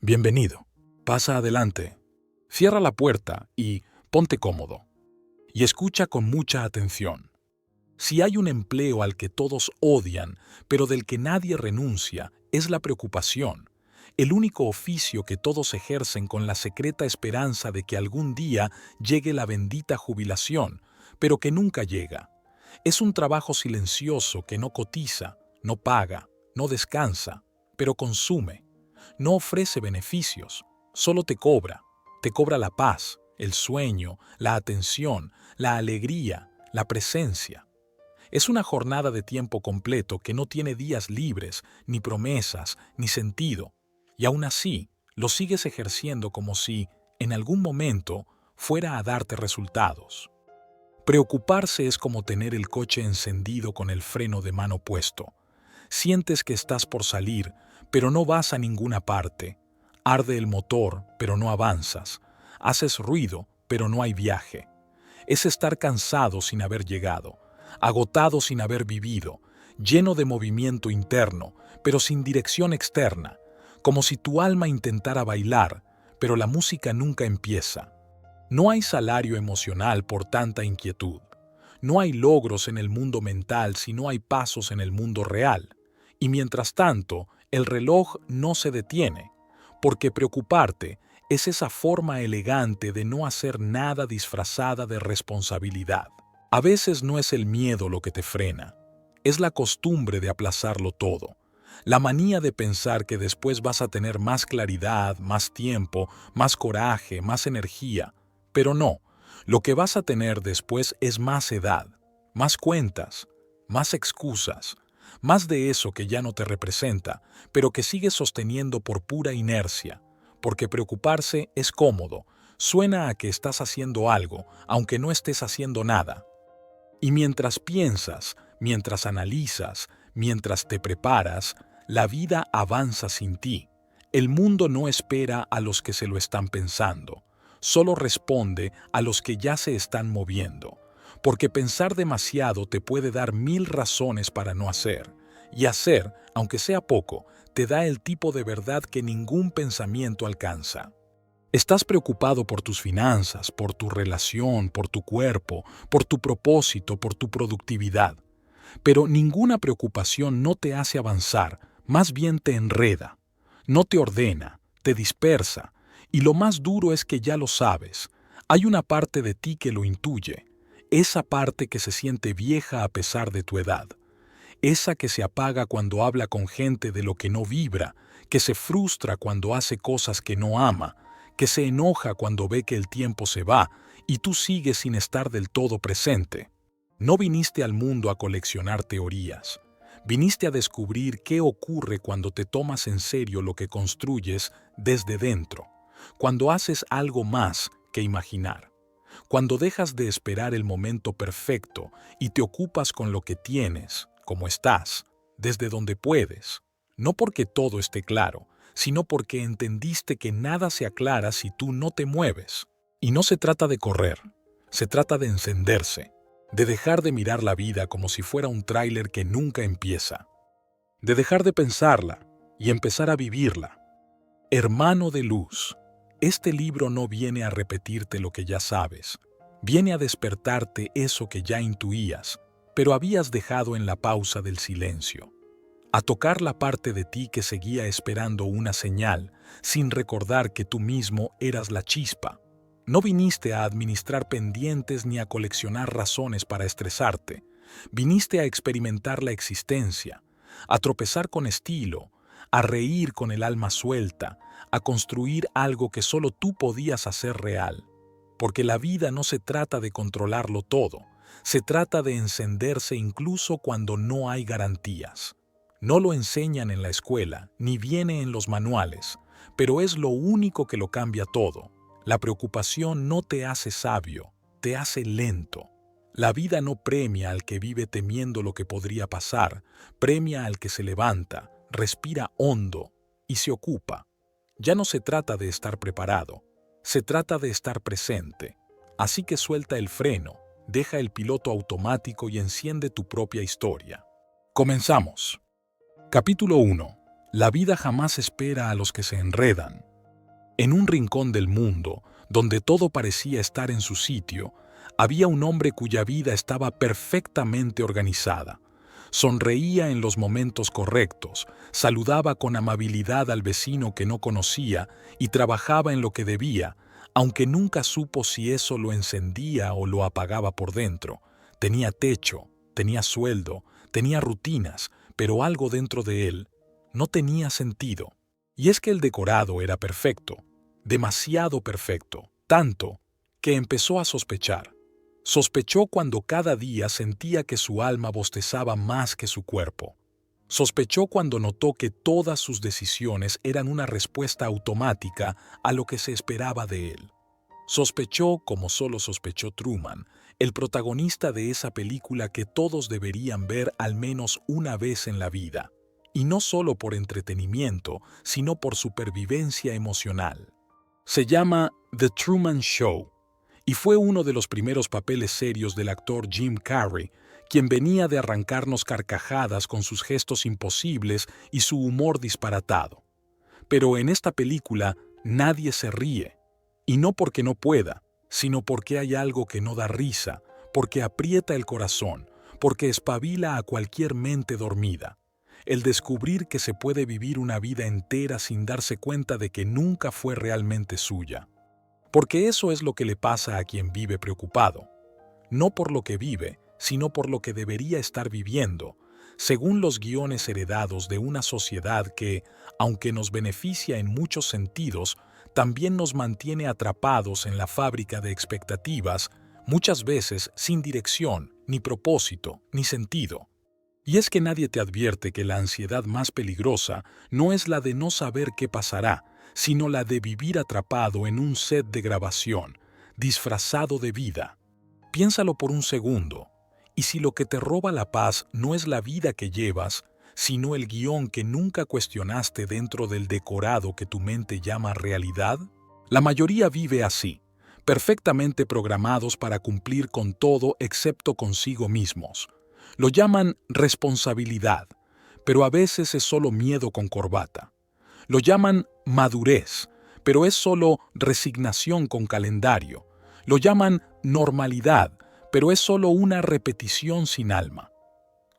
Bienvenido. Pasa adelante. Cierra la puerta y ponte cómodo. Y escucha con mucha atención. Si hay un empleo al que todos odian, pero del que nadie renuncia, es la preocupación. El único oficio que todos ejercen con la secreta esperanza de que algún día llegue la bendita jubilación, pero que nunca llega. Es un trabajo silencioso que no cotiza, no paga, no descansa, pero consume. No ofrece beneficios, solo te cobra la paz, el sueño, la atención, la alegría, la presencia. Es una jornada de tiempo completo que no tiene días libres, ni promesas, ni sentido, y aún así lo sigues ejerciendo como si, en algún momento, fuera a darte resultados. Preocuparse es como tener el coche encendido con el freno de mano puesto. Sientes que estás por salir, pero no vas a ninguna parte. Arde el motor, pero no avanzas. Haces ruido, pero no hay viaje. Es estar cansado sin haber llegado, agotado sin haber vivido, lleno de movimiento interno, pero sin dirección externa, como si tu alma intentara bailar, pero la música nunca empieza. No hay salario emocional por tanta inquietud. No hay logros en el mundo mental si no hay pasos en el mundo real. Y mientras tanto, el reloj no se detiene, porque preocuparte es esa forma elegante de no hacer nada disfrazada de responsabilidad. A veces no es el miedo lo que te frena, es la costumbre de aplazarlo todo, la manía de pensar que después vas a tener más claridad, más tiempo, más coraje, más energía, pero no, lo que vas a tener después es más edad, más cuentas, más excusas, más de eso que ya no te representa, pero que sigues sosteniendo por pura inercia, porque preocuparse es cómodo, suena a que estás haciendo algo, aunque no estés haciendo nada. Y mientras piensas, mientras analizas, mientras te preparas, la vida avanza sin ti. El mundo no espera a los que se lo están pensando, solo responde a los que ya se están moviendo. Porque pensar demasiado te puede dar 1000 razones para no hacer, y hacer, aunque sea poco, te da el tipo de verdad que ningún pensamiento alcanza. Estás preocupado por tus finanzas, por tu relación, por tu cuerpo, por tu propósito, por tu productividad. Pero ninguna preocupación no te hace avanzar, más bien te enreda. No te ordena, te dispersa, y lo más duro es que ya lo sabes. Hay una parte de ti que lo intuye. Esa parte que se siente vieja a pesar de tu edad. Esa que se apaga cuando habla con gente de lo que no vibra, que se frustra cuando hace cosas que no ama, que se enoja cuando ve que el tiempo se va y tú sigues sin estar del todo presente. No viniste al mundo a coleccionar teorías. Viniste a descubrir qué ocurre cuando te tomas en serio lo que construyes desde dentro, cuando haces algo más que imaginar. Cuando dejas de esperar el momento perfecto y te ocupas con lo que tienes, como estás, desde donde puedes, no porque todo esté claro, sino porque entendiste que nada se aclara si tú no te mueves. Y no se trata de correr, se trata de encenderse, de dejar de mirar la vida como si fuera un tráiler que nunca empieza, de dejar de pensarla y empezar a vivirla. Hermano de luz, este libro no viene a repetirte lo que ya sabes, viene a despertarte eso que ya intuías, pero habías dejado en la pausa del silencio, a tocar la parte de ti que seguía esperando una señal, sin recordar que tú mismo eras la chispa. No viniste a administrar pendientes ni a coleccionar razones para estresarte, viniste a experimentar la existencia, a tropezar con estilo, a reír con el alma suelta, a construir algo que solo tú podías hacer real. Porque la vida no se trata de controlarlo todo, se trata de encenderse incluso cuando no hay garantías. No lo enseñan en la escuela, ni viene en los manuales, pero es lo único que lo cambia todo. La preocupación no te hace sabio, te hace lento. La vida no premia al que vive temiendo lo que podría pasar, premia al que se levanta, respira hondo y se ocupa. Ya no se trata de estar preparado, se trata de estar presente. Así que suelta el freno, deja el piloto automático y enciende tu propia historia. Comenzamos. Capítulo 1. La vida jamás espera a los que se enredan. En un rincón del mundo, donde todo parecía estar en su sitio, había un hombre cuya vida estaba perfectamente organizada. Sonreía en los momentos correctos, saludaba con amabilidad al vecino que no conocía y trabajaba en lo que debía, aunque nunca supo si eso lo encendía o lo apagaba por dentro. Tenía techo, tenía sueldo, tenía rutinas, pero algo dentro de él no tenía sentido. Y es que el decorado era perfecto, demasiado perfecto, tanto que empezó a sospechar. Sospechó cuando cada día sentía que su alma bostezaba más que su cuerpo. Sospechó cuando notó que todas sus decisiones eran una respuesta automática a lo que se esperaba de él. Sospechó, como solo sospechó Truman, el protagonista de esa película que todos deberían ver al menos una vez en la vida, y no solo por entretenimiento, sino por supervivencia emocional. Se llama The Truman Show, y fue uno de los primeros papeles serios del actor Jim Carrey, quien venía de arrancarnos carcajadas con sus gestos imposibles y su humor disparatado. Pero en esta película nadie se ríe, y no porque no pueda, sino porque hay algo que no da risa, porque aprieta el corazón, porque espabila a cualquier mente dormida. El descubrir que se puede vivir una vida entera sin darse cuenta de que nunca fue realmente suya. Porque eso es lo que le pasa a quien vive preocupado. No por lo que vive, sino por lo que debería estar viviendo, según los guiones heredados de una sociedad que, aunque nos beneficia en muchos sentidos, también nos mantiene atrapados en la fábrica de expectativas, muchas veces sin dirección, ni propósito, ni sentido. Y es que nadie te advierte que la ansiedad más peligrosa no es la de no saber qué pasará, sino la de vivir atrapado en un set de grabación, disfrazado de vida. Piénsalo por un segundo, y si lo que te roba la paz no es la vida que llevas, sino el guión que nunca cuestionaste dentro del decorado que tu mente llama realidad, la mayoría vive así, perfectamente programados para cumplir con todo excepto consigo mismos. Lo llaman responsabilidad, pero a veces es solo miedo con corbata. Lo llaman madurez, pero es solo resignación con calendario. Lo llaman normalidad, pero es solo una repetición sin alma.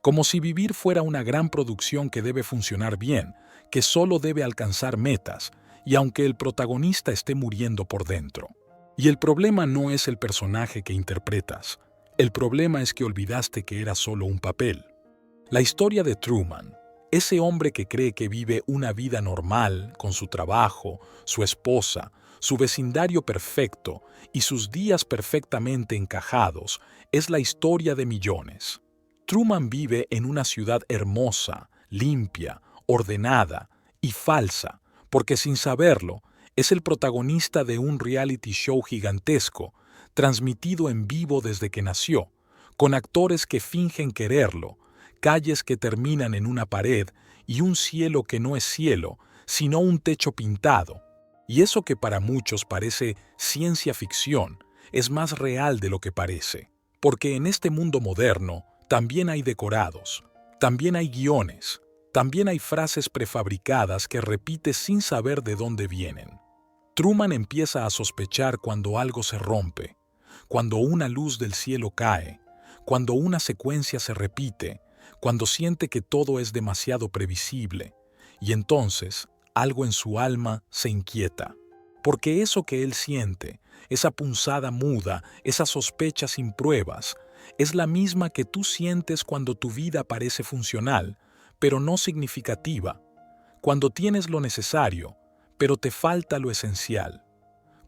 Como si vivir fuera una gran producción que debe funcionar bien, que solo debe alcanzar metas, y aunque el protagonista esté muriendo por dentro. Y el problema no es el personaje que interpretas. El problema es que olvidaste que era solo un papel. La historia de Truman, ese hombre que cree que vive una vida normal, con su trabajo, su esposa, su vecindario perfecto y sus días perfectamente encajados, es la historia de millones. Truman vive en una ciudad hermosa, limpia, ordenada y falsa, porque sin saberlo, es el protagonista de un reality show gigantesco, transmitido en vivo desde que nació, con actores que fingen quererlo, calles que terminan en una pared y un cielo que no es cielo, sino un techo pintado. Y eso que para muchos parece ciencia ficción, es más real de lo que parece. Porque en este mundo moderno también hay decorados, también hay guiones, también hay frases prefabricadas que repites sin saber de dónde vienen. Truman empieza a sospechar cuando algo se rompe, cuando una luz del cielo cae, cuando una secuencia se repite, cuando siente que todo es demasiado previsible, y entonces algo en su alma se inquieta. Porque eso que él siente, esa punzada muda, esa sospecha sin pruebas, es la misma que tú sientes cuando tu vida parece funcional, pero no significativa, cuando tienes lo necesario, pero te falta lo esencial,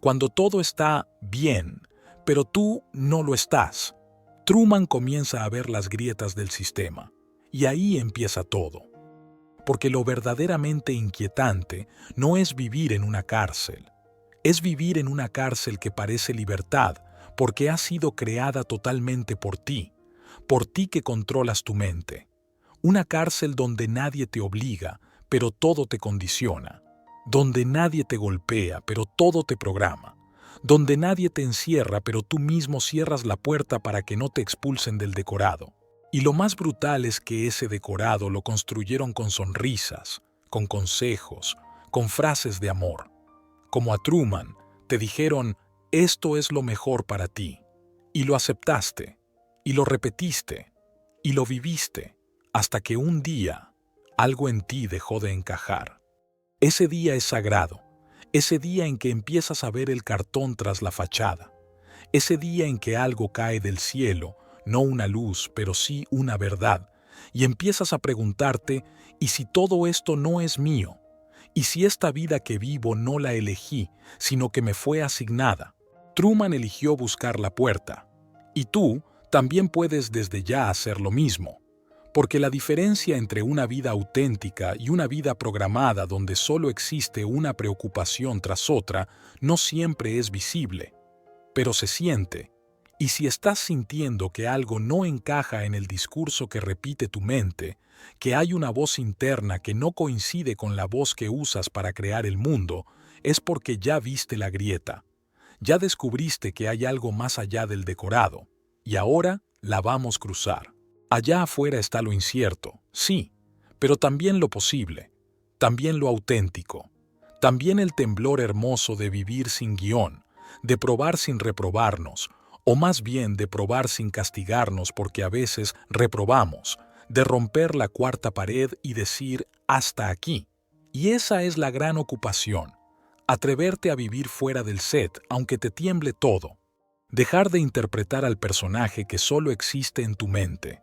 cuando todo está bien, pero tú no lo estás. Truman comienza a ver las grietas del sistema, y ahí empieza todo. Porque lo verdaderamente inquietante no es vivir en una cárcel, es vivir en una cárcel que parece libertad, porque ha sido creada totalmente por ti que controlas tu mente. Una cárcel donde nadie te obliga, pero todo te condiciona. Donde nadie te golpea, pero todo te programa. Donde nadie te encierra, pero tú mismo cierras la puerta para que no te expulsen del decorado. Y lo más brutal es que ese decorado lo construyeron con sonrisas, con consejos, con frases de amor. Como a Truman, te dijeron, esto es lo mejor para ti, y lo aceptaste, y lo repetiste, y lo viviste, hasta que un día algo en ti dejó de encajar. Ese día es sagrado, ese día en que empiezas a ver el cartón tras la fachada, ese día en que algo cae del cielo, no una luz, pero sí una verdad, y empiezas a preguntarte, ¿y si todo esto no es mío? ¿Y si esta vida que vivo no la elegí, sino que me fue asignada? Truman eligió buscar la puerta, y tú también puedes desde ya hacer lo mismo, porque la diferencia entre una vida auténtica y una vida programada donde solo existe una preocupación tras otra no siempre es visible, pero se siente. Y si estás sintiendo que algo no encaja en el discurso que repite tu mente, que hay una voz interna que no coincide con la voz que usas para crear el mundo, es porque ya viste la grieta. Ya descubriste que hay algo más allá del decorado, y ahora la vamos a cruzar. Allá afuera está lo incierto, sí, pero también lo posible, también lo auténtico, también el temblor hermoso de vivir sin guión, de probar sin reprobarnos, o más bien de probar sin castigarnos porque a veces reprobamos, de romper la cuarta pared y decir hasta aquí. Y esa es la gran ocupación, atreverte a vivir fuera del set aunque te tiemble todo, dejar de interpretar al personaje que solo existe en tu mente,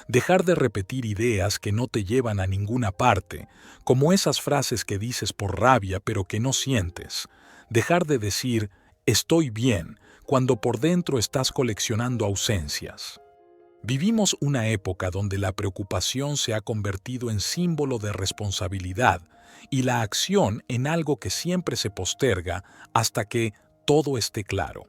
dejar de repetir ideas que no te llevan a ninguna parte, como esas frases que dices por rabia pero que no sientes, dejar de decir estoy bien cuando por dentro estás coleccionando ausencias. Vivimos una época donde la preocupación se ha convertido en símbolo de responsabilidad y la acción en algo que siempre se posterga hasta que todo esté claro.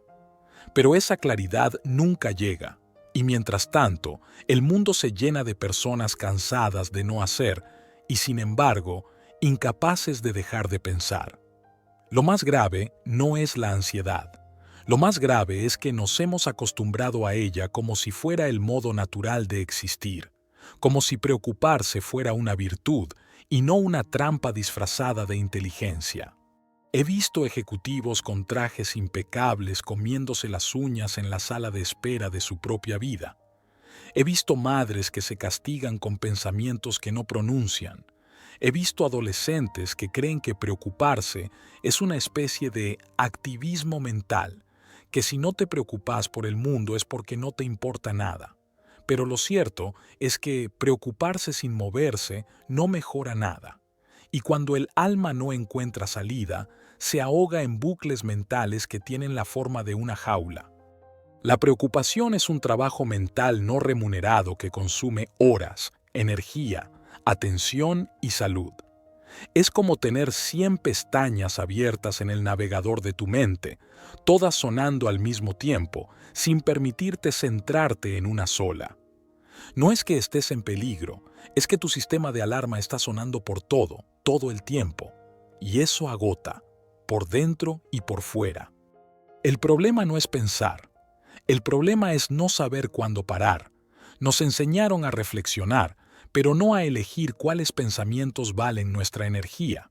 Pero esa claridad nunca llega, y mientras tanto, el mundo se llena de personas cansadas de no hacer y, sin embargo, incapaces de dejar de pensar. Lo más grave no es la ansiedad. Lo más grave es que nos hemos acostumbrado a ella como si fuera el modo natural de existir, como si preocuparse fuera una virtud y no una trampa disfrazada de inteligencia. He visto ejecutivos con trajes impecables comiéndose las uñas en la sala de espera de su propia vida. He visto madres que se castigan con pensamientos que no pronuncian. He visto adolescentes que creen que preocuparse es una especie de activismo mental, que si no te preocupas por el mundo es porque no te importa nada. Pero lo cierto es que preocuparse sin moverse no mejora nada. Y cuando el alma no encuentra salida, se ahoga en bucles mentales que tienen la forma de una jaula. La preocupación es un trabajo mental no remunerado que consume horas, energía, atención y salud. Es como tener 100 pestañas abiertas en el navegador de tu mente, todas sonando al mismo tiempo, sin permitirte centrarte en una sola. No es que estés en peligro, es que tu sistema de alarma está sonando por todo el tiempo, y eso agota, por dentro y por fuera. El problema no es pensar, el problema es no saber cuándo parar. Nos enseñaron a reflexionar, pero no a elegir cuáles pensamientos valen nuestra energía.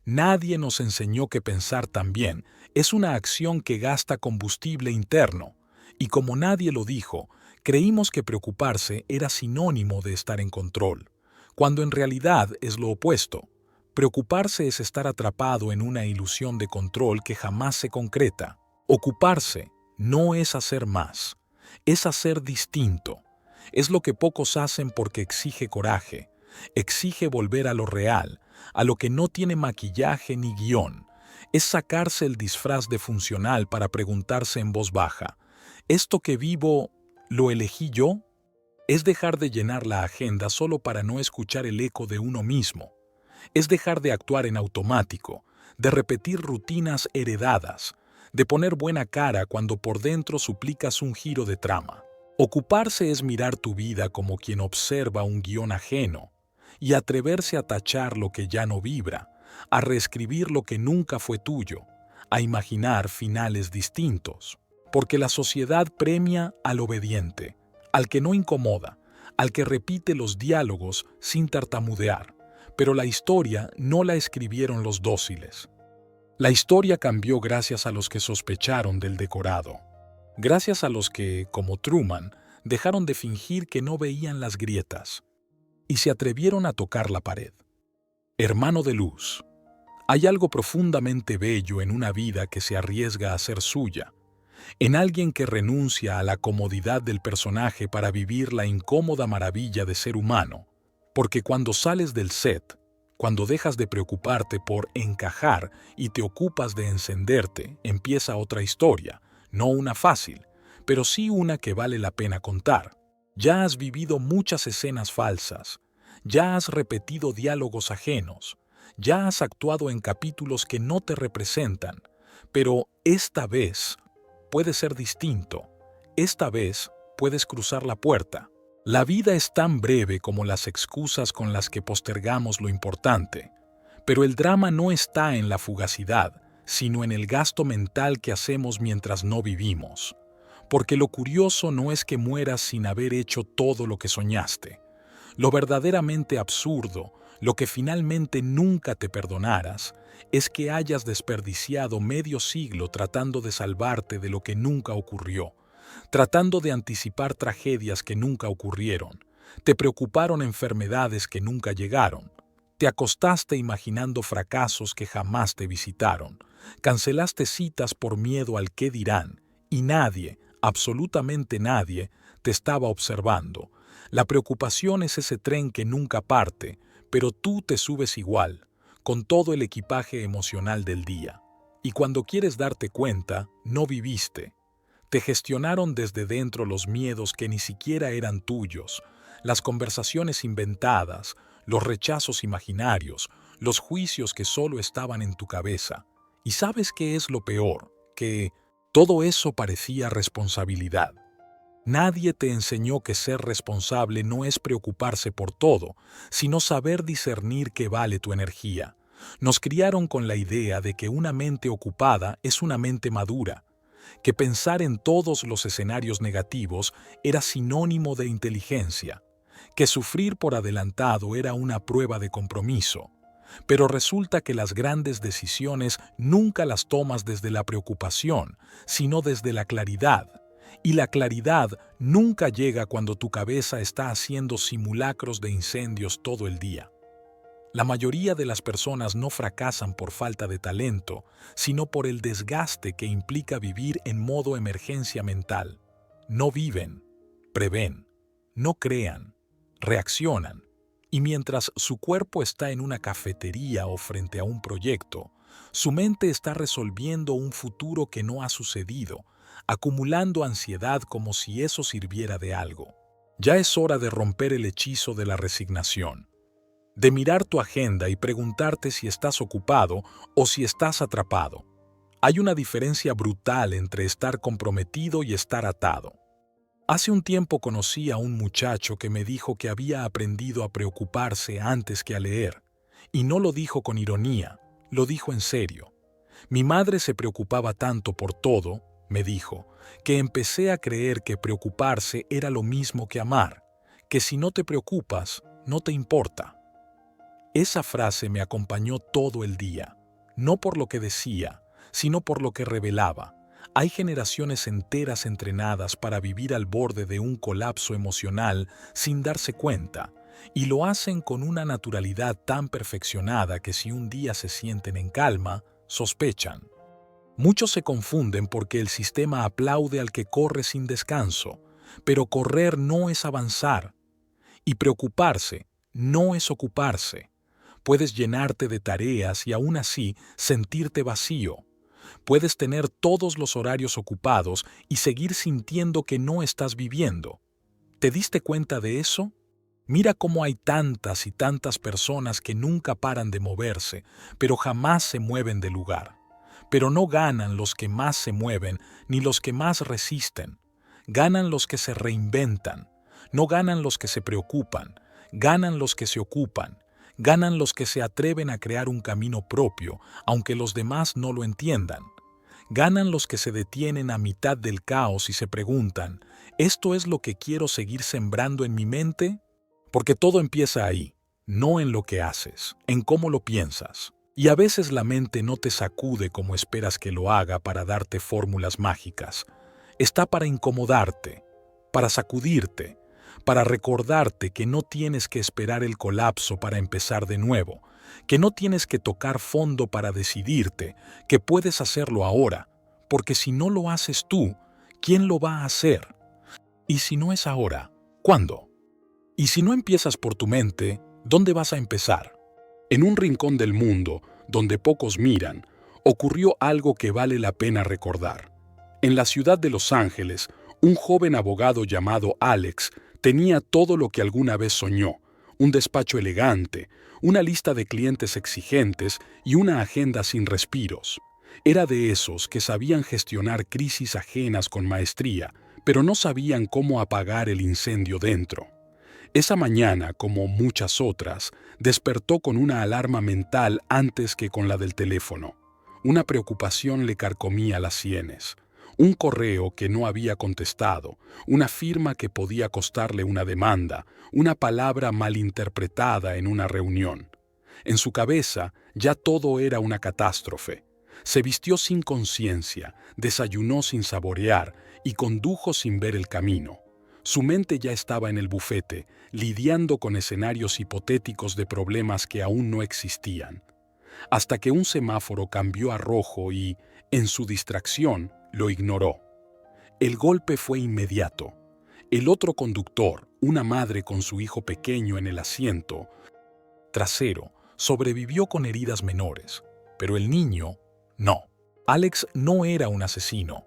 Nadie nos enseñó que pensar también es una acción que gasta combustible interno, y como nadie lo dijo, creímos que preocuparse era sinónimo de estar en control, cuando en realidad es lo opuesto. Preocuparse es estar atrapado en una ilusión de control que jamás se concreta. Ocuparse no es hacer más, es hacer distinto. Es lo que pocos hacen porque exige coraje, exige volver a lo real, a lo que no tiene maquillaje ni guión. Es sacarse el disfraz de funcional para preguntarse en voz baja, ¿esto que vivo, lo elegí yo? Es dejar de llenar la agenda solo para no escuchar el eco de uno mismo. Es dejar de actuar en automático, de repetir rutinas heredadas, de poner buena cara cuando por dentro suplicas un giro de trama. Ocuparse es mirar tu vida como quien observa un guión ajeno y atreverse a tachar lo que ya no vibra, a reescribir lo que nunca fue tuyo, a imaginar finales distintos. Porque la sociedad premia al obediente, al que no incomoda, al que repite los diálogos sin tartamudear, pero la historia no la escribieron los dóciles. La historia cambió gracias a los que sospecharon del decorado, gracias a los que, como Truman, dejaron de fingir que no veían las grietas y se atrevieron a tocar la pared. Hermano de luz, hay algo profundamente bello en una vida que se arriesga a ser suya, en alguien que renuncia a la comodidad del personaje para vivir la incómoda maravilla de ser humano, porque cuando sales del set, cuando dejas de preocuparte por encajar y te ocupas de encenderte, empieza otra historia, no una fácil, pero sí una que vale la pena contar. Ya has vivido muchas escenas falsas, ya has repetido diálogos ajenos, ya has actuado en capítulos que no te representan, pero esta vez puede ser distinto. Esta vez puedes cruzar la puerta. La vida es tan breve como las excusas con las que postergamos lo importante, pero el drama no está en la fugacidad, sino en el gasto mental que hacemos mientras no vivimos. Porque lo curioso no es que mueras sin haber hecho todo lo que soñaste. Lo verdaderamente absurdo, lo que finalmente nunca te perdonaras, es que hayas desperdiciado medio siglo tratando de salvarte de lo que nunca ocurrió, tratando de anticipar tragedias que nunca ocurrieron. Te preocuparon enfermedades que nunca llegaron. Te acostaste imaginando fracasos que jamás te visitaron. Cancelaste citas por miedo al qué dirán, y nadie, absolutamente nadie, te estaba observando. La preocupación es ese tren que nunca parte, pero tú te subes igual, con todo el equipaje emocional del día. Y cuando quieres darte cuenta, no viviste. Te gestionaron desde dentro los miedos que ni siquiera eran tuyos, las conversaciones inventadas, los rechazos imaginarios, los juicios que solo estaban en tu cabeza. ¿Y sabes qué es lo peor? Que todo eso parecía responsabilidad. Nadie te enseñó que ser responsable no es preocuparse por todo, sino saber discernir qué vale tu energía. Nos criaron con la idea de que una mente ocupada es una mente madura, que pensar en todos los escenarios negativos era sinónimo de inteligencia, que sufrir por adelantado era una prueba de compromiso. Pero resulta que las grandes decisiones nunca las tomas desde la preocupación, sino desde la claridad. Y la claridad nunca llega cuando tu cabeza está haciendo simulacros de incendios todo el día. La mayoría de las personas no fracasan por falta de talento, sino por el desgaste que implica vivir en modo emergencia mental. No viven, prevén, no crean, reaccionan. Y mientras su cuerpo está en una cafetería o frente a un proyecto, su mente está resolviendo un futuro que no ha sucedido, acumulando ansiedad como si eso sirviera de algo. Ya es hora de romper el hechizo de la resignación, de mirar tu agenda y preguntarte si estás ocupado o si estás atrapado. Hay una diferencia brutal entre estar comprometido y estar atado. Hace un tiempo conocí a un muchacho que me dijo que había aprendido a preocuparse antes que a leer, y no lo dijo con ironía, lo dijo en serio. Mi madre se preocupaba tanto por todo, me dijo, que empecé a creer que preocuparse era lo mismo que amar, que si no te preocupas, no te importa. Esa frase me acompañó todo el día, no por lo que decía, sino por lo que revelaba. Hay generaciones enteras entrenadas para vivir al borde de un colapso emocional sin darse cuenta, y lo hacen con una naturalidad tan perfeccionada que si un día se sienten en calma, sospechan. Muchos se confunden porque el sistema aplaude al que corre sin descanso, pero correr no es avanzar, y preocuparse no es ocuparse. Puedes llenarte de tareas y aún así sentirte vacío. Puedes tener todos los horarios ocupados y seguir sintiendo que no estás viviendo. ¿Te diste cuenta de eso? Mira cómo hay tantas y tantas personas que nunca paran de moverse, pero jamás se mueven de lugar. Pero no ganan los que más se mueven ni los que más resisten. Ganan los que se reinventan. No ganan los que se preocupan. Ganan los que se ocupan. Ganan los que se atreven a crear un camino propio, aunque los demás no lo entiendan. Ganan los que se detienen a mitad del caos y se preguntan, ¿esto es lo que quiero seguir sembrando en mi mente? Porque todo empieza ahí, no en lo que haces, en cómo lo piensas. Y a veces la mente no te sacude como esperas que lo haga para darte fórmulas mágicas. Está para incomodarte, para sacudirte, para recordarte que no tienes que esperar el colapso para empezar de nuevo, que no tienes que tocar fondo para decidirte, que puedes hacerlo ahora, porque si no lo haces tú, ¿quién lo va a hacer? Y si no es ahora, ¿cuándo? Y si no empiezas por tu mente, ¿dónde vas a empezar? En un rincón del mundo, donde pocos miran, ocurrió algo que vale la pena recordar. En la ciudad de Los Ángeles, un joven abogado llamado Alex tenía todo lo que alguna vez soñó: un despacho elegante, una lista de clientes exigentes y una agenda sin respiros. Era de esos que sabían gestionar crisis ajenas con maestría, pero no sabían cómo apagar el incendio dentro. Esa mañana, como muchas otras, despertó con una alarma mental antes que con la del teléfono. Una preocupación le carcomía las sienes. Un correo que no había contestado, una firma que podía costarle una demanda, una palabra malinterpretada en una reunión. En su cabeza ya todo era una catástrofe. Se vistió sin conciencia, desayunó sin saborear y condujo sin ver el camino. Su mente ya estaba en el bufete, lidiando con escenarios hipotéticos de problemas que aún no existían. Hasta que un semáforo cambió a rojo y, en su distracción, lo ignoró. El golpe fue inmediato. El otro conductor, una madre con su hijo pequeño en el asiento trasero, sobrevivió con heridas menores, pero el niño, no. Alex no era un asesino.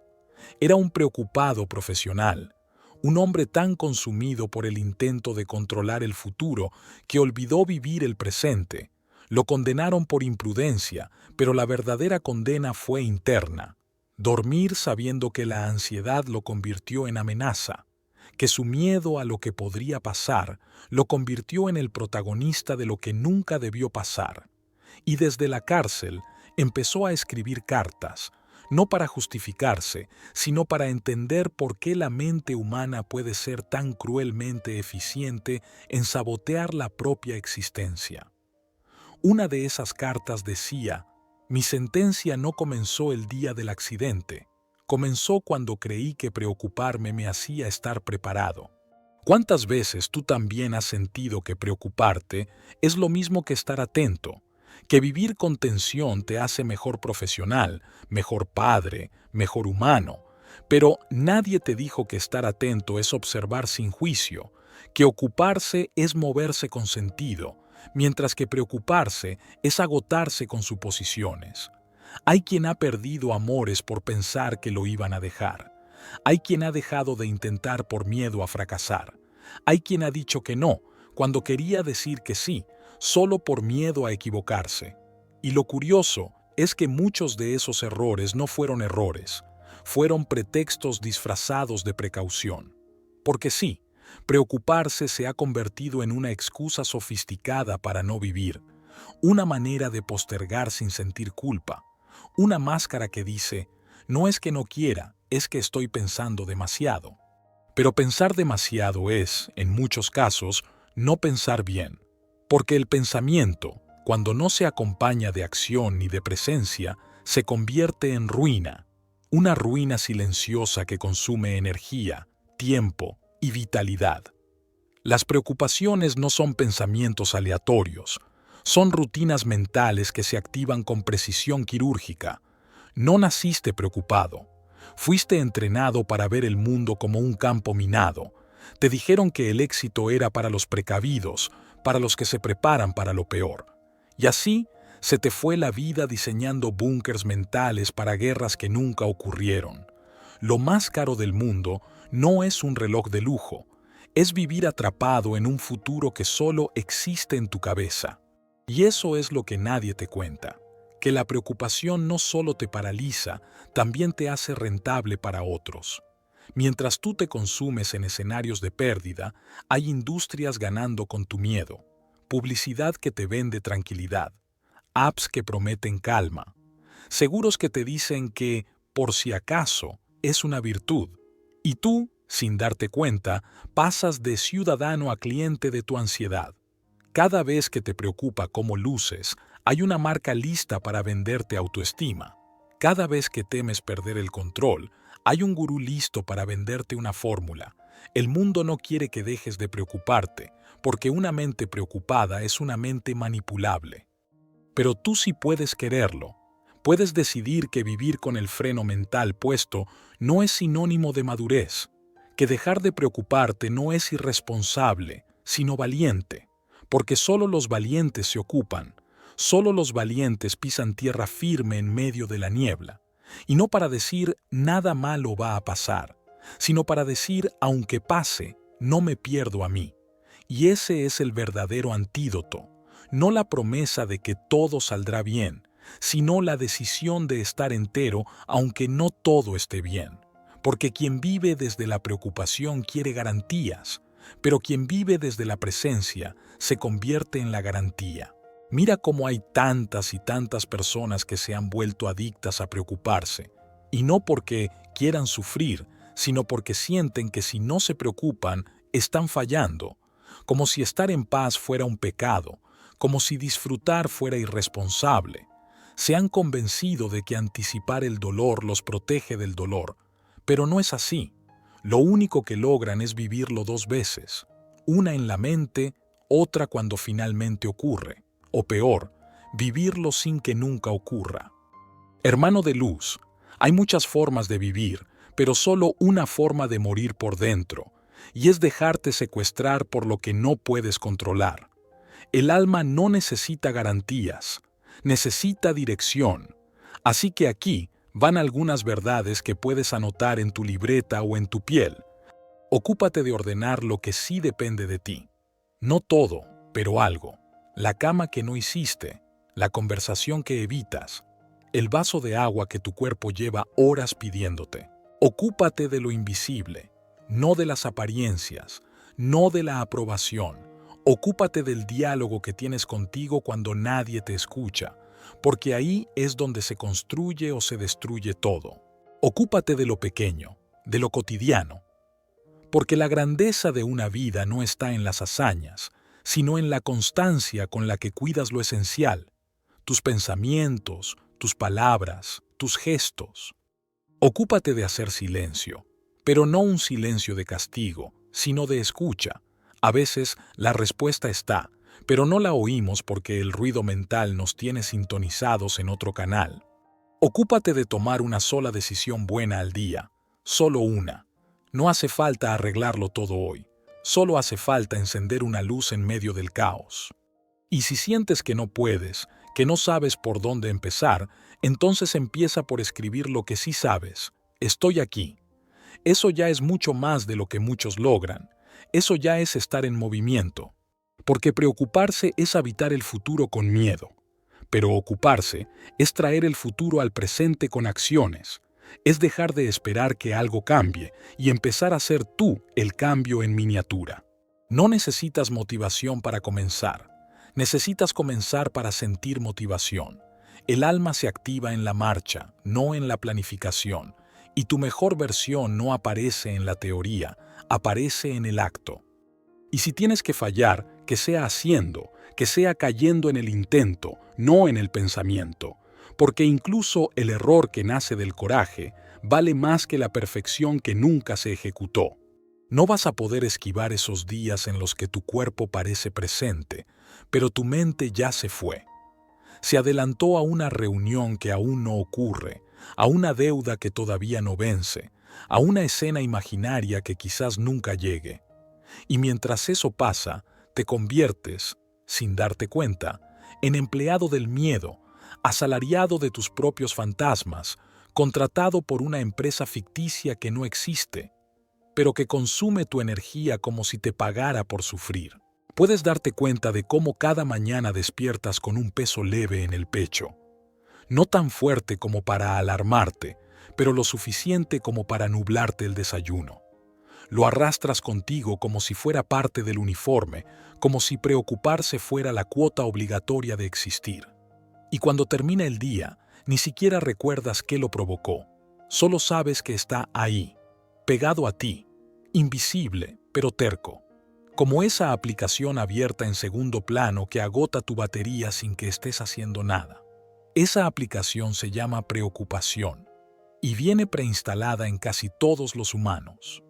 Era un preocupado profesional, un hombre tan consumido por el intento de controlar el futuro que olvidó vivir el presente. Lo condenaron por imprudencia, pero la verdadera condena fue interna. Dormir sabiendo que la ansiedad lo convirtió en amenaza, que su miedo a lo que podría pasar lo convirtió en el protagonista de lo que nunca debió pasar. Y desde la cárcel empezó a escribir cartas, no para justificarse, sino para entender por qué la mente humana puede ser tan cruelmente eficiente en sabotear la propia existencia. Una de esas cartas decía: mi sentencia no comenzó el día del accidente, comenzó cuando creí que preocuparme me hacía estar preparado. ¿Cuántas veces tú también has sentido que preocuparte es lo mismo que estar atento? Que vivir con tensión te hace mejor profesional, mejor padre, mejor humano. Pero nadie te dijo que estar atento es observar sin juicio, que ocuparse es moverse con sentido, mientras que preocuparse es agotarse con suposiciones. Hay quien ha perdido amores por pensar que lo iban a dejar. Hay quien ha dejado de intentar por miedo a fracasar. Hay quien ha dicho que no, cuando quería decir que sí, solo por miedo a equivocarse. Y lo curioso es que muchos de esos errores no fueron errores, fueron pretextos disfrazados de precaución. Porque sí, preocuparse se ha convertido en una excusa sofisticada para no vivir, una manera de postergar sin sentir culpa, una máscara que dice: no es que no quiera, es que estoy pensando demasiado. Pero pensar demasiado es, en muchos casos, no pensar bien, porque el pensamiento, cuando no se acompaña de acción ni de presencia, se convierte en ruina, una ruina silenciosa que consume energía, tiempo y vitalidad. Las preocupaciones no son pensamientos aleatorios, son rutinas mentales que se activan con precisión quirúrgica. No naciste preocupado. Fuiste entrenado para ver el mundo como un campo minado. Te dijeron que el éxito era para los precavidos, para los que se preparan para lo peor. Y así se te fue la vida diseñando búnkers mentales para guerras que nunca ocurrieron. Lo más caro del mundo no es un reloj de lujo, es vivir atrapado en un futuro que solo existe en tu cabeza. Y eso es lo que nadie te cuenta, que la preocupación no solo te paraliza, también te hace rentable para otros. Mientras tú te consumes en escenarios de pérdida, hay industrias ganando con tu miedo, publicidad que te vende tranquilidad, apps que prometen calma, seguros que te dicen que, por si acaso, es una virtud, y tú, sin darte cuenta, pasas de ciudadano a cliente de tu ansiedad. Cada vez que te preocupa cómo luces, Hay una marca lista para venderte autoestima. Cada vez que temes perder el control, hay un gurú listo para venderte una fórmula. El mundo no quiere que dejes de preocuparte, porque una mente preocupada es una mente manipulable. Pero tú sí puedes quererlo. Puedes decidir que vivir con el freno mental puesto no es sinónimo de madurez, que dejar de preocuparte no es irresponsable, sino valiente, porque solo los valientes se ocupan, solo los valientes pisan tierra firme en medio de la niebla, y no para decir nada malo va a pasar, sino para decir aunque pase, no me pierdo a mí. Y ese es el verdadero antídoto, no la promesa de que todo saldrá bien, sino la decisión de estar entero aunque no todo esté bien. Porque quien vive desde la preocupación quiere garantías, pero quien vive desde la presencia se convierte en la garantía. Mira cómo hay tantas y tantas personas que se han vuelto adictas a preocuparse, y no porque quieran sufrir, sino porque sienten que si no se preocupan, están fallando, como si estar en paz fuera un pecado, como si disfrutar fuera irresponsable. Se han convencido de que anticipar el dolor los protege del dolor, pero no es así. Lo único que logran es vivirlo dos veces, una en la mente, otra cuando finalmente ocurre, o peor, vivirlo sin que nunca ocurra. Hermano de luz, hay muchas formas de vivir, pero solo una forma de morir por dentro, y es dejarte secuestrar por lo que no puedes controlar. El alma no necesita garantías, necesita dirección. Así que aquí van algunas verdades que puedes anotar en tu libreta o en tu piel. Ocúpate de ordenar lo que sí depende de ti. No todo, pero algo. La cama que no hiciste, la conversación que evitas, el vaso de agua que tu cuerpo lleva horas pidiéndote. Ocúpate de lo invisible, no de las apariencias, no de la aprobación. Ocúpate del diálogo que tienes contigo cuando nadie te escucha, porque ahí es donde se construye o se destruye todo. Ocúpate de lo pequeño, de lo cotidiano, porque la grandeza de una vida no está en las hazañas, sino en la constancia con la que cuidas lo esencial, tus pensamientos, tus palabras, tus gestos. Ocúpate de hacer silencio, pero no un silencio de castigo, sino de escucha. A veces la respuesta está, pero no la oímos porque el ruido mental nos tiene sintonizados en otro canal. Ocúpate de tomar una sola decisión buena al día, solo una. No hace falta arreglarlo todo hoy, solo hace falta encender una luz en medio del caos. Y si sientes que no puedes, que no sabes por dónde empezar, entonces empieza por escribir lo que sí sabes. Estoy aquí. Eso ya es mucho más de lo que muchos logran. Eso ya es estar en movimiento. Porque preocuparse es habitar el futuro con miedo. Pero ocuparse es traer el futuro al presente con acciones. Es dejar de esperar que algo cambie y empezar a ser tú el cambio en miniatura. No necesitas motivación para comenzar. Necesitas comenzar para sentir motivación. El alma se activa en la marcha, no en la planificación. Y tu mejor versión no aparece en la teoría, aparece en el acto. Y si tienes que fallar, que sea haciendo, que sea cayendo en el intento, no en el pensamiento. Porque incluso el error que nace del coraje vale más que la perfección que nunca se ejecutó. No vas a poder esquivar esos días en los que tu cuerpo parece presente, pero tu mente ya se fue. Se adelantó a una reunión que aún no ocurre, a una deuda que todavía no vence, a una escena imaginaria que quizás nunca llegue. Y mientras eso pasa, te conviertes, sin darte cuenta, en empleado del miedo, asalariado de tus propios fantasmas, contratado por una empresa ficticia que no existe, pero que consume tu energía como si te pagara por sufrir. Puedes darte cuenta de cómo cada mañana despiertas con un peso leve en el pecho. No tan fuerte como para alarmarte, pero lo suficiente como para nublarte el desayuno. Lo arrastras contigo como si fuera parte del uniforme, como si preocuparse fuera la cuota obligatoria de existir. Y cuando termina el día, ni siquiera recuerdas qué lo provocó. Solo sabes que está ahí, pegado a ti, invisible, pero terco. como esa aplicación abierta en segundo plano que agota tu batería sin que estés haciendo nada. Esa aplicación se llama preocupación y viene preinstalada en casi todos los humanos.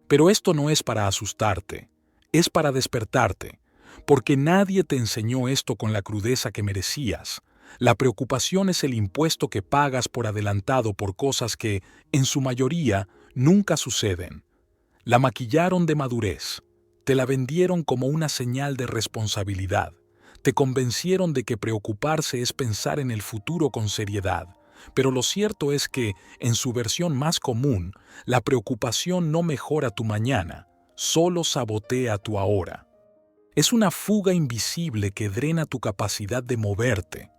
Pero esto no es para asustarte, es para despertarte, porque nadie te enseñó esto con la crudeza que merecías. La preocupación es el impuesto que pagas por adelantado por cosas que, en su mayoría, nunca suceden. La maquillaron de madurez, te la vendieron como una señal de responsabilidad, te convencieron de que preocuparse es pensar en el futuro con seriedad, pero lo cierto es que, en su versión más común, la preocupación no mejora tu mañana, solo sabotea tu ahora. Es una fuga invisible que drena tu capacidad de moverte.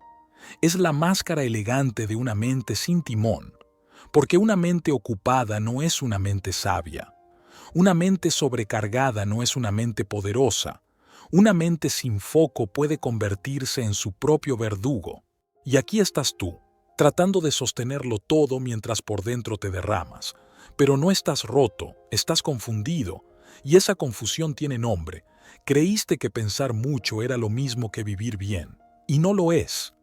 Es la máscara elegante de una mente sin timón, porque una mente ocupada no es una mente sabia. Una mente sobrecargada no es una mente poderosa. Una mente sin foco puede convertirse en su propio verdugo. Y aquí estás tú, tratando de sostenerlo todo mientras por dentro te derramas. Pero no estás roto, estás confundido, y esa confusión tiene nombre. Creíste que pensar mucho era lo mismo que vivir bien, y no lo es.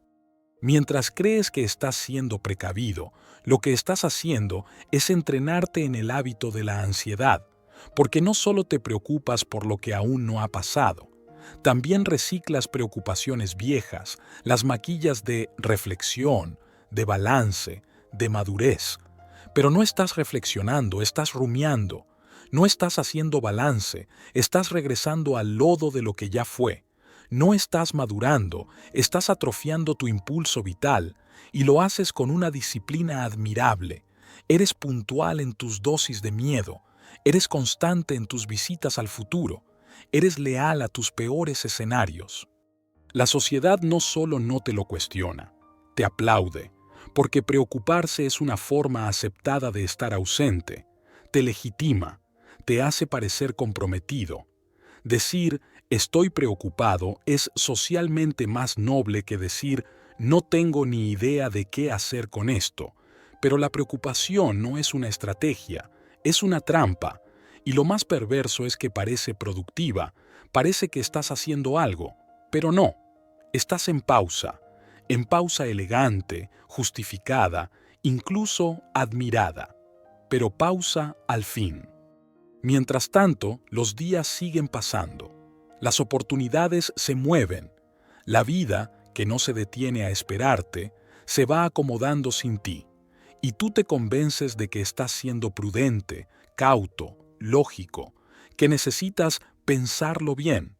Mientras crees que estás siendo precavido, lo que estás haciendo es entrenarte en el hábito de la ansiedad, porque no solo te preocupas por lo que aún no ha pasado, también reciclas preocupaciones viejas, las maquillas de reflexión, de balance, de madurez. Pero no estás reflexionando, estás rumiando. No estás haciendo balance, estás regresando al lodo de lo que ya fue. No estás madurando, estás atrofiando tu impulso vital, y lo haces con una disciplina admirable. Eres puntual en tus dosis de miedo, eres constante en tus visitas al futuro, eres leal a tus peores escenarios. La sociedad no solo no te lo cuestiona, te aplaude, porque preocuparse es una forma aceptada de estar ausente, te legitima, te hace parecer comprometido. Decir estoy preocupado es socialmente más noble que decir no tengo ni idea de qué hacer con esto, pero la preocupación no es una estrategia, es una trampa, y lo más perverso es que parece productiva, parece que estás haciendo algo, pero no, estás en pausa elegante, justificada, incluso admirada, pero pausa al fin. Mientras tanto, los días siguen pasando. Las oportunidades se mueven. La vida, que no se detiene a esperarte, se va acomodando sin ti. Y tú te convences de que estás siendo prudente, cauto, lógico, que necesitas pensarlo bien,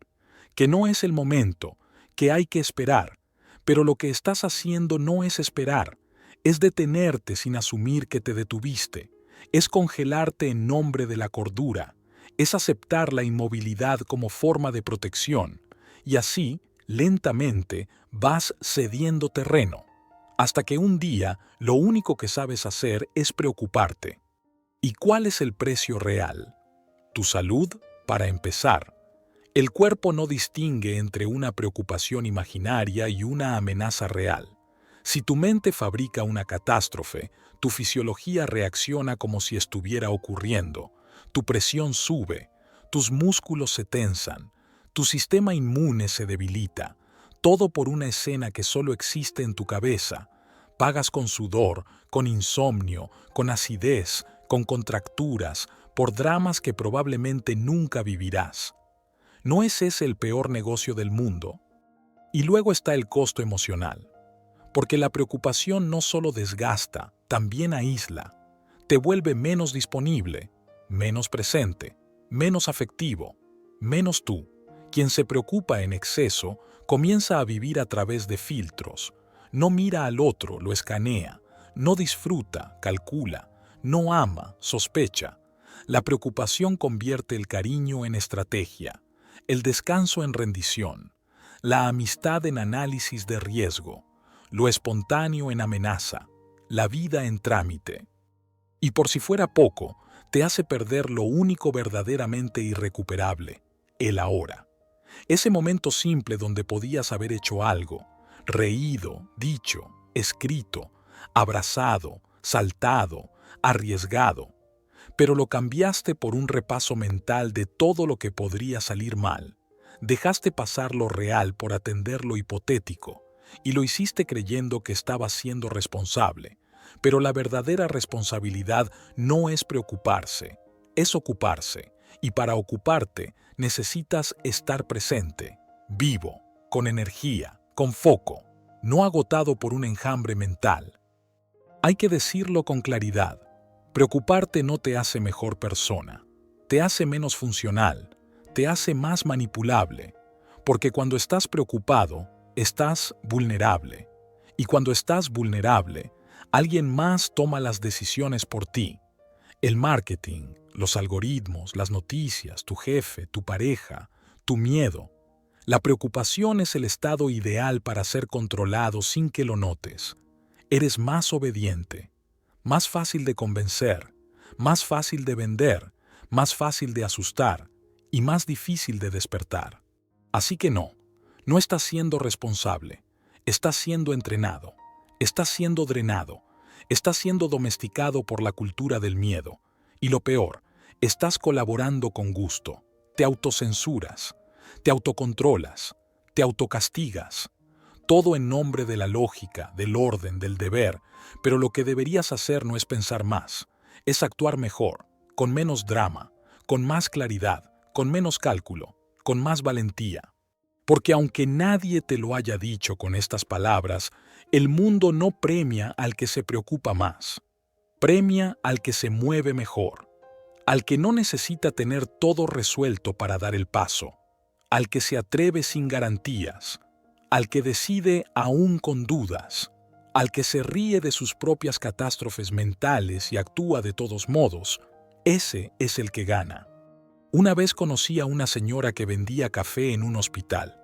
que no es el momento, que hay que esperar. Pero lo que estás haciendo no es esperar, es detenerte sin asumir que te detuviste. Es congelarte en nombre de la cordura, es aceptar la inmovilidad como forma de protección, y así, lentamente, vas cediendo terreno, hasta que un día lo único que sabes hacer es preocuparte. ¿Y cuál es el precio real? Tu salud, para empezar. El cuerpo no distingue entre una preocupación imaginaria y una amenaza real. Si tu mente fabrica una catástrofe, tu fisiología reacciona como si estuviera ocurriendo. Tu presión sube, tus músculos se tensan, tu sistema inmune se debilita. Todo por una escena que solo existe en tu cabeza. Pagas con sudor, con insomnio, con acidez, con contracturas, por dramas que probablemente nunca vivirás. ¿No es ese el peor negocio del mundo? Y luego está el costo emocional. Porque la preocupación no solo desgasta, también aísla. Te vuelve menos disponible, menos presente, menos afectivo, menos tú. Quien se preocupa en exceso comienza a vivir a través de filtros. No mira al otro, lo escanea. No disfruta, calcula. No ama, sospecha. La preocupación convierte el cariño en estrategia, el descanso en rendición, la amistad en análisis de riesgo, lo espontáneo en amenaza, la vida en trámite. Y por si fuera poco, te hace perder lo único verdaderamente irrecuperable, el ahora. Ese momento simple donde podías haber hecho algo, reído, dicho, escrito, abrazado, saltado, arriesgado. pero lo cambiaste por un repaso mental de todo lo que podría salir mal. Dejaste pasar lo real por atender lo hipotético, y lo hiciste creyendo que estabas siendo responsable. Pero la verdadera responsabilidad no es preocuparse, es ocuparse. Y para ocuparte necesitas estar presente, vivo, con energía, con foco, no agotado por un enjambre mental. Hay que decirlo con claridad. Preocuparte no te hace mejor persona, te hace menos funcional, te hace más manipulable, porque cuando estás preocupado, estás vulnerable. Y cuando estás vulnerable, alguien más toma las decisiones por ti. El marketing, los algoritmos, las noticias, tu jefe, tu pareja, tu miedo. La preocupación es el estado ideal para ser controlado sin que lo notes. Eres más obediente, más fácil de convencer, más fácil de vender, más fácil de asustar y más difícil de despertar. Así que no estás siendo responsable, estás siendo entrenado, estás siendo drenado, estás siendo domesticado por la cultura del miedo. Y lo peor, estás colaborando con gusto, te autocensuras, te autocontrolas, te autocastigas. Todo en nombre de la lógica, del orden, del deber, pero lo que deberías hacer no es pensar más, es actuar mejor, con menos drama, con más claridad, con menos cálculo, con más valentía. Porque aunque nadie te lo haya dicho con estas palabras, el mundo no premia al que se preocupa más, premia al que se mueve mejor, al que no necesita tener todo resuelto para dar el paso, al que se atreve sin garantías, al que decide aún con dudas, al que se ríe de sus propias catástrofes mentales y actúa de todos modos. Ese es el que gana. Una vez conocí a una señora que vendía café en un hospital.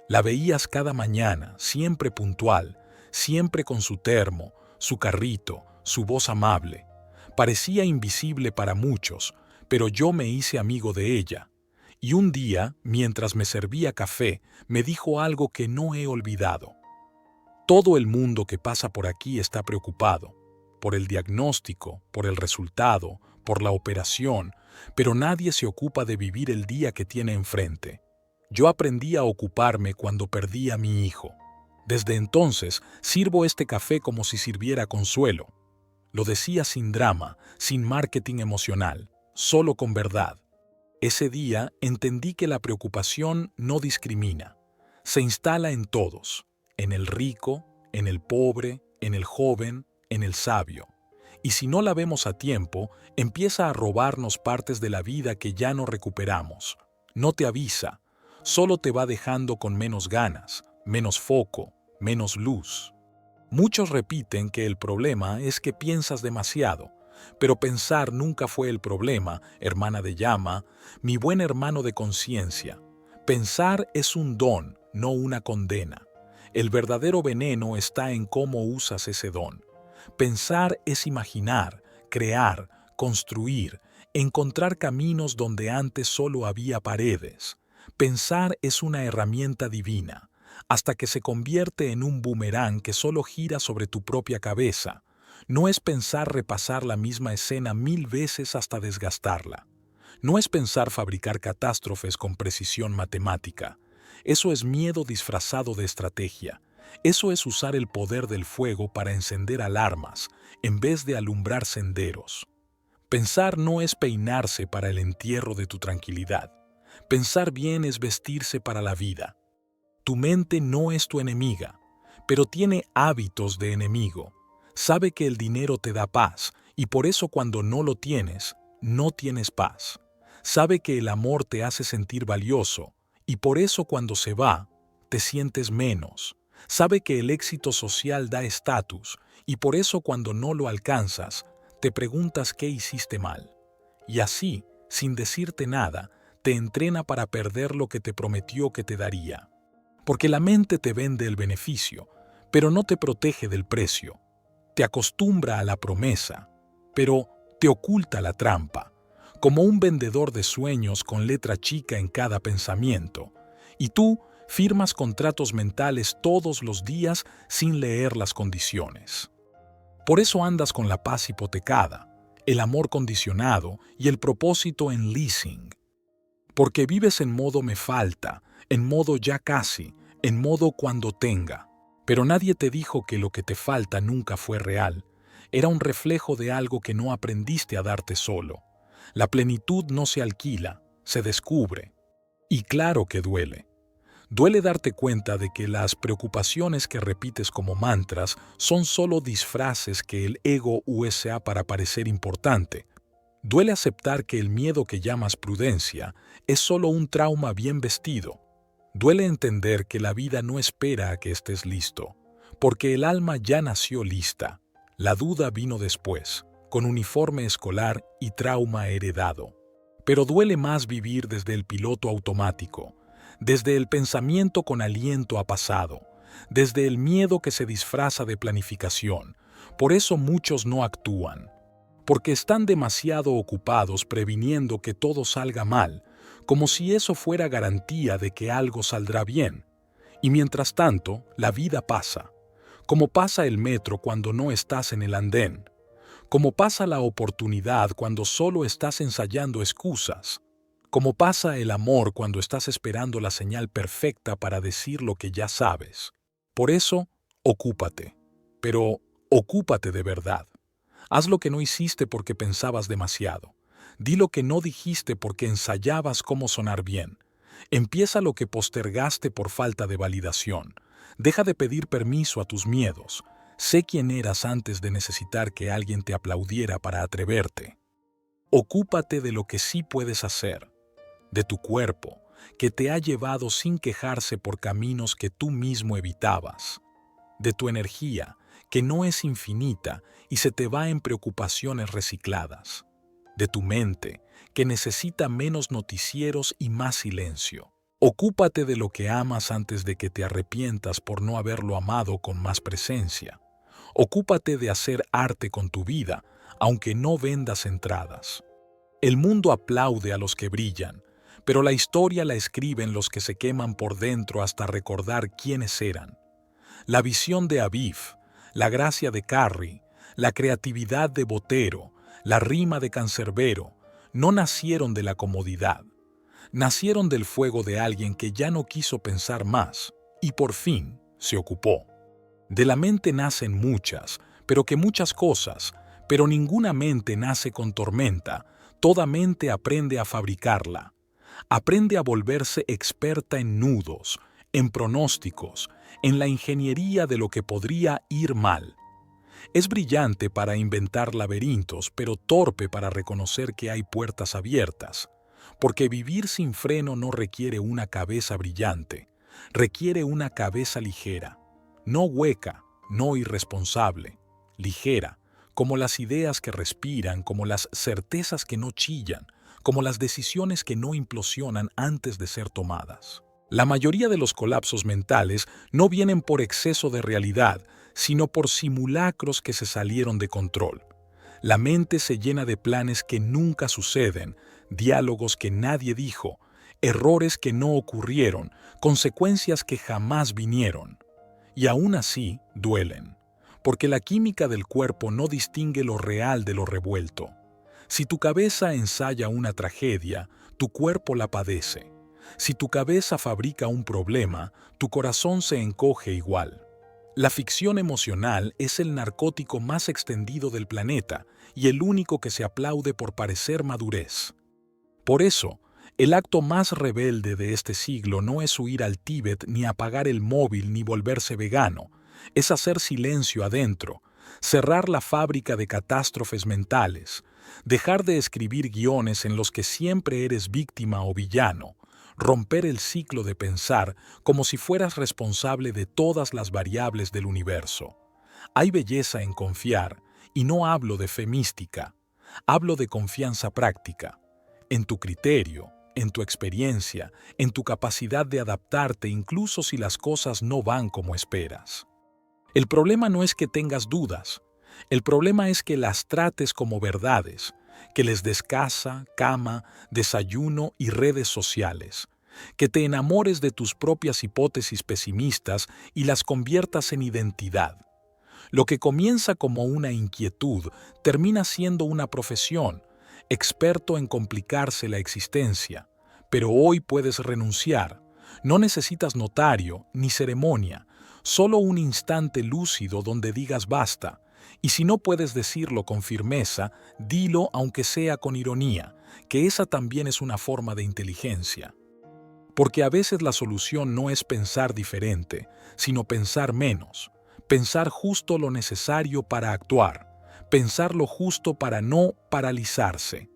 La veías cada mañana, siempre puntual, siempre con su termo, su carrito, su voz amable. Parecía invisible para muchos, pero yo me hice amigo de ella. Y un día, mientras me servía café, me dijo algo que no he olvidado. Todo el mundo que pasa por aquí está preocupado, por el diagnóstico, por el resultado, por la operación, pero nadie se ocupa de vivir el día que tiene enfrente. Yo aprendí a ocuparme cuando perdí a mi hijo. Desde entonces, sirvo este café como si sirviera consuelo. Lo decía sin drama, sin marketing emocional, solo con verdad. Ese día entendí que la preocupación no discrimina. Se instala en todos, en el rico, en el pobre, en el joven, en el sabio. Y si no la vemos a tiempo, empieza a robarnos partes de la vida que ya no recuperamos. No te avisa, solo te va dejando con menos ganas, menos foco, menos luz. Muchos repiten que el problema es que piensas demasiado, pero pensar nunca fue el problema, hermana de llama, mi buen hermano de conciencia. Pensar es un don, no una condena. El verdadero veneno está en cómo usas ese don. Pensar es imaginar, crear, construir, encontrar caminos donde antes solo había paredes. Pensar es una herramienta divina, hasta que se convierte en un boomerang que solo gira sobre tu propia cabeza. No es pensar repasar la misma escena 1000 veces hasta desgastarla. No es pensar fabricar catástrofes con precisión matemática. Eso es miedo disfrazado de estrategia. Eso es usar el poder del fuego para encender alarmas, en vez de alumbrar senderos. Pensar no es peinarse para el entierro de tu tranquilidad. Pensar bien es vestirse para la vida. Tu mente no es tu enemiga, pero tiene hábitos de enemigo. Sabe que el dinero te da paz, y por eso cuando no lo tienes, no tienes paz. Sabe que el amor te hace sentir valioso, y por eso cuando se va, te sientes menos. Sabe que el éxito social da estatus, y por eso cuando no lo alcanzas, te preguntas qué hiciste mal. Y así, sin decirte nada, te entrena para perder lo que te prometió que te daría. Porque la mente te vende el beneficio, pero no te protege del precio. Te acostumbra a la promesa, pero te oculta la trampa, como un vendedor de sueños con letra chica en cada pensamiento. Y tú firmas contratos mentales todos los días sin leer las condiciones. Por eso andas con la paz hipotecada, el amor condicionado y el propósito en leasing. Porque vives en modo me falta, en modo ya casi, en modo cuando tenga. Pero nadie te dijo que lo que te falta nunca fue real. Era un reflejo de algo que no aprendiste a darte solo. La plenitud no se alquila, se descubre. Y claro que duele. Duele darte cuenta de que las preocupaciones que repites como mantras son solo disfraces que el ego usa para parecer importante. Duele aceptar que el miedo que llamas prudencia es solo un trauma bien vestido. Duele entender que la vida no espera a que estés listo, porque el alma ya nació lista. La duda vino después, con uniforme escolar y trauma heredado. Pero duele más vivir desde el piloto automático, desde el pensamiento con aliento a pasado, desde el miedo que se disfraza de planificación. Por eso muchos no actúan, porque están demasiado ocupados previniendo que todo salga mal, como si eso fuera garantía de que algo saldrá bien. Y mientras tanto, la vida pasa, como pasa el metro cuando no estás en el andén, como pasa la oportunidad cuando solo estás ensayando excusas, como pasa el amor cuando estás esperando la señal perfecta para decir lo que ya sabes. Por eso, ocúpate, pero ocúpate de verdad. Haz lo que no hiciste porque pensabas demasiado. Di lo que no dijiste porque ensayabas cómo sonar bien. Empieza lo que postergaste por falta de validación. Deja de pedir permiso a tus miedos. Sé quién eras antes de necesitar que alguien te aplaudiera para atreverte. Ocúpate de lo que sí puedes hacer, de tu cuerpo, que te ha llevado sin quejarse por caminos que tú mismo evitabas, de tu energía, que no es infinita y se te va en preocupaciones recicladas, de tu mente, que necesita menos noticieros y más silencio. Ocúpate de lo que amas antes de que te arrepientas por no haberlo amado con más presencia. Ocúpate de hacer arte con tu vida, aunque no vendas entradas. El mundo aplaude a los que brillan, pero la historia la escriben los que se queman por dentro hasta recordar quiénes eran. La visión de Aviv, la gracia de Carrie, la creatividad de Botero, la rima de Cancerbero, no nacieron de la comodidad. Nacieron del fuego de alguien que ya no quiso pensar más y por fin se ocupó. De la mente nacen muchas, pero que muchas cosas, pero ninguna mente nace con tormenta, toda mente aprende a fabricarla. Aprende a volverse experta en nudos, en pronósticos, en la ingeniería de lo que podría ir mal. Es brillante para inventar laberintos, pero torpe para reconocer que hay puertas abiertas, porque vivir sin freno no requiere una cabeza brillante, requiere una cabeza ligera, no hueca, no irresponsable, ligera, como las ideas que respiran, como las certezas que no chillan, como las decisiones que no implosionan antes de ser tomadas. La mayoría de los colapsos mentales no vienen por exceso de realidad, sino por simulacros que se salieron de control. La mente se llena de planes que nunca suceden, diálogos que nadie dijo, errores que no ocurrieron, consecuencias que jamás vinieron. Y aún así duelen, porque la química del cuerpo no distingue lo real de lo revuelto. Si tu cabeza ensaya una tragedia, tu cuerpo la padece. Si tu cabeza fabrica un problema, tu corazón se encoge igual. La ficción emocional es el narcótico más extendido del planeta y el único que se aplaude por parecer madurez. Por eso, el acto más rebelde de este siglo no es huir al Tíbet ni apagar el móvil ni volverse vegano, es hacer silencio adentro, cerrar la fábrica de catástrofes mentales, dejar de escribir guiones en los que siempre eres víctima o villano, romper el ciclo de pensar como si fueras responsable de todas las variables del universo. Hay belleza en confiar, y no hablo de fe mística, hablo de confianza práctica, en tu criterio, en tu experiencia, en tu capacidad de adaptarte incluso si las cosas no van como esperas. El problema no es que tengas dudas, el problema es que las trates como verdades, que les des casa, cama, desayuno y redes sociales, que te enamores de tus propias hipótesis pesimistas y las conviertas en identidad. Lo que comienza como una inquietud termina siendo una profesión, experto en complicarse la existencia. Pero hoy puedes renunciar. No necesitas notario ni ceremonia, solo un instante lúcido donde digas basta. Y si no puedes decirlo con firmeza, dilo aunque sea con ironía, que esa también es una forma de inteligencia. Porque a veces la solución no es pensar diferente, sino pensar menos, pensar justo lo necesario para actuar, pensar lo justo para no paralizarse.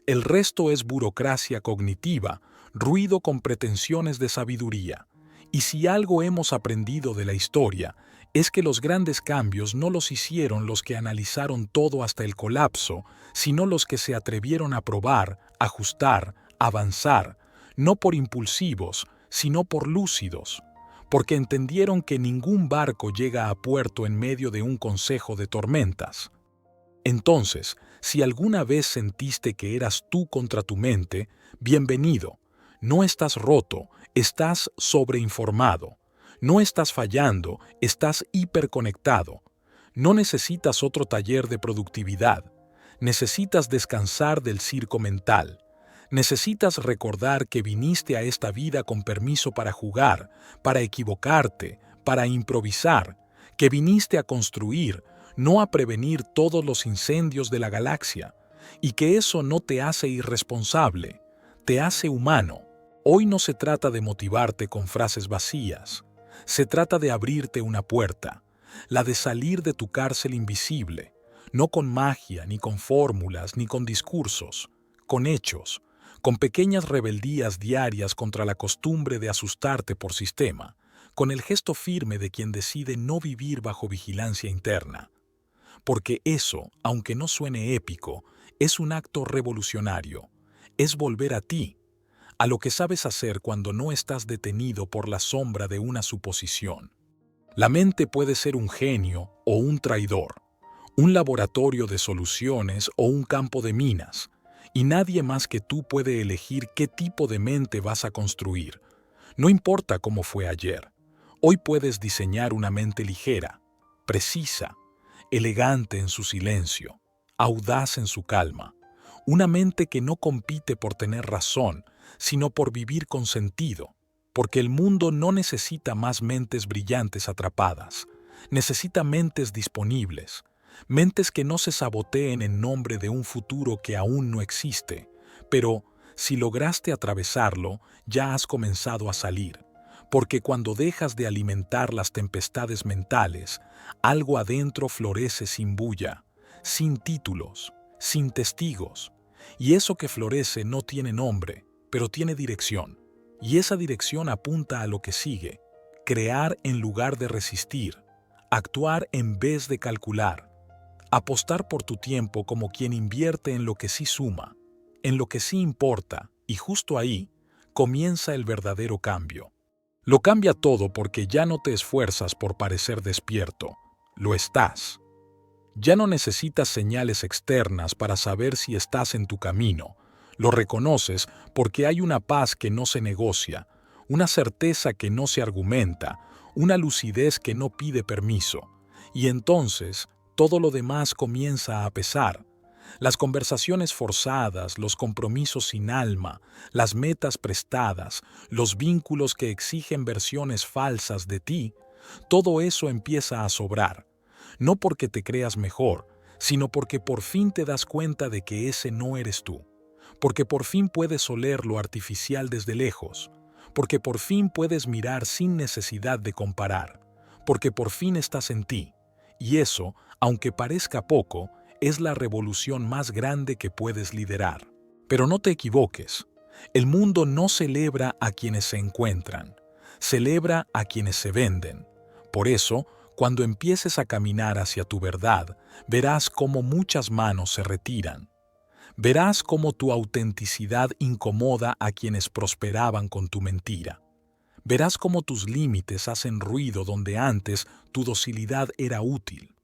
El resto es burocracia cognitiva, ruido con pretensiones de sabiduría. Y si algo hemos aprendido de la historia, es que los grandes cambios no los hicieron los que analizaron todo hasta el colapso, sino los que se atrevieron a probar, ajustar, avanzar, no por impulsivos, sino por lúcidos, porque entendieron que ningún barco llega a puerto en medio de un consejo de tormentas. Entonces, si alguna vez sentiste que eras tú contra tu mente, bienvenido. No estás roto, estás sobreinformado. No estás fallando, estás hiperconectado. No necesitas otro taller de productividad. Necesitas descansar del circo mental. Necesitas recordar que viniste a esta vida con permiso para jugar, para equivocarte, para improvisar, que viniste a construir, no a prevenir todos los incendios de la galaxia, y que eso no te hace irresponsable, te hace humano. Hoy no se trata de motivarte con frases vacías, se trata de abrirte una puerta, la de salir de tu cárcel invisible, no con magia, ni con fórmulas, ni con discursos, con hechos, con pequeñas rebeldías diarias contra la costumbre de asustarte por sistema, con el gesto firme de quien decide no vivir bajo vigilancia interna. Porque eso, aunque no suene épico, es un acto revolucionario, es volver a ti, a lo que sabes hacer cuando no estás detenido por la sombra de una suposición. La mente puede ser un genio o un traidor, un laboratorio de soluciones o un campo de minas, y nadie más que tú puede elegir qué tipo de mente vas a construir. No importa cómo fue ayer, hoy puedes diseñar una mente ligera, precisa, elegante en su silencio, audaz en su calma, una mente que no compite por tener razón, sino por vivir con sentido, porque el mundo no necesita más mentes brillantes atrapadas, necesita mentes disponibles, mentes que no se saboteen en nombre de un futuro que aún no existe, pero si lograste atravesarlo, ya has comenzado a salir, porque cuando dejas de alimentar las tempestades mentales, algo adentro florece sin bulla, sin títulos, sin testigos, y eso que florece no tiene nombre, pero tiene dirección, y esa dirección apunta a lo que sigue: crear en lugar de resistir, actuar en vez de calcular, apostar por tu tiempo como quien invierte en lo que sí suma, en lo que sí importa, y justo ahí comienza el verdadero cambio. Lo cambia todo porque ya no te esfuerzas por parecer despierto, lo estás. Ya no necesitas señales externas para saber si estás en tu camino. Lo reconoces porque hay una paz que no se negocia, una certeza que no se argumenta, una lucidez que no pide permiso. Y entonces, todo lo demás comienza a pesar. Las conversaciones forzadas, los compromisos sin alma, las metas prestadas, los vínculos que exigen versiones falsas de ti, todo eso empieza a sobrar. No porque te creas mejor, sino porque por fin te das cuenta de que ese no eres tú. Porque por fin puedes oler lo artificial desde lejos. Porque por fin puedes mirar sin necesidad de comparar. Porque por fin estás en ti. Y eso, aunque parezca poco, es la revolución más grande que puedes liderar. Pero no te equivoques. El mundo no celebra a quienes se encuentran. Celebra a quienes se venden. Por eso, cuando empieces a caminar hacia tu verdad, verás cómo muchas manos se retiran. Verás cómo tu autenticidad incomoda a quienes prosperaban con tu mentira. Verás cómo tus límites hacen ruido donde antes tu docilidad era útil.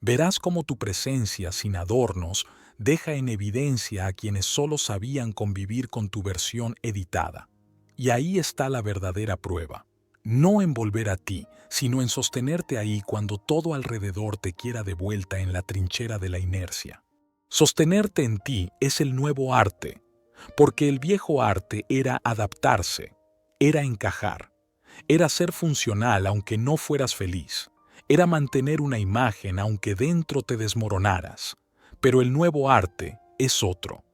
Verás cómo tu presencia sin adornos deja en evidencia a quienes solo sabían convivir con tu versión editada. Y ahí está la verdadera prueba. No en volver a ti, sino en sostenerte ahí cuando todo alrededor te quiera de vuelta en la trinchera de la inercia. Sostenerte en ti es el nuevo arte, porque el viejo arte era adaptarse, era encajar, era ser funcional aunque no fueras feliz, era mantener una imagen aunque dentro te desmoronaras. Pero el nuevo arte es otro,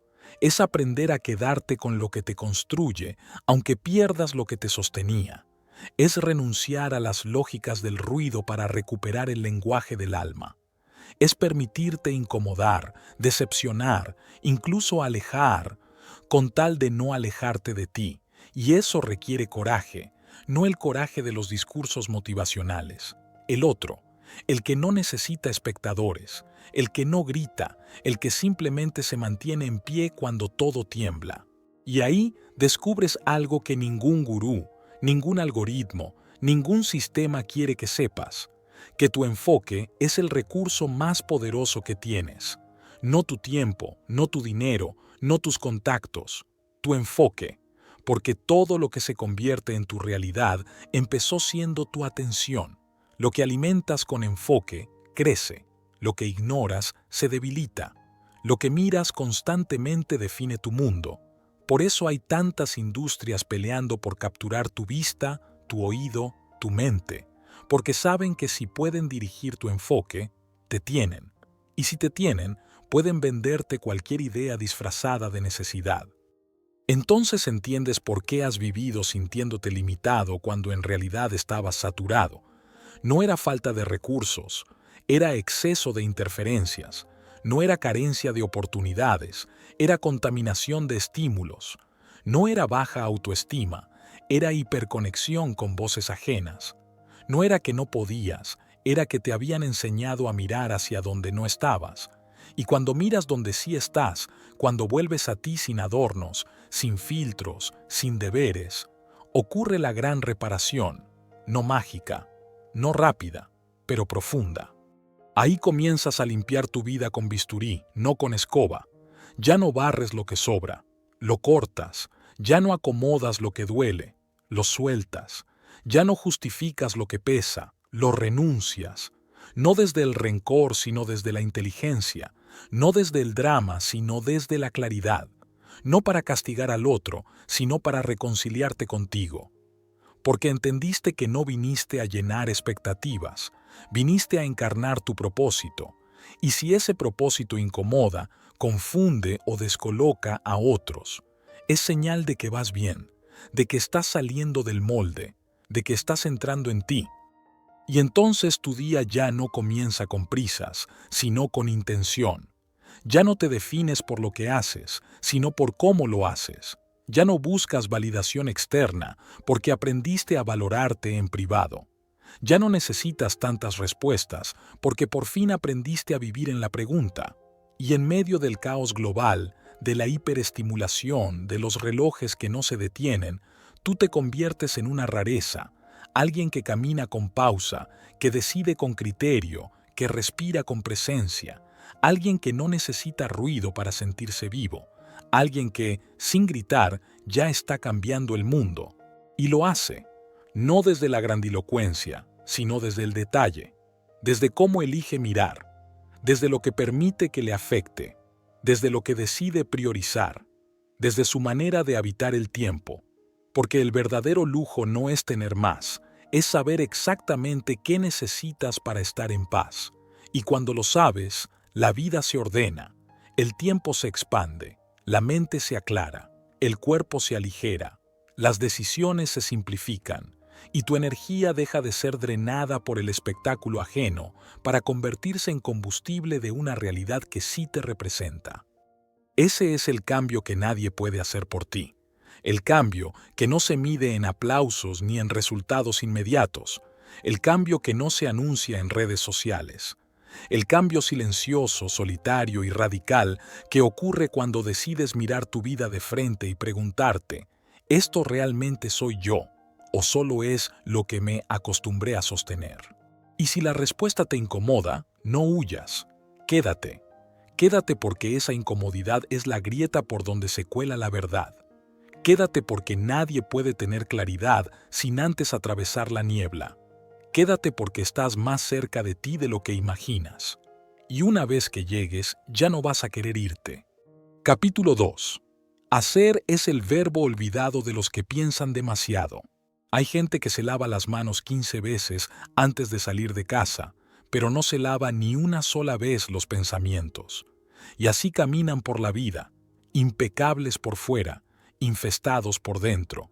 es aprender a quedarte con lo que te construye aunque pierdas lo que te sostenía. Es renunciar a las lógicas del ruido para recuperar el lenguaje del alma. Es permitirte incomodar, decepcionar, incluso alejar, con tal de no alejarte de ti. Y eso requiere coraje, no el coraje de los discursos motivacionales. El otro, el que no necesita espectadores, el que no grita, el que simplemente se mantiene en pie cuando todo tiembla. Y ahí descubres algo que ningún gurú, ningún algoritmo, ningún sistema quiere que sepas, que tu enfoque es el recurso más poderoso que tienes. No tu tiempo, no tu dinero, no tus contactos, tu enfoque, porque todo lo que se convierte en tu realidad empezó siendo tu atención. Lo que alimentas con enfoque crece, lo que ignoras se debilita, lo que miras constantemente define tu mundo. Por eso hay tantas industrias peleando por capturar tu vista, tu oído, tu mente, porque saben que si pueden dirigir tu enfoque, te tienen. Y si te tienen, pueden venderte cualquier idea disfrazada de necesidad. Entonces entiendes por qué has vivido sintiéndote limitado cuando en realidad estabas saturado. No era falta de recursos, era exceso de interferencias. No era carencia de oportunidades, era contaminación de estímulos. No era baja autoestima, era hiperconexión con voces ajenas. No era que no podías, era que te habían enseñado a mirar hacia donde no estabas. Y cuando miras donde sí estás, cuando vuelves a ti sin adornos, sin filtros, sin deberes, ocurre la gran reparación, no mágica, no rápida, pero profunda. Ahí comienzas a limpiar tu vida con bisturí, no con escoba. Ya no barres lo que sobra, lo cortas. Ya no acomodas lo que duele, lo sueltas. Ya no justificas lo que pesa, lo renuncias. No desde el rencor, sino desde la inteligencia. No desde el drama, sino desde la claridad. No para castigar al otro, sino para reconciliarte contigo. Porque entendiste que no viniste a llenar expectativas, viniste a encarnar tu propósito. Y si ese propósito incomoda, confunde o descoloca a otros, es señal de que vas bien, de que estás saliendo del molde, de que estás entrando en ti. Y entonces tu día ya no comienza con prisas, sino con intención. Ya no te defines por lo que haces, sino por cómo lo haces. Ya no buscas validación externa, porque aprendiste a valorarte en privado. Ya no necesitas tantas respuestas, porque por fin aprendiste a vivir en la pregunta. Y en medio del caos global, de la hiperestimulación, de los relojes que no se detienen, tú te conviertes en una rareza, alguien que camina con pausa, que decide con criterio, que respira con presencia, alguien que no necesita ruido para sentirse vivo, alguien que, sin gritar, ya está cambiando el mundo. Y lo hace, no desde la grandilocuencia, sino desde el detalle, desde cómo elige mirar, desde lo que permite que le afecte, desde lo que decide priorizar, desde su manera de habitar el tiempo. Porque el verdadero lujo no es tener más, es saber exactamente qué necesitas para estar en paz. Y cuando lo sabes, la vida se ordena, el tiempo se expande, la mente se aclara, el cuerpo se aligera, las decisiones se simplifican, y tu energía deja de ser drenada por el espectáculo ajeno para convertirse en combustible de una realidad que sí te representa. Ese es el cambio que nadie puede hacer por ti. El cambio que no se mide en aplausos ni en resultados inmediatos. El cambio que no se anuncia en redes sociales. El cambio silencioso, solitario y radical que ocurre cuando decides mirar tu vida de frente y preguntarte, ¿esto realmente soy yo o solo es lo que me acostumbré a sostener? Y si la respuesta te incomoda, no huyas, quédate. Quédate porque esa incomodidad es la grieta por donde se cuela la verdad. Quédate porque nadie puede tener claridad sin antes atravesar la niebla. Quédate porque estás más cerca de ti de lo que imaginas. Y una vez que llegues, ya no vas a querer irte. Capítulo 2. Hacer es el verbo olvidado de los que piensan demasiado. Hay gente que se lava las manos 15 veces antes de salir de casa, pero no se lava ni una sola vez los pensamientos. Y así caminan por la vida, impecables por fuera, infestados por dentro.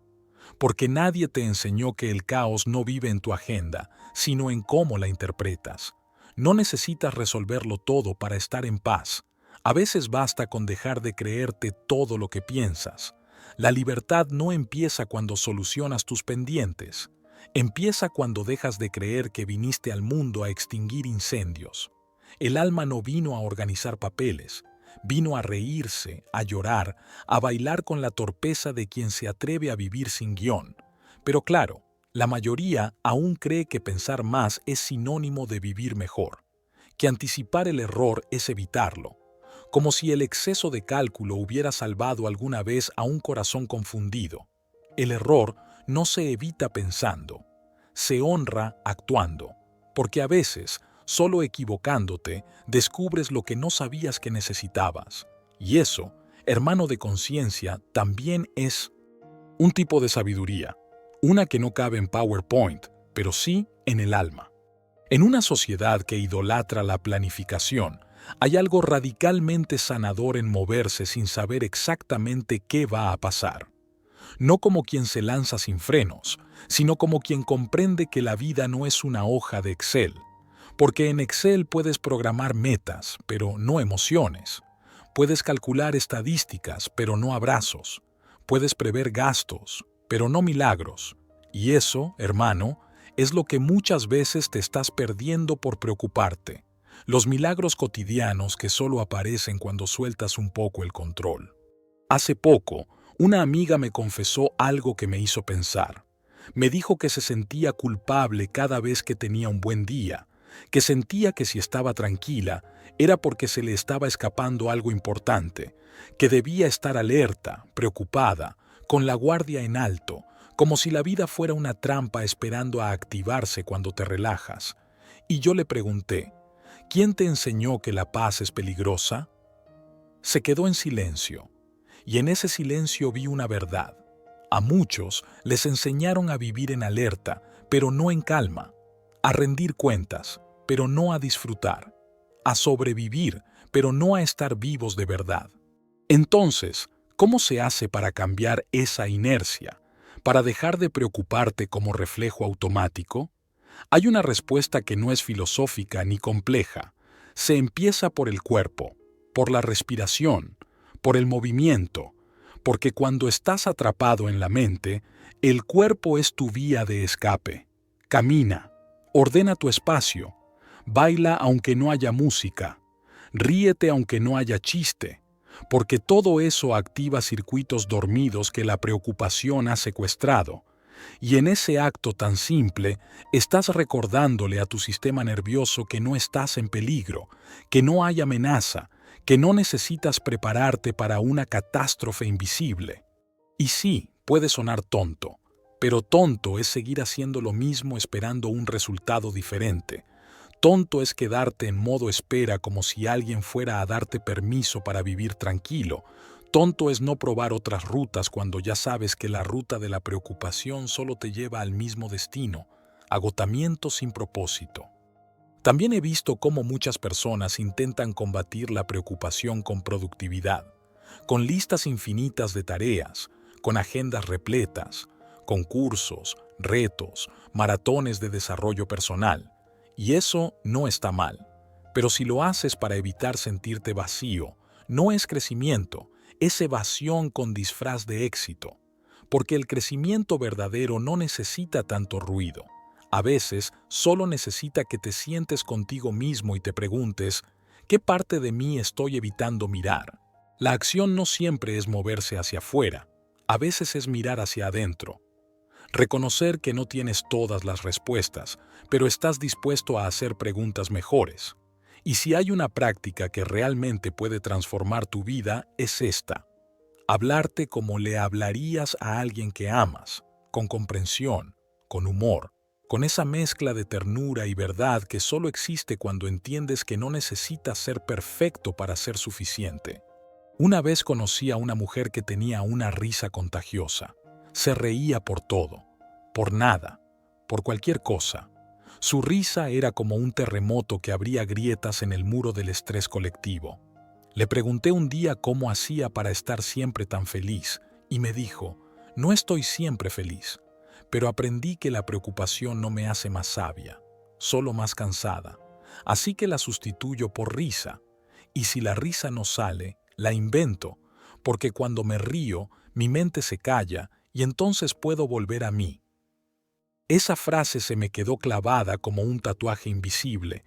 Porque nadie te enseñó que el caos no vive en tu agenda, sino en cómo la interpretas. No necesitas resolverlo todo para estar en paz. A veces basta con dejar de creerte todo lo que piensas. La libertad no empieza cuando solucionas tus pendientes. Empieza cuando dejas de creer que viniste al mundo a extinguir incendios. El alma no vino a organizar papeles. Vino a reírse, a llorar, a bailar con la torpeza de quien se atreve a vivir sin guión. Pero claro, la mayoría aún cree que pensar más es sinónimo de vivir mejor, que anticipar el error es evitarlo, como si el exceso de cálculo hubiera salvado alguna vez a un corazón confundido. El error no se evita pensando, se honra actuando, porque a veces, solo equivocándote, descubres lo que no sabías que necesitabas. Y eso, hermano de conciencia, también es un tipo de sabiduría, una que no cabe en PowerPoint, pero sí en el alma. En una sociedad que idolatra la planificación, hay algo radicalmente sanador en moverse sin saber exactamente qué va a pasar. No como quien se lanza sin frenos, sino como quien comprende que la vida no es una hoja de Excel. Porque en Excel puedes programar metas, pero no emociones. Puedes calcular estadísticas, pero no abrazos. Puedes prever gastos, pero no milagros. Y eso, hermano, es lo que muchas veces te estás perdiendo por preocuparte. Los milagros cotidianos que solo aparecen cuando sueltas un poco el control. Hace poco, una amiga me confesó algo que me hizo pensar. Me dijo que se sentía culpable cada vez que tenía un buen día, que sentía que si estaba tranquila era porque se le estaba escapando algo importante, que debía estar alerta, preocupada, con la guardia en alto, como si la vida fuera una trampa esperando a activarse cuando te relajas. Y yo le pregunté, ¿quién te enseñó que la paz es peligrosa? Se quedó en silencio, y en ese silencio vi una verdad. A muchos les enseñaron a vivir en alerta, pero no en calma, a rendir cuentas, pero no a disfrutar, a sobrevivir, pero no a estar vivos de verdad. Entonces, ¿cómo se hace para cambiar esa inercia? ¿Para dejar de preocuparte como reflejo automático? Hay una respuesta que no es filosófica ni compleja. Se empieza por el cuerpo, por la respiración, por el movimiento, porque cuando estás atrapado en la mente, el cuerpo es tu vía de escape. Camina, ordena tu espacio, baila aunque no haya música, ríete aunque no haya chiste, porque todo eso activa circuitos dormidos que la preocupación ha secuestrado. Y en ese acto tan simple, estás recordándole a tu sistema nervioso que no estás en peligro, que no hay amenaza, que no necesitas prepararte para una catástrofe invisible. Y sí, puede sonar tonto, pero tonto es seguir haciendo lo mismo esperando un resultado diferente. Tonto es quedarte en modo espera como si alguien fuera a darte permiso para vivir tranquilo. Tonto es no probar otras rutas cuando ya sabes que la ruta de la preocupación solo te lleva al mismo destino, agotamiento sin propósito. También he visto cómo muchas personas intentan combatir la preocupación con productividad, con listas infinitas de tareas, con agendas repletas, con cursos, retos, maratones de desarrollo personal. Y eso no está mal. Pero si lo haces para evitar sentirte vacío, no es crecimiento, es evasión con disfraz de éxito. Porque el crecimiento verdadero no necesita tanto ruido. A veces solo necesita que te sientes contigo mismo y te preguntes, ¿qué parte de mí estoy evitando mirar? La acción no siempre es moverse hacia afuera, a veces es mirar hacia adentro. Reconocer que no tienes todas las respuestas, pero estás dispuesto a hacer preguntas mejores. Y si hay una práctica que realmente puede transformar tu vida, es esta. Hablarte como le hablarías a alguien que amas, con comprensión, con humor, con esa mezcla de ternura y verdad que solo existe cuando entiendes que no necesitas ser perfecto para ser suficiente. Una vez conocí a una mujer que tenía una risa contagiosa. Se reía por todo, por nada, por cualquier cosa. Su risa era como un terremoto que abría grietas en el muro del estrés colectivo. Le pregunté un día cómo hacía para estar siempre tan feliz y me dijo, no estoy siempre feliz, pero aprendí que la preocupación no me hace más sabia, solo más cansada. Así que la sustituyo por risa. Y si la risa no sale, la invento, porque cuando me río, mi mente se calla y entonces puedo volver a mí. Esa frase se me quedó clavada como un tatuaje invisible,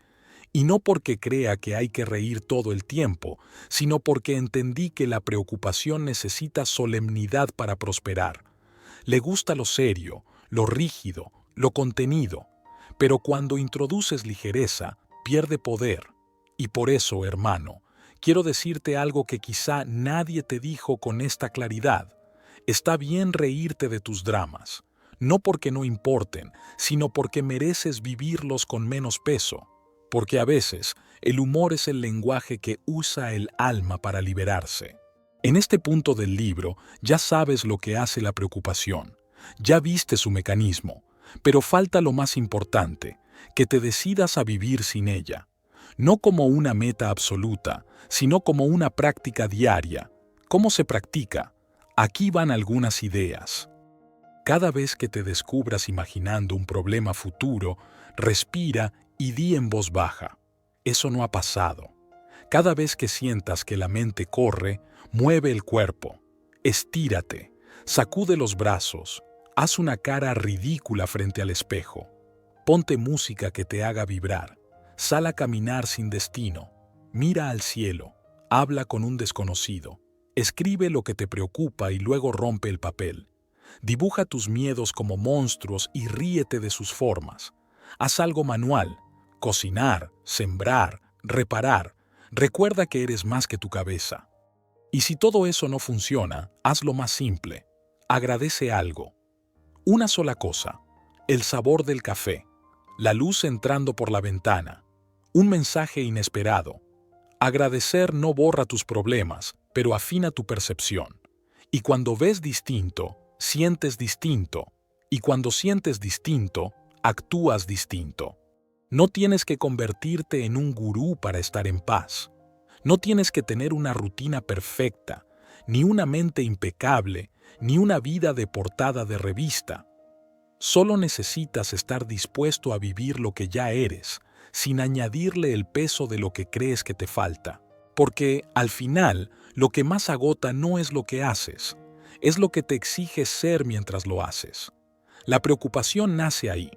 y no porque crea que hay que reír todo el tiempo, sino porque entendí que la preocupación necesita solemnidad para prosperar. Le gusta lo serio, lo rígido, lo contenido, pero cuando introduces ligereza, pierde poder. Y por eso, hermano, quiero decirte algo que quizá nadie te dijo con esta claridad. Está bien reírte de tus dramas, no porque no importen, sino porque mereces vivirlos con menos peso. Porque a veces el humor es el lenguaje que usa el alma para liberarse. En este punto del libro ya sabes lo que hace la preocupación, ya viste su mecanismo, pero falta lo más importante, que te decidas a vivir sin ella. No como una meta absoluta, sino como una práctica diaria. ¿Cómo se practica? Aquí van algunas ideas. Cada vez que te descubras imaginando un problema futuro, respira y di en voz baja, eso no ha pasado. Cada vez que sientas que la mente corre, mueve el cuerpo, estírate, sacude los brazos, haz una cara ridícula frente al espejo, ponte música que te haga vibrar, sal a caminar sin destino, mira al cielo, habla con un desconocido, escribe lo que te preocupa y luego rompe el papel. Dibuja tus miedos como monstruos y ríete de sus formas. Haz algo manual, cocinar, sembrar, reparar. Recuerda que eres más que tu cabeza. Y si todo eso no funciona, hazlo más simple. Agradece algo. Una sola cosa. El sabor del café. La luz entrando por la ventana. Un mensaje inesperado. Agradecer no borra tus problemas, pero afina tu percepción. Y cuando ves distinto, sientes distinto. Y cuando sientes distinto, actúas distinto. No tienes que convertirte en un gurú para estar en paz. No tienes que tener una rutina perfecta, ni una mente impecable, ni una vida de portada de revista. Solo necesitas estar dispuesto a vivir lo que ya eres, sin añadirle el peso de lo que crees que te falta. Porque, al final, lo que más agota no es lo que haces, es lo que te exige ser mientras lo haces. La preocupación nace ahí,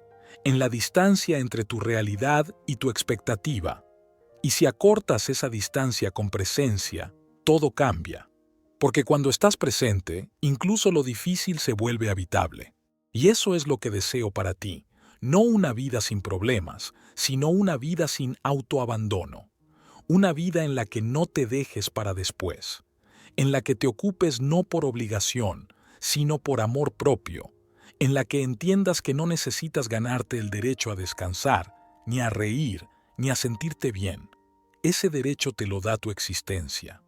en la distancia entre tu realidad y tu expectativa. Y si acortas esa distancia con presencia, todo cambia. Porque cuando estás presente, incluso lo difícil se vuelve habitable. Y eso es lo que deseo para ti, no una vida sin problemas, sino una vida sin autoabandono. Una vida en la que no te dejes para después, en la que te ocupes no por obligación, sino por amor propio, en la que entiendas que no necesitas ganarte el derecho a descansar, ni a reír, ni a sentirte bien. Ese derecho te lo da tu existencia.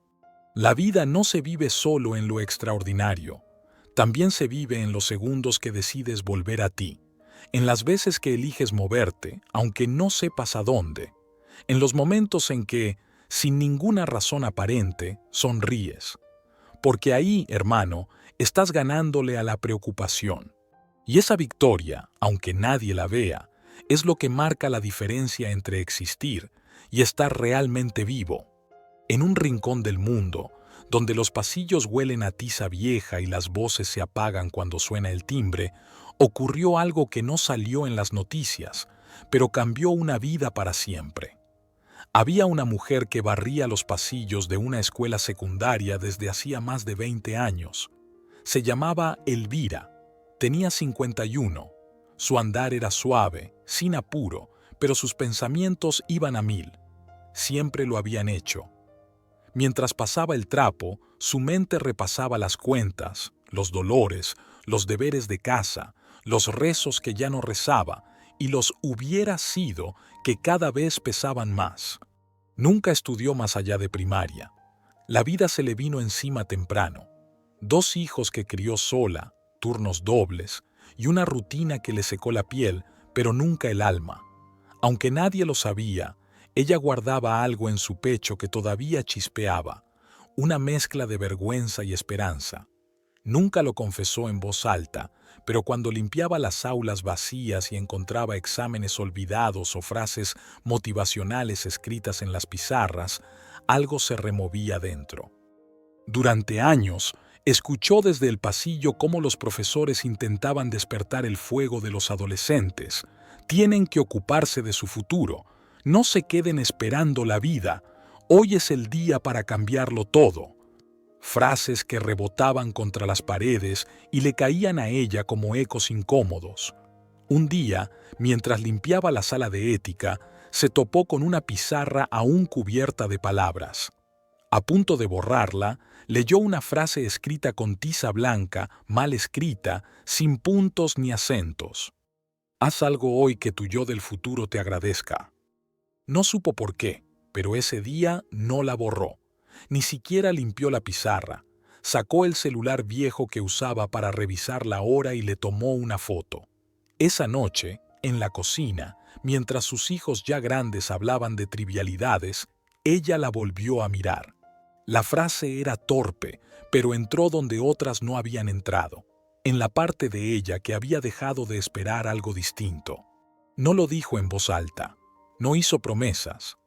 La vida no se vive solo en lo extraordinario, también se vive en los segundos que decides volver a ti, en las veces que eliges moverte, aunque no sepas a dónde, en los momentos en que, sin ninguna razón aparente, sonríes. Porque ahí, hermano, estás ganándole a la preocupación. Y esa victoria, aunque nadie la vea, es lo que marca la diferencia entre existir y estar realmente vivo. En un rincón del mundo, donde los pasillos huelen a tiza vieja y las voces se apagan cuando suena el timbre, ocurrió algo que no salió en las noticias, pero cambió una vida para siempre. Había una mujer que barría los pasillos de una escuela secundaria desde hacía más de 20 años. Se llamaba Elvira. Tenía 51. Su andar era suave, sin apuro, pero sus pensamientos iban a 1000. Siempre lo habían hecho. Mientras pasaba el trapo, su mente repasaba las cuentas, los dolores, los deberes de casa, los rezos que ya no rezaba y los hubiera sido que cada vez pesaban más. Nunca estudió más allá de primaria. La vida se le vino encima temprano. 2 hijos que crió sola, turnos dobles y una rutina que le secó la piel, pero nunca el alma. Aunque nadie lo sabía, ella guardaba algo en su pecho que todavía chispeaba, una mezcla de vergüenza y esperanza. Nunca lo confesó en voz alta, pero cuando limpiaba las aulas vacías y encontraba exámenes olvidados o frases motivacionales escritas en las pizarras, algo se removía dentro. Durante años, escuchó desde el pasillo cómo los profesores intentaban despertar el fuego de los adolescentes. Tienen que ocuparse de su futuro. No se queden esperando la vida. Hoy es el día para cambiarlo todo. Frases que rebotaban contra las paredes y le caían a ella como ecos incómodos. Un día, mientras limpiaba la sala de ética, se topó con una pizarra aún cubierta de palabras. A punto de borrarla, leyó una frase escrita con tiza blanca, mal escrita, sin puntos ni acentos. Haz algo hoy que tu yo del futuro te agradezca. No supo por qué, pero ese día no la borró. Ni siquiera limpió la pizarra. Sacó el celular viejo que usaba para revisar la hora y le tomó una foto. Esa noche, en la cocina, mientras sus hijos ya grandes hablaban de trivialidades, ella la volvió a mirar. La frase era torpe, pero entró donde otras no habían entrado, en la parte de ella que había dejado de esperar algo distinto. No lo dijo en voz alta, no hizo promesas,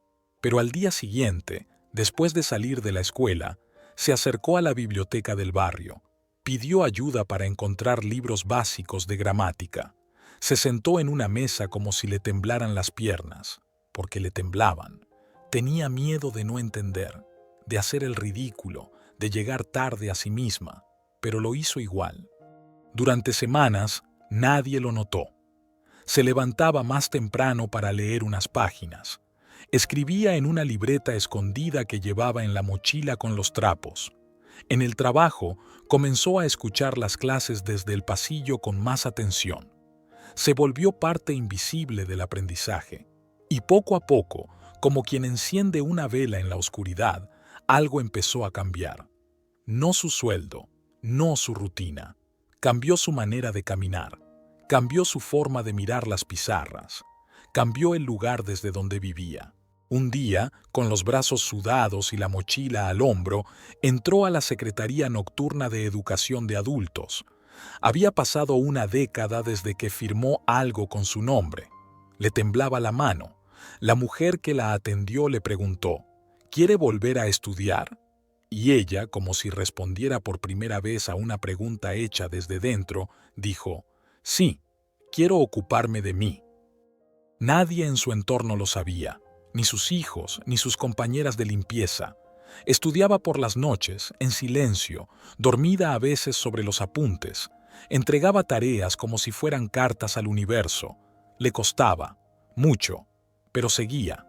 pero al día siguiente, después de salir de la escuela, se acercó a la biblioteca del barrio, pidió ayuda para encontrar libros básicos de gramática. Se sentó en una mesa como si le temblaran las piernas, porque le temblaban. Tenía miedo de no entender, de hacer el ridículo, de llegar tarde a sí misma, pero lo hizo igual. Durante semanas, nadie lo notó. Se levantaba más temprano para leer unas páginas. Escribía en una libreta escondida que llevaba en la mochila con los trapos. En el trabajo, comenzó a escuchar las clases desde el pasillo con más atención. Se volvió parte invisible del aprendizaje. Y poco a poco, como quien enciende una vela en la oscuridad, algo empezó a cambiar. No su sueldo, no su rutina. Cambió su manera de caminar. Cambió su forma de mirar las pizarras. Cambió el lugar desde donde vivía. Un día, con los brazos sudados y la mochila al hombro, entró a la Secretaría Nocturna de Educación de Adultos. Había pasado una década desde que firmó algo con su nombre. Le temblaba la mano. La mujer que la atendió le preguntó, ¿quiere volver a estudiar? Y ella, como si respondiera por primera vez a una pregunta hecha desde dentro, dijo, sí, quiero ocuparme de mí. Nadie en su entorno lo sabía, ni sus hijos, ni sus compañeras de limpieza. Estudiaba por las noches, en silencio, dormida a veces sobre los apuntes. Entregaba tareas como si fueran cartas al universo. Le costaba, mucho, pero seguía.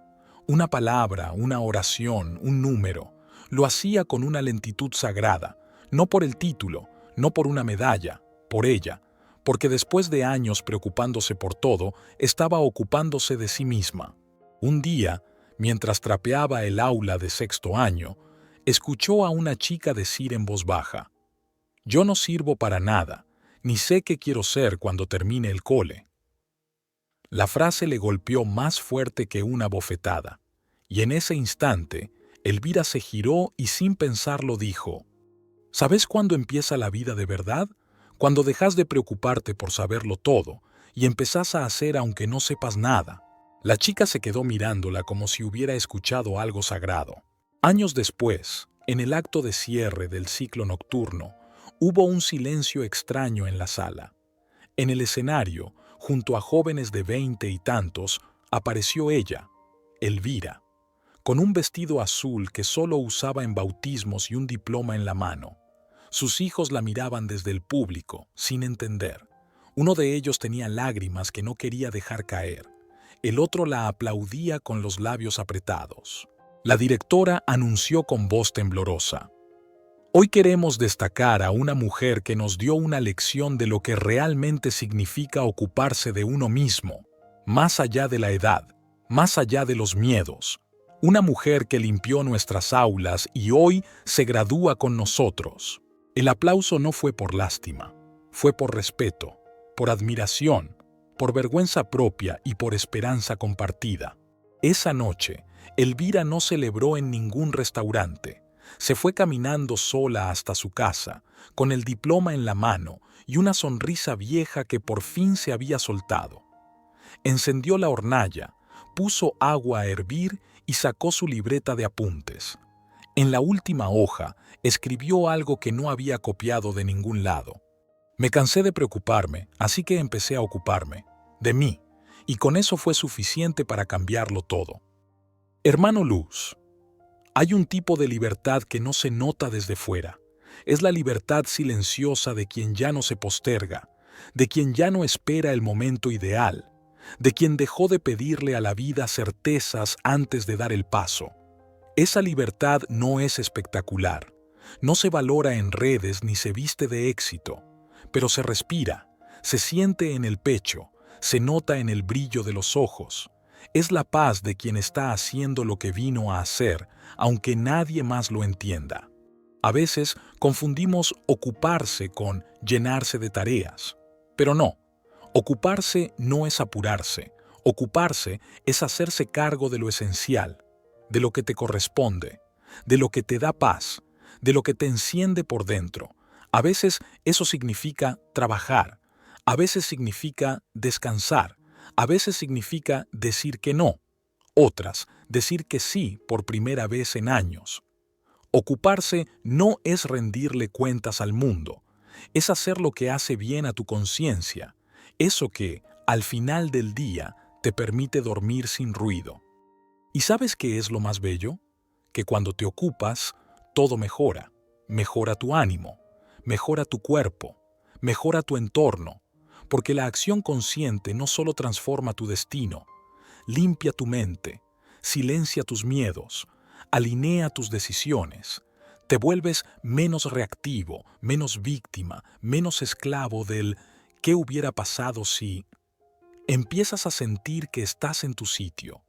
Una palabra, una oración, un número. Lo hacía con una lentitud sagrada, no por el título, no por una medalla, por ella, porque después de años preocupándose por todo, estaba ocupándose de sí misma. Un día, mientras trapeaba el aula de 6º año, escuchó a una chica decir en voz baja, «Yo no sirvo para nada, ni sé qué quiero ser cuando termine el cole». La frase le golpeó más fuerte que una bofetada, y en ese instante, Elvira se giró y sin pensarlo dijo, ¿sabes cuándo empieza la vida de verdad? Cuando dejas de preocuparte por saberlo todo y empezás a hacer aunque no sepas nada. La chica se quedó mirándola como si hubiera escuchado algo sagrado. Años después, en el acto de cierre del ciclo nocturno, hubo un silencio extraño en la sala. En el escenario, junto a jóvenes de 20 y tantos, apareció ella, Elvira, con un vestido azul que solo usaba en bautismos y un diploma en la mano. Sus hijos la miraban desde el público, sin entender. Uno de ellos tenía lágrimas que no quería dejar caer. El otro la aplaudía con los labios apretados. La directora anunció con voz temblorosa: Hoy queremos destacar a una mujer que nos dio una lección de lo que realmente significa ocuparse de uno mismo, más allá de la edad, más allá de los miedos. Una mujer que limpió nuestras aulas y hoy se gradúa con nosotros. El aplauso no fue por lástima, fue por respeto, por admiración, por vergüenza propia y por esperanza compartida. Esa noche, Elvira no celebró en ningún restaurante. Se fue caminando sola hasta su casa, con el diploma en la mano y una sonrisa vieja que por fin se había soltado. Encendió la hornalla, puso agua a hervir y sacó su libreta de apuntes. En la última hoja escribió algo que no había copiado de ningún lado. Me cansé de preocuparme, así que empecé a ocuparme, de mí, y con eso fue suficiente para cambiarlo todo. Hermano Luz, hay un tipo de libertad que no se nota desde fuera. Es la libertad silenciosa de quien ya no se posterga, de quien ya no espera el momento ideal, de quien dejó de pedirle a la vida certezas antes de dar el paso. Esa libertad no es espectacular, no se valora en redes ni se viste de éxito, pero se respira, se siente en el pecho, se nota en el brillo de los ojos. Es la paz de quien está haciendo lo que vino a hacer, aunque nadie más lo entienda. A veces confundimos ocuparse con llenarse de tareas, pero no. Ocuparse no es apurarse. Ocuparse es hacerse cargo de lo esencial, de lo que te corresponde, de lo que te da paz, de lo que te enciende por dentro. A veces eso significa trabajar, a veces significa descansar, a veces significa decir que no, otras decir que sí por primera vez en años. Ocuparse no es rendirle cuentas al mundo, es hacer lo que hace bien a tu conciencia, eso que, al final del día, te permite dormir sin ruido. ¿Y sabes qué es lo más bello? Que cuando te ocupas, todo mejora. Mejora tu ánimo, mejora tu cuerpo, mejora tu entorno, porque la acción consciente no solo transforma tu destino, limpia tu mente, silencia tus miedos, alinea tus decisiones, te vuelves menos reactivo, menos víctima, menos esclavo del ¿qué hubiera pasado si? Empiezas a sentir que estás en tu sitio,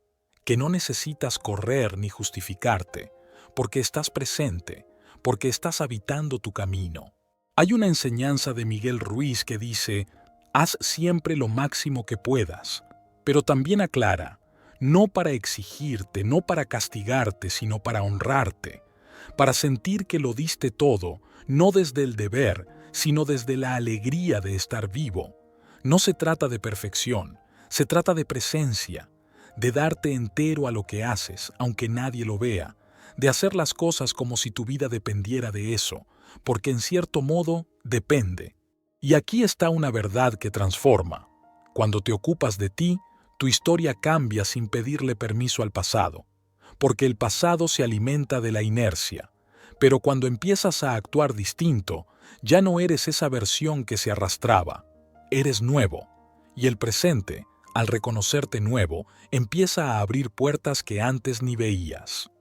que no necesitas correr ni justificarte, porque estás presente, porque estás habitando tu camino. Hay una enseñanza de Miguel Ruiz que dice: haz siempre lo máximo que puedas, pero también aclara, no para exigirte, no para castigarte, sino para honrarte, para sentir que lo diste todo, no desde el deber, sino desde la alegría de estar vivo. No se trata de perfección, se trata de presencia, de darte entero a lo que haces, aunque nadie lo vea, de hacer las cosas como si tu vida dependiera de eso, porque en cierto modo depende. Y aquí está una verdad que transforma. Cuando te ocupas de ti, tu historia cambia sin pedirle permiso al pasado, porque el pasado se alimenta de la inercia. Pero cuando empiezas a actuar distinto, ya no eres esa versión que se arrastraba, eres nuevo. Y el presente, al reconocerte nuevo, empieza a abrir puertas que antes ni veías.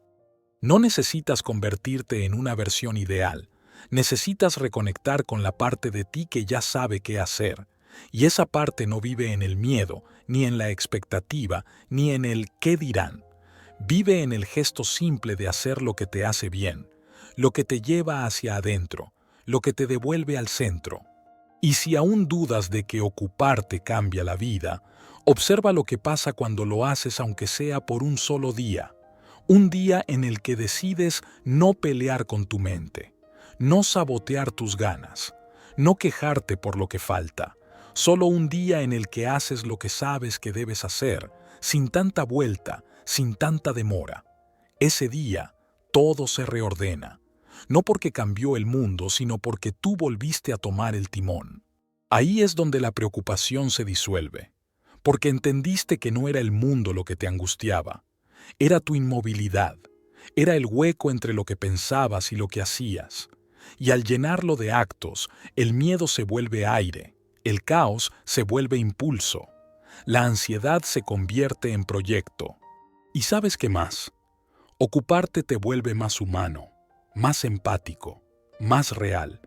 No necesitas convertirte en una versión ideal, necesitas reconectar con la parte de ti que ya sabe qué hacer, y esa parte no vive en el miedo, ni en la expectativa, ni en el qué dirán. Vive en el gesto simple de hacer lo que te hace bien, lo que te lleva hacia adentro, lo que te devuelve al centro. Y si aún dudas de que ocuparte cambia la vida, observa lo que pasa cuando lo haces aunque sea por un solo día. Un día en el que decides no pelear con tu mente, no sabotear tus ganas, no quejarte por lo que falta. Solo un día en el que haces lo que sabes que debes hacer, sin tanta vuelta, sin tanta demora. Ese día, todo se reordena. No porque cambió el mundo, sino porque tú volviste a tomar el timón. Ahí es donde la preocupación se disuelve, porque entendiste que no era el mundo lo que te angustiaba, era tu inmovilidad, era el hueco entre lo que pensabas y lo que hacías. Y al llenarlo de actos, el miedo se vuelve aire, el caos se vuelve impulso, la ansiedad se convierte en proyecto. ¿Y sabes qué más? Ocuparte te vuelve más humano, más empático, más real,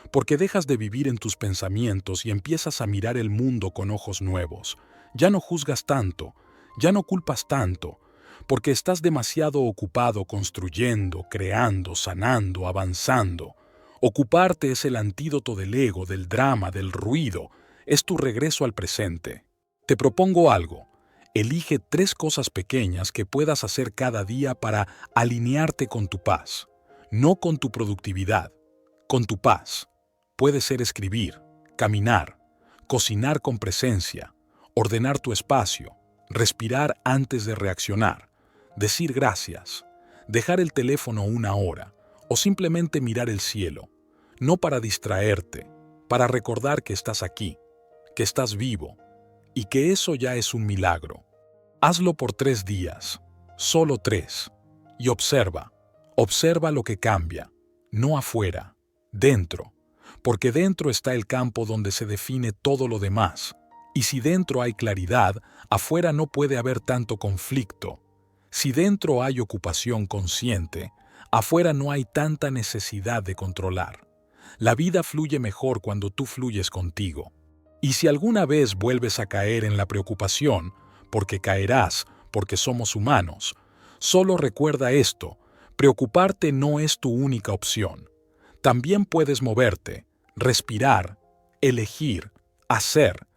porque dejas de vivir en tus pensamientos y empiezas a mirar el mundo con ojos nuevos. Ya no juzgas tanto, ya no culpas tanto, porque estás demasiado ocupado construyendo, creando, sanando, avanzando. Ocuparte es el antídoto del ego, del drama, del ruido. Es tu regreso al presente. Te propongo algo. Elige 3 cosas pequeñas que puedas hacer cada día para alinearte con tu paz. No con tu productividad, con tu paz. Puede ser escribir, caminar, cocinar con presencia, ordenar tu espacio, respirar antes de reaccionar, decir gracias, dejar el teléfono 1 hora o simplemente mirar el cielo, no para distraerte, para recordar que estás aquí, que estás vivo y que eso ya es un milagro. Hazlo por 3 días, solo 3, y observa lo que cambia, no afuera, dentro, porque dentro está el campo donde se define todo lo demás, y si dentro hay claridad, afuera no puede haber tanto conflicto. Si dentro hay ocupación consciente, afuera no hay tanta necesidad de controlar. La vida fluye mejor cuando tú fluyes contigo. Y si alguna vez vuelves a caer en la preocupación, porque caerás, porque somos humanos, solo recuerda esto: preocuparte no es tu única opción. También puedes moverte, respirar, elegir, hacer,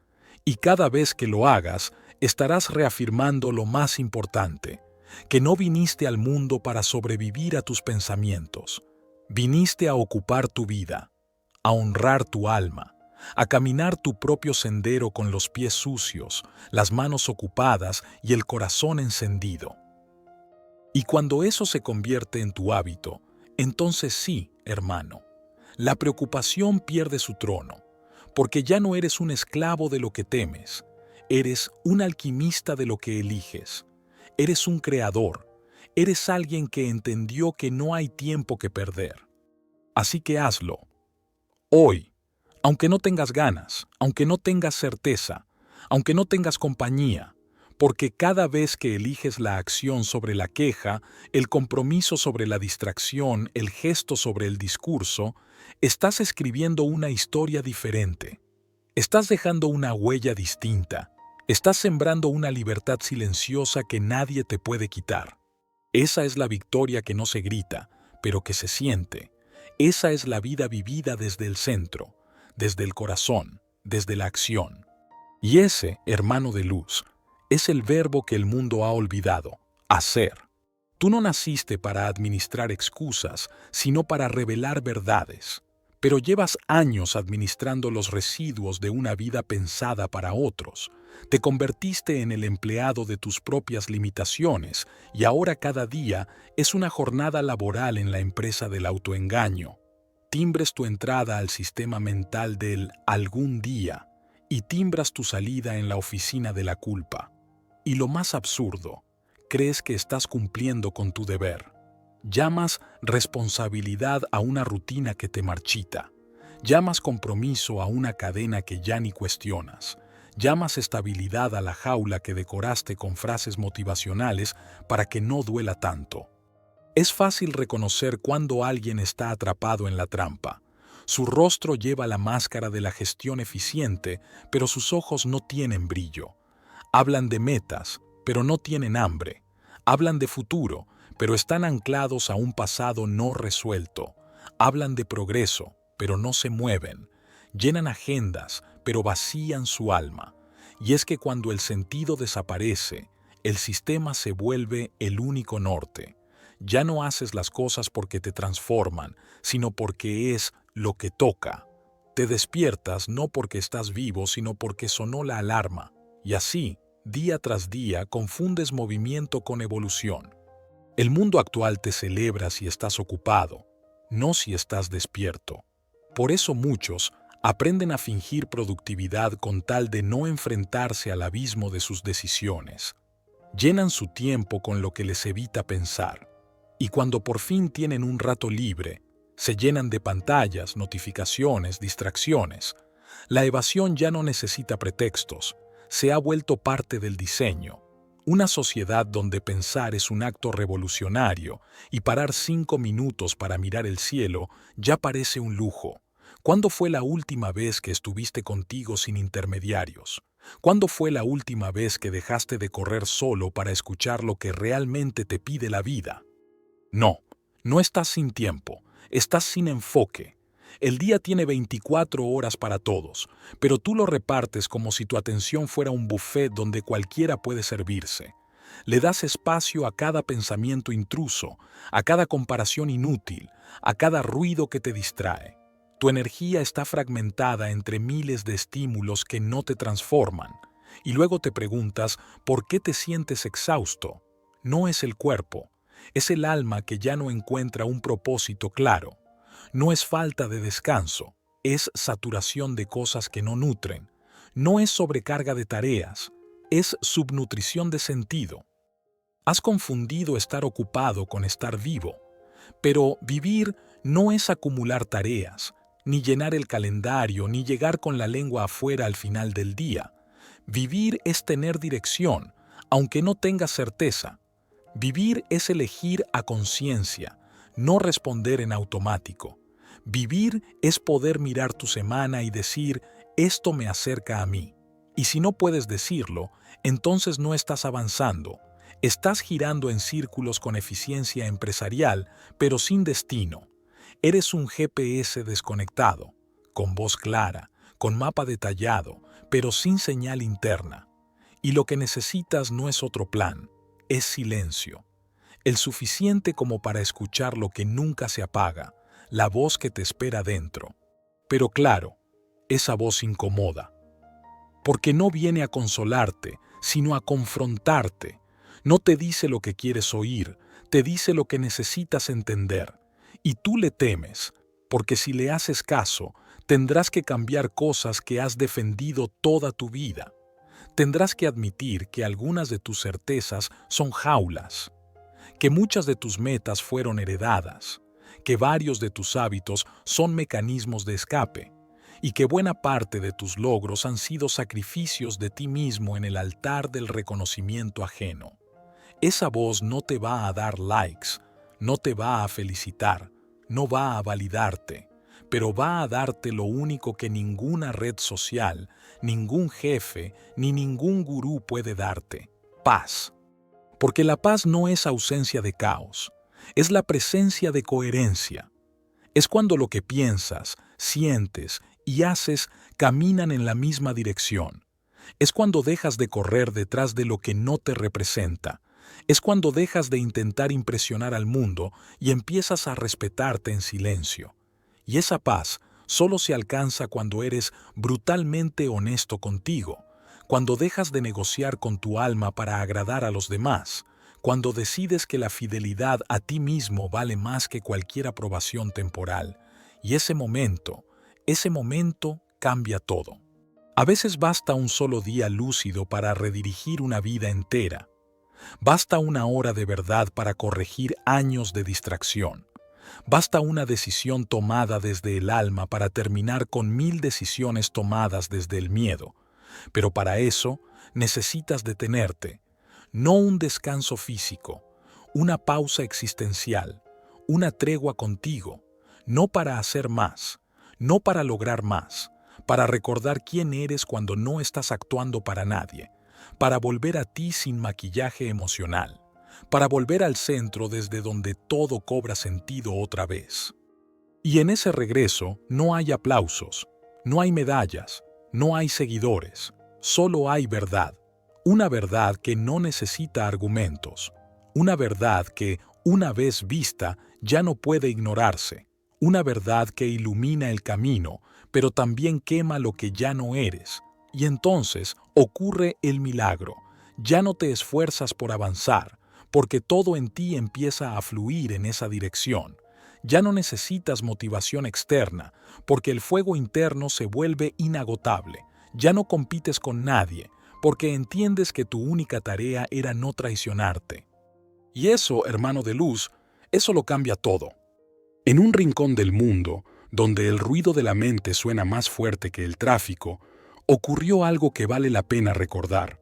y cada vez que lo hagas, estarás reafirmando lo más importante, que no viniste al mundo para sobrevivir a tus pensamientos. Viniste a ocupar tu vida, a honrar tu alma, a caminar tu propio sendero con los pies sucios, las manos ocupadas y el corazón encendido. Y cuando eso se convierte en tu hábito, entonces sí, hermano, la preocupación pierde su trono, porque ya no eres un esclavo de lo que temes, eres un alquimista de lo que eliges, eres un creador, eres alguien que entendió que no hay tiempo que perder. Así que hazlo, hoy, aunque no tengas ganas, aunque no tengas certeza, aunque no tengas compañía, porque cada vez que eliges la acción sobre la queja, el compromiso sobre la distracción, el gesto sobre el discurso, estás escribiendo una historia diferente. Estás dejando una huella distinta. Estás sembrando una libertad silenciosa que nadie te puede quitar. Esa es la victoria que no se grita, pero que se siente. Esa es la vida vivida desde el centro, desde el corazón, desde la acción. Y ese, hermano de luz, es el verbo que el mundo ha olvidado: hacer. Tú no naciste para administrar excusas, sino para revelar verdades. Pero llevas años administrando los residuos de una vida pensada para otros. Te convertiste en el empleado de tus propias limitaciones y ahora cada día es una jornada laboral en la empresa del autoengaño. Timbres tu entrada al sistema mental del algún día y timbras tu salida en la oficina de la culpa. Y lo más absurdo, crees que estás cumpliendo con tu deber. Llamas responsabilidad a una rutina que te marchita. Llamas compromiso a una cadena que ya ni cuestionas. Llamas estabilidad a la jaula que decoraste con frases motivacionales para que no duela tanto. Es fácil reconocer cuando alguien está atrapado en la trampa. Su rostro lleva la máscara de la gestión eficiente, pero sus ojos no tienen brillo. Hablan de metas, pero no tienen hambre. Hablan de futuro, pero están anclados a un pasado no resuelto. Hablan de progreso, pero no se mueven. Llenan agendas, pero vacían su alma. Y es que cuando el sentido desaparece, el sistema se vuelve el único norte. Ya no haces las cosas porque te transforman, sino porque es lo que toca. Te despiertas no porque estás vivo, sino porque sonó la alarma. Y así, día tras día, confundes movimiento con evolución. El mundo actual te celebra si estás ocupado, no si estás despierto. Por eso muchos aprenden a fingir productividad con tal de no enfrentarse al abismo de sus decisiones. Llenan su tiempo con lo que les evita pensar. Y cuando por fin tienen un rato libre, se llenan de pantallas, notificaciones, distracciones. La evasión ya no necesita pretextos, se ha vuelto parte del diseño. Una sociedad donde pensar es un acto revolucionario y parar 5 minutos para mirar el cielo ya parece un lujo. ¿Cuándo fue la última vez que estuviste contigo sin intermediarios? ¿Cuándo fue la última vez que dejaste de correr solo para escuchar lo que realmente te pide la vida? No, no estás sin tiempo, estás sin enfoque. El día tiene 24 horas para todos, pero tú lo repartes como si tu atención fuera un buffet donde cualquiera puede servirse. Le das espacio a cada pensamiento intruso, a cada comparación inútil, a cada ruido que te distrae. Tu energía está fragmentada entre miles de estímulos que no te transforman. Y luego te preguntas por qué te sientes exhausto. No es el cuerpo, es el alma que ya no encuentra un propósito claro. No es falta de descanso, es saturación de cosas que no nutren. No es sobrecarga de tareas, es subnutrición de sentido. Has confundido estar ocupado con estar vivo, pero vivir no es acumular tareas, ni llenar el calendario, ni llegar con la lengua afuera al final del día. Vivir es tener dirección, aunque no tengas certeza. Vivir es elegir a conciencia, no responder en automático. Vivir es poder mirar tu semana y decir, esto me acerca a mí. Y si no puedes decirlo, entonces no estás avanzando. Estás girando en círculos con eficiencia empresarial, pero sin destino. Eres un GPS desconectado, con voz clara, con mapa detallado, pero sin señal interna. Y lo que necesitas no es otro plan, es silencio. El suficiente como para escuchar lo que nunca se apaga, la voz que te espera dentro. Pero claro, esa voz incomoda, porque no viene a consolarte, sino a confrontarte. No te dice lo que quieres oír, te dice lo que necesitas entender. Y tú le temes, porque si le haces caso, tendrás que cambiar cosas que has defendido toda tu vida. Tendrás que admitir que algunas de tus certezas son jaulas, que muchas de tus metas fueron heredadas, que varios de tus hábitos son mecanismos de escape, y que buena parte de tus logros han sido sacrificios de ti mismo en el altar del reconocimiento ajeno. Esa voz no te va a dar likes, no te va a felicitar, no va a validarte, pero va a darte lo único que ninguna red social, ningún jefe, ni ningún gurú puede darte: paz. Porque la paz no es ausencia de caos, es la presencia de coherencia. Es cuando lo que piensas, sientes y haces caminan en la misma dirección. Es cuando dejas de correr detrás de lo que no te representa. Es cuando dejas de intentar impresionar al mundo y empiezas a respetarte en silencio. Y esa paz solo se alcanza cuando eres brutalmente honesto contigo, cuando dejas de negociar con tu alma para agradar a los demás, cuando decides que la fidelidad a ti mismo vale más que cualquier aprobación temporal. Y ese momento cambia todo. A veces basta un solo día lúcido para redirigir una vida entera. Basta una hora de verdad para corregir años de distracción. Basta una decisión tomada desde el alma para terminar con 1000 decisiones tomadas desde el miedo. Pero para eso necesitas detenerte, no un descanso físico, una pausa existencial, una tregua contigo, no para hacer más, no para lograr más, para recordar quién eres cuando no estás actuando para nadie, para volver a ti sin maquillaje emocional, para volver al centro desde donde todo cobra sentido otra vez. Y en ese regreso no hay aplausos, no hay medallas, no hay seguidores, solo hay verdad. Una verdad que no necesita argumentos, una verdad que, una vez vista, ya no puede ignorarse, una verdad que ilumina el camino, pero también quema lo que ya no eres. Y entonces ocurre el milagro. Ya no te esfuerzas por avanzar, porque todo en ti empieza a fluir en esa dirección. Ya no necesitas motivación externa, porque el fuego interno se vuelve inagotable. Ya no compites con nadie, porque entiendes que tu única tarea era no traicionarte. Y eso, hermano de luz, eso lo cambia todo. En un rincón del mundo, donde el ruido de la mente suena más fuerte que el tráfico, ocurrió algo que vale la pena recordar.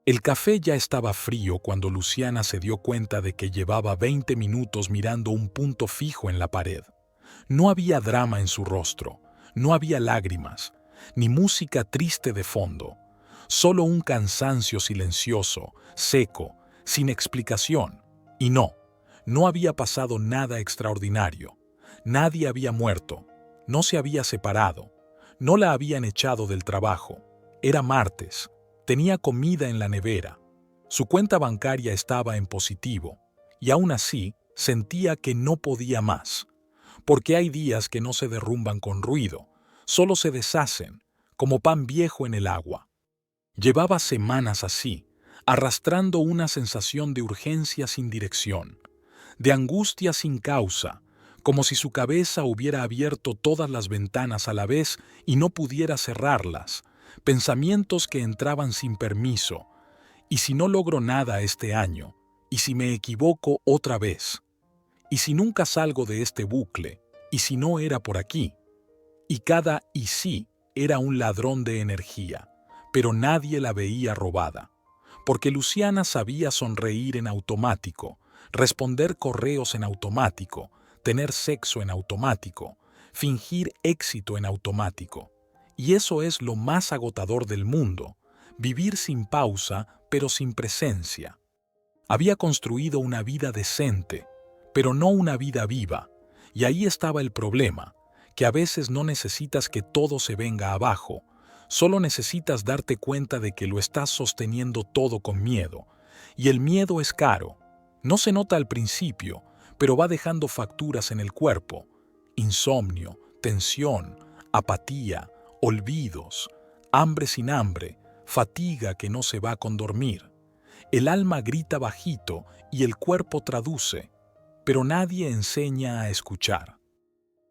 El café ya estaba frío cuando Luciana se dio cuenta de que llevaba 20 minutos mirando un punto fijo en la pared. No había drama en su rostro, no había lágrimas, ni música triste de fondo, solo un cansancio silencioso, seco, sin explicación. Y no había pasado nada extraordinario. Nadie había muerto, no se había separado, no la habían echado del trabajo. Era martes, tenía comida en la nevera, su cuenta bancaria estaba en positivo, y aún así sentía que no podía más. Porque hay días que no se derrumban con ruido, solo se deshacen, como pan viejo en el agua. Llevaba semanas así, arrastrando una sensación de urgencia sin dirección, de angustia sin causa, como si su cabeza hubiera abierto todas las ventanas a la vez y no pudiera cerrarlas, pensamientos que entraban sin permiso. ¿Y si no logro nada este año? ¿Y si me equivoco otra vez? ¿Y si nunca salgo de este bucle? ¿Y si no era por aquí? Y cada "y sí" era un ladrón de energía, pero nadie la veía robada. Porque Luciana sabía sonreír en automático, responder correos en automático, tener sexo en automático, fingir éxito en automático. Y eso es lo más agotador del mundo, vivir sin pausa, pero sin presencia. Había construido una vida decente, pero no una vida viva, y ahí estaba el problema, que a veces no necesitas que todo se venga abajo, solo necesitas darte cuenta de que lo estás sosteniendo todo con miedo, y el miedo es caro. No se nota al principio, pero va dejando facturas en el cuerpo: insomnio, tensión, apatía, olvidos, hambre sin hambre, fatiga que no se va con dormir. El alma grita bajito y el cuerpo traduce, pero nadie enseña a escuchar.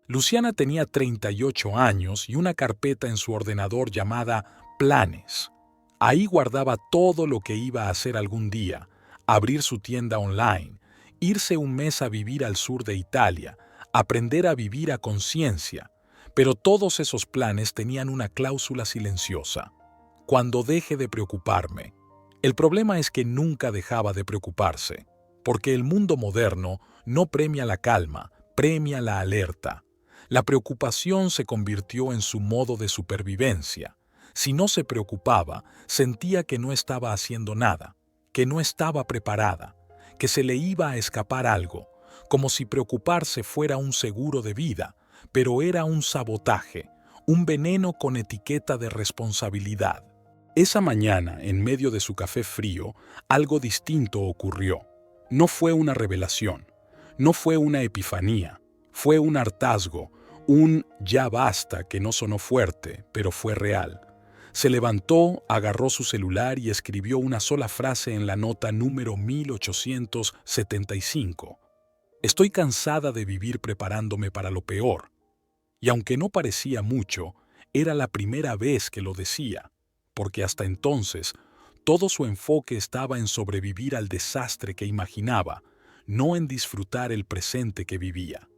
Luciana tenía 38 años y una carpeta en su ordenador llamada Planes. Ahí guardaba todo lo que iba a hacer algún día: abrir su tienda online, irse un mes a vivir al sur de Italia, aprender a vivir a conciencia. Pero todos esos planes tenían una cláusula silenciosa: cuando deje de preocuparme. El problema es que nunca dejaba de preocuparse, porque el mundo moderno no premia la calma, premia la alerta. La preocupación se convirtió en su modo de supervivencia. Si no se preocupaba, sentía que no estaba haciendo nada, que no estaba preparada, que se le iba a escapar algo, como si preocuparse fuera un seguro de vida, pero era un sabotaje, un veneno con etiqueta de responsabilidad. Esa mañana, en medio de su café frío, algo distinto ocurrió. No fue una revelación, no fue una epifanía, fue un hartazgo, un "ya basta" que no sonó fuerte, pero fue real. Se levantó, agarró su celular y escribió una sola frase en la nota número 1875. Estoy cansada de vivir preparándome para lo peor. Y aunque no parecía mucho, era la primera vez que lo decía, porque hasta entonces todo su enfoque estaba en sobrevivir al desastre que imaginaba, no en disfrutar el presente que vivía.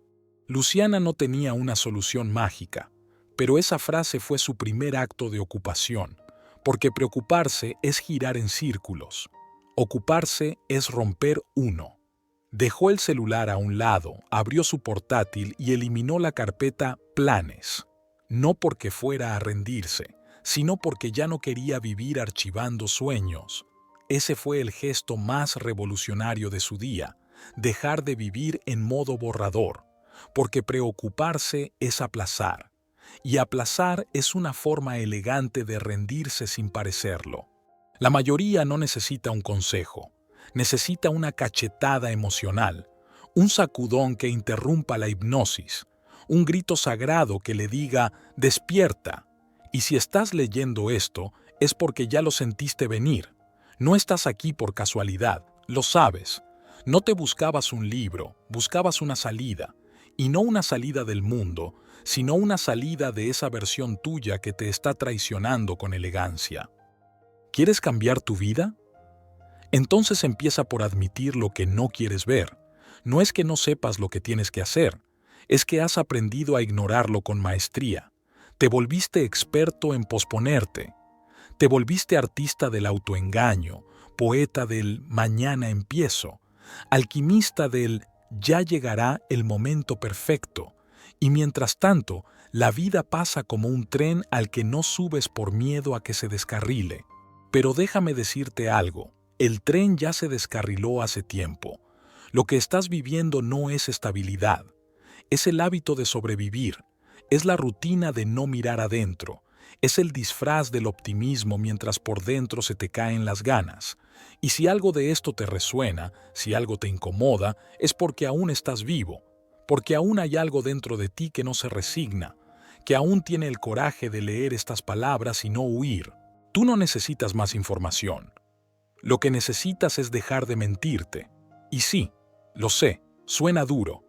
Luciana no tenía una solución mágica, pero esa frase fue su primer acto de ocupación, porque preocuparse es girar en círculos. Ocuparse es romper uno. Dejó el celular a un lado, abrió su portátil y eliminó la carpeta Planes. No porque fuera a rendirse, sino porque ya no quería vivir archivando sueños. Ese fue el gesto más revolucionario de su día: dejar de vivir en modo borrador, porque preocuparse es aplazar, y aplazar es una forma elegante de rendirse sin parecerlo. La mayoría no necesita un consejo, necesita una cachetada emocional, un sacudón que interrumpa la hipnosis, un grito sagrado que le diga «despierta». Y si estás leyendo esto, es porque ya lo sentiste venir. No estás aquí por casualidad, lo sabes. No te buscabas un libro, buscabas una salida. Y no una salida del mundo, sino una salida de esa versión tuya que te está traicionando con elegancia. ¿Quieres cambiar tu vida? Entonces empieza por admitir lo que no quieres ver. No es que no sepas lo que tienes que hacer, es que has aprendido a ignorarlo con maestría. Te volviste experto en posponerte. Te volviste artista del autoengaño, poeta del mañana empiezo, alquimista del ya llegará el momento perfecto, y mientras tanto, la vida pasa como un tren al que no subes por miedo a que se descarrile. Pero déjame decirte algo, el tren ya se descarriló hace tiempo. Lo que estás viviendo no es estabilidad, es el hábito de sobrevivir, es la rutina de no mirar adentro, es el disfraz del optimismo mientras por dentro se te caen las ganas. Y si algo de esto te resuena, si algo te incomoda, es porque aún estás vivo, porque aún hay algo dentro de ti que no se resigna, que aún tiene el coraje de leer estas palabras y no huir. Tú no necesitas más información. Lo que necesitas es dejar de mentirte. Y sí, lo sé, suena duro,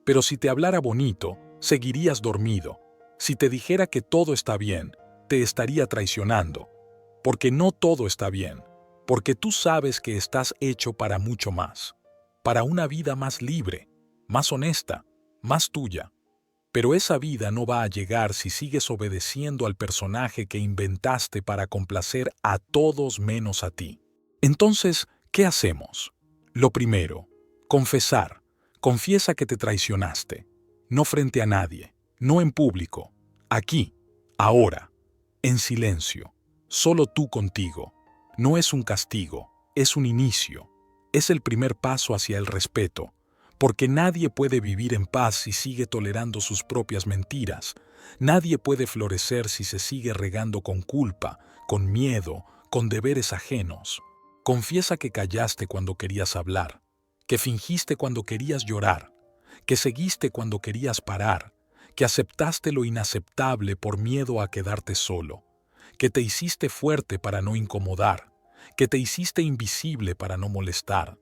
pero si te hablara bonito, seguirías dormido. Si te dijera que todo está bien, te estaría traicionando. Porque no todo está bien. Porque tú sabes que estás hecho para mucho más. Para una vida más libre, más honesta, más tuya. Pero esa vida no va a llegar si sigues obedeciendo al personaje que inventaste para complacer a todos menos a ti. Entonces, ¿qué hacemos? Lo primero, confesar. Confiesa que te traicionaste. No frente a nadie, no en público. Aquí, ahora, en silencio. Solo tú contigo. No es un castigo, es un inicio. Es el primer paso hacia el respeto. Porque nadie puede vivir en paz si sigue tolerando sus propias mentiras. Nadie puede florecer si se sigue regando con culpa, con miedo, con deberes ajenos. Confiesa que callaste cuando querías hablar, que fingiste cuando querías llorar, que seguiste cuando querías parar, que aceptaste lo inaceptable por miedo a quedarte solo, que te hiciste fuerte para no incomodar, que te hiciste invisible para no molestar,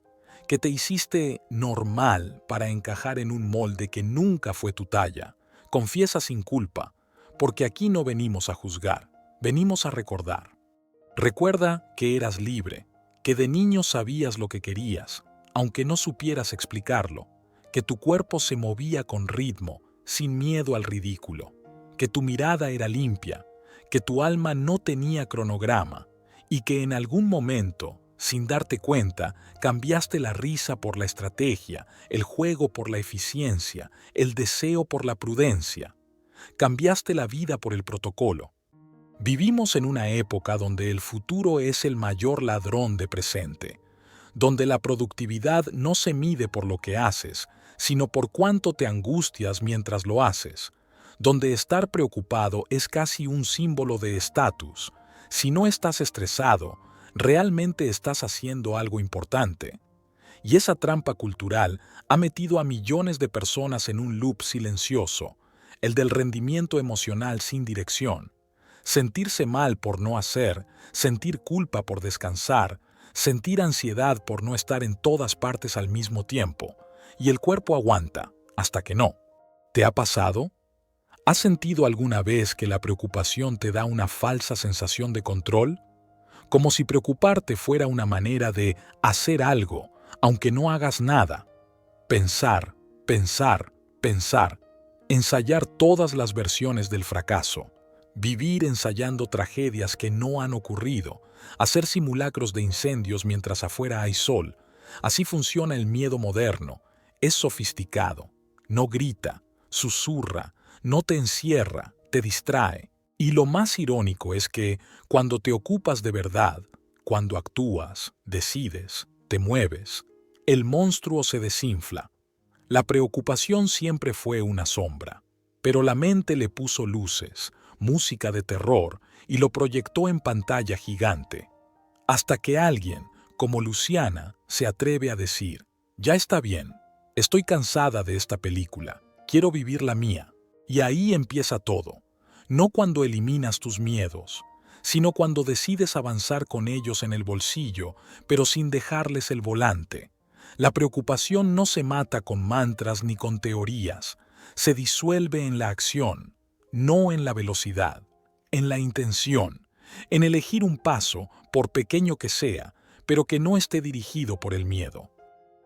que te hiciste normal para encajar en un molde que nunca fue tu talla. Confiesa sin culpa, porque aquí no venimos a juzgar, venimos a recordar. Recuerda que eras libre, que de niño sabías lo que querías, aunque no supieras explicarlo, que tu cuerpo se movía con ritmo, sin miedo al ridículo, que tu mirada era limpia, que tu alma no tenía cronograma y que en algún momento, sin darte cuenta, cambiaste la risa por la estrategia, el juego por la eficiencia, el deseo por la prudencia. Cambiaste la vida por el protocolo. Vivimos en una época donde el futuro es el mayor ladrón de presente, donde la productividad no se mide por lo que haces, sino por cuánto te angustias mientras lo haces, donde estar preocupado es casi un símbolo de estatus. Si no estás estresado, realmente estás haciendo algo importante. Y esa trampa cultural ha metido a millones de personas en un loop silencioso, el del rendimiento emocional sin dirección. Sentirse mal por no hacer, sentir culpa por descansar, sentir ansiedad por no estar en todas partes al mismo tiempo. Y el cuerpo aguanta, hasta que no. ¿Te ha pasado? ¿Has sentido alguna vez que la preocupación te da una falsa sensación de control? Como si preocuparte fuera una manera de hacer algo, aunque no hagas nada. Pensar, pensar, pensar. Ensayar todas las versiones del fracaso. Vivir ensayando tragedias que no han ocurrido. Hacer simulacros de incendios mientras afuera hay sol. Así funciona el miedo moderno. Es sofisticado. No grita, susurra, no te encierra, te distrae. Y lo más irónico es que, cuando te ocupas de verdad, cuando actúas, decides, te mueves, el monstruo se desinfla. La preocupación siempre fue una sombra, pero la mente le puso luces, música de terror y lo proyectó en pantalla gigante. Hasta que alguien, como Luciana, se atreve a decir: ya está bien, estoy cansada de esta película, quiero vivir la mía. Y ahí empieza todo. No cuando eliminas tus miedos, sino cuando decides avanzar con ellos en el bolsillo, pero sin dejarles el volante. La preocupación no se mata con mantras ni con teorías, se disuelve en la acción, no en la velocidad, en la intención, en elegir un paso, por pequeño que sea, pero que no esté dirigido por el miedo.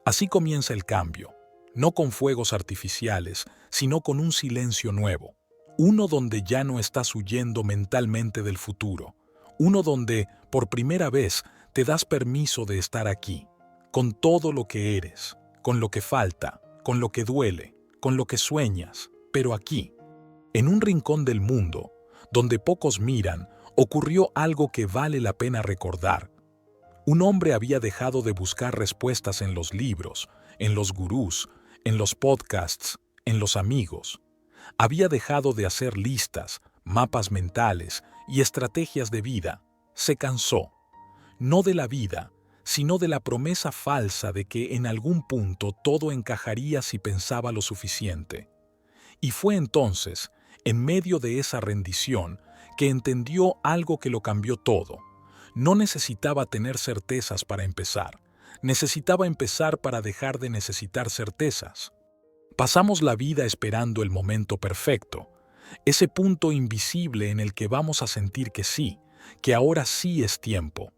Así comienza el cambio, no con fuegos artificiales, sino con un silencio nuevo. Uno donde ya no estás huyendo mentalmente del futuro, Uno donde, por primera vez, te das permiso de estar aquí, con todo lo que eres, con lo que falta, con lo que duele, con lo que sueñas, pero aquí, en un rincón del mundo, donde pocos miran, ocurrió algo que vale la pena recordar. Un hombre había dejado de buscar respuestas en los libros, en los gurús, en los podcasts, en los amigos. Había dejado de hacer listas, mapas mentales y estrategias de vida. Se cansó, no de la vida, sino de la promesa falsa de que en algún punto todo encajaría si pensaba lo suficiente. Y fue entonces, en medio de esa rendición, que entendió algo que lo cambió todo. No necesitaba tener certezas para empezar. Necesitaba empezar para dejar de necesitar certezas. Pasamos la vida esperando el momento perfecto, ese punto invisible en el que vamos a sentir que sí, que ahora sí es tiempo.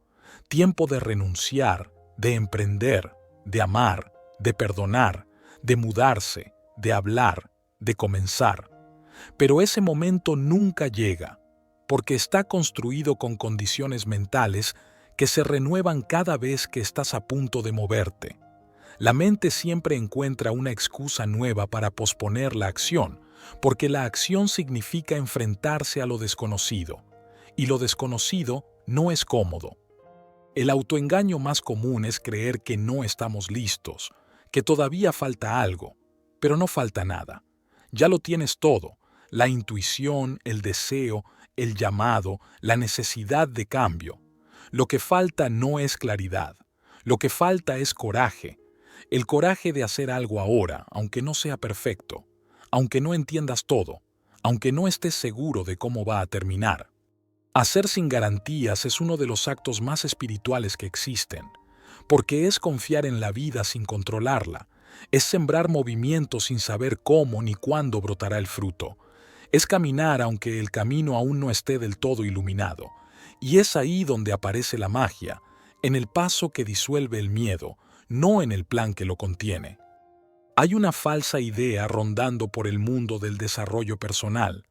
Tiempo de renunciar, de emprender, de amar, de perdonar, de mudarse, de hablar, de comenzar. Pero ese momento nunca llega, porque está construido con condiciones mentales que se renuevan cada vez que estás a punto de moverte. La mente siempre encuentra una excusa nueva para posponer la acción, porque la acción significa enfrentarse a lo desconocido, y lo desconocido no es cómodo. El autoengaño más común es creer que no estamos listos, que todavía falta algo, pero no falta nada. Ya lo tienes todo, la intuición, el deseo, el llamado, la necesidad de cambio. Lo que falta no es claridad, lo que falta es coraje. El coraje de hacer algo ahora, aunque no sea perfecto, aunque no entiendas todo, aunque no estés seguro de cómo va a terminar. Hacer sin garantías es uno de los actos más espirituales que existen, porque es confiar en la vida sin controlarla, es sembrar movimiento sin saber cómo ni cuándo brotará el fruto, es caminar aunque el camino aún no esté del todo iluminado, y es ahí donde aparece la magia, en el paso que disuelve el miedo, no en el plan que lo contiene. Hay una falsa idea rondando por el mundo del desarrollo personal,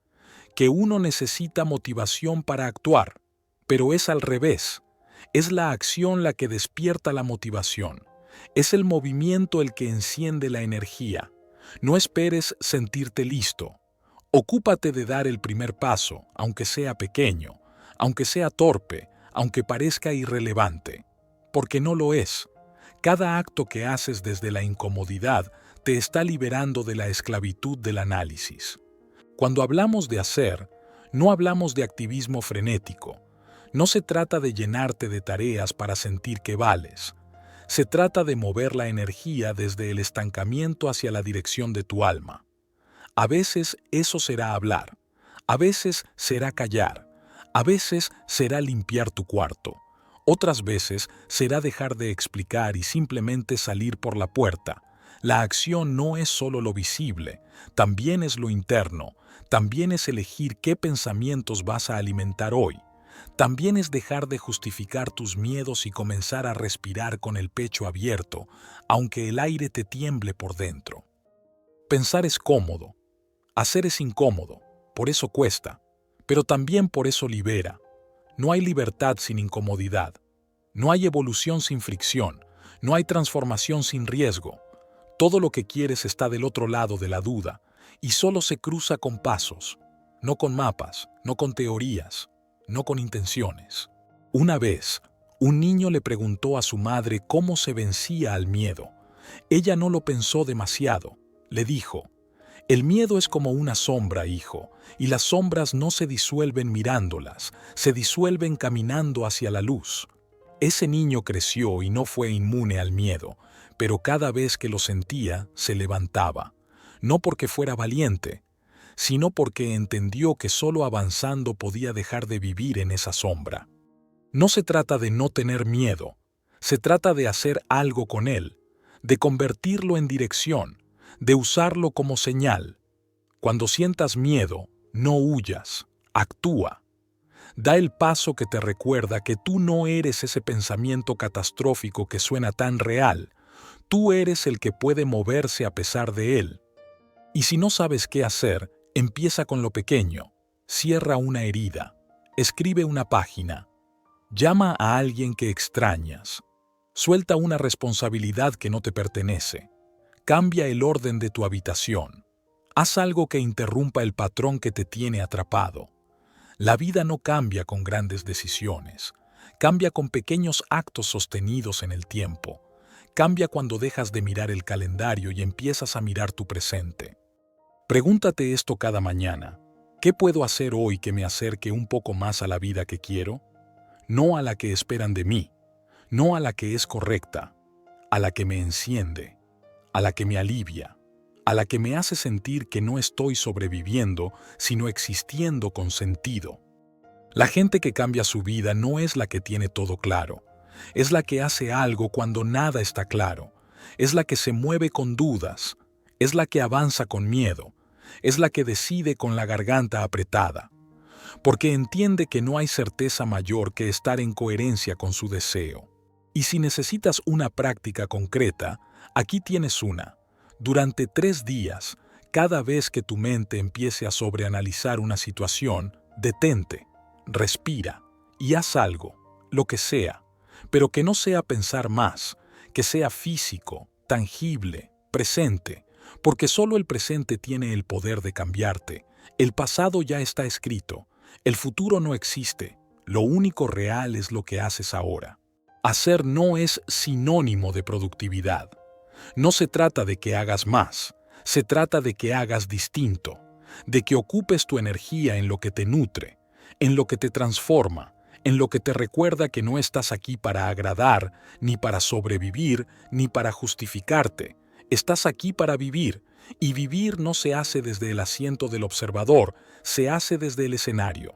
que uno necesita motivación para actuar, pero es al revés. Es la acción la que despierta la motivación. Es el movimiento el que enciende la energía. No esperes sentirte listo. Ocúpate de dar el primer paso, aunque sea pequeño, aunque sea torpe, aunque parezca irrelevante, porque no lo es. Cada acto que haces desde la incomodidad te está liberando de la esclavitud del análisis. Cuando hablamos de hacer, no hablamos de activismo frenético. No se trata de llenarte de tareas para sentir que vales. Se trata de mover la energía desde el estancamiento hacia la dirección de tu alma. A veces eso será hablar, a veces será callar, a veces será limpiar tu cuarto. Otras veces será dejar de explicar y simplemente salir por la puerta. La acción no es solo lo visible, también es lo interno, también es elegir qué pensamientos vas a alimentar hoy. También es dejar de justificar tus miedos y comenzar a respirar con el pecho abierto, aunque el aire te tiemble por dentro. Pensar es cómodo, hacer es incómodo, por eso cuesta, pero también por eso libera. No hay libertad sin incomodidad, no hay evolución sin fricción, no hay transformación sin riesgo. Todo lo que quieres está del otro lado de la duda y solo se cruza con pasos, no con mapas, no con teorías, no con intenciones. Una vez, un niño le preguntó a su madre cómo se vencía al miedo. Ella no lo pensó demasiado. Le dijo: «El miedo es como una sombra, hijo, y las sombras no se disuelven mirándolas, se disuelven caminando hacia la luz». Ese niño creció y no fue inmune al miedo, pero cada vez que lo sentía, se levantaba. No porque fuera valiente, sino porque entendió que solo avanzando podía dejar de vivir en esa sombra. No se trata de no tener miedo, se trata de hacer algo con él, de convertirlo en dirección, de usarlo como señal. Cuando sientas miedo, no huyas, actúa. Da el paso que te recuerda que tú no eres ese pensamiento catastrófico que suena tan real. Tú eres el que puede moverse a pesar de él. Y si no sabes qué hacer, empieza con lo pequeño. Cierra una herida. Escribe una página. Llama a alguien que extrañas. Suelta una responsabilidad que no te pertenece. Cambia el orden de tu habitación. Haz algo que interrumpa el patrón que te tiene atrapado. La vida no cambia con grandes decisiones. Cambia con pequeños actos sostenidos en el tiempo. Cambia cuando dejas de mirar el calendario y empiezas a mirar tu presente. Pregúntate esto cada mañana. ¿Qué puedo hacer hoy que me acerque un poco más a la vida que quiero? No a la que esperan de mí, no a la que es correcta, a la que me enciende, a la que me alivia, a la que me hace sentir que no estoy sobreviviendo, sino existiendo con sentido. La gente que cambia su vida no es la que tiene todo claro, es la que hace algo cuando nada está claro, es la que se mueve con dudas, es la que avanza con miedo, es la que decide con la garganta apretada, porque entiende que no hay certeza mayor que estar en coherencia con su deseo. Y si necesitas una práctica concreta, aquí tienes una. Durante 3 días, cada vez que tu mente empiece a sobreanalizar una situación, detente, respira y haz algo, lo que sea, pero que no sea pensar más, que sea físico, tangible, presente, porque solo el presente tiene el poder de cambiarte. El pasado ya está escrito, el futuro no existe, lo único real es lo que haces ahora. Hacer no es sinónimo de productividad. No se trata de que hagas más, se trata de que hagas distinto, de que ocupes tu energía en lo que te nutre, en lo que te transforma, en lo que te recuerda que no estás aquí para agradar, ni para sobrevivir, ni para justificarte. Estás aquí para vivir, y vivir no se hace desde el asiento del observador, se hace desde el escenario.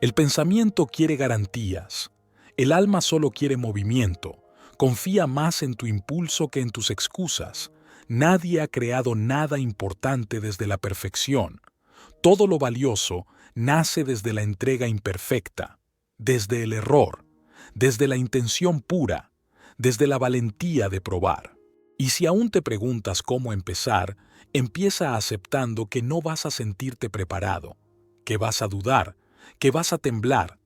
El pensamiento quiere garantías. El alma solo quiere movimiento. Confía más en tu impulso que en tus excusas. Nadie ha creado nada importante desde la perfección. Todo lo valioso nace desde la entrega imperfecta, desde el error, desde la intención pura, desde la valentía de probar. Y si aún te preguntas cómo empezar, empieza aceptando que no vas a sentirte preparado, que vas a dudar, que vas a temblar,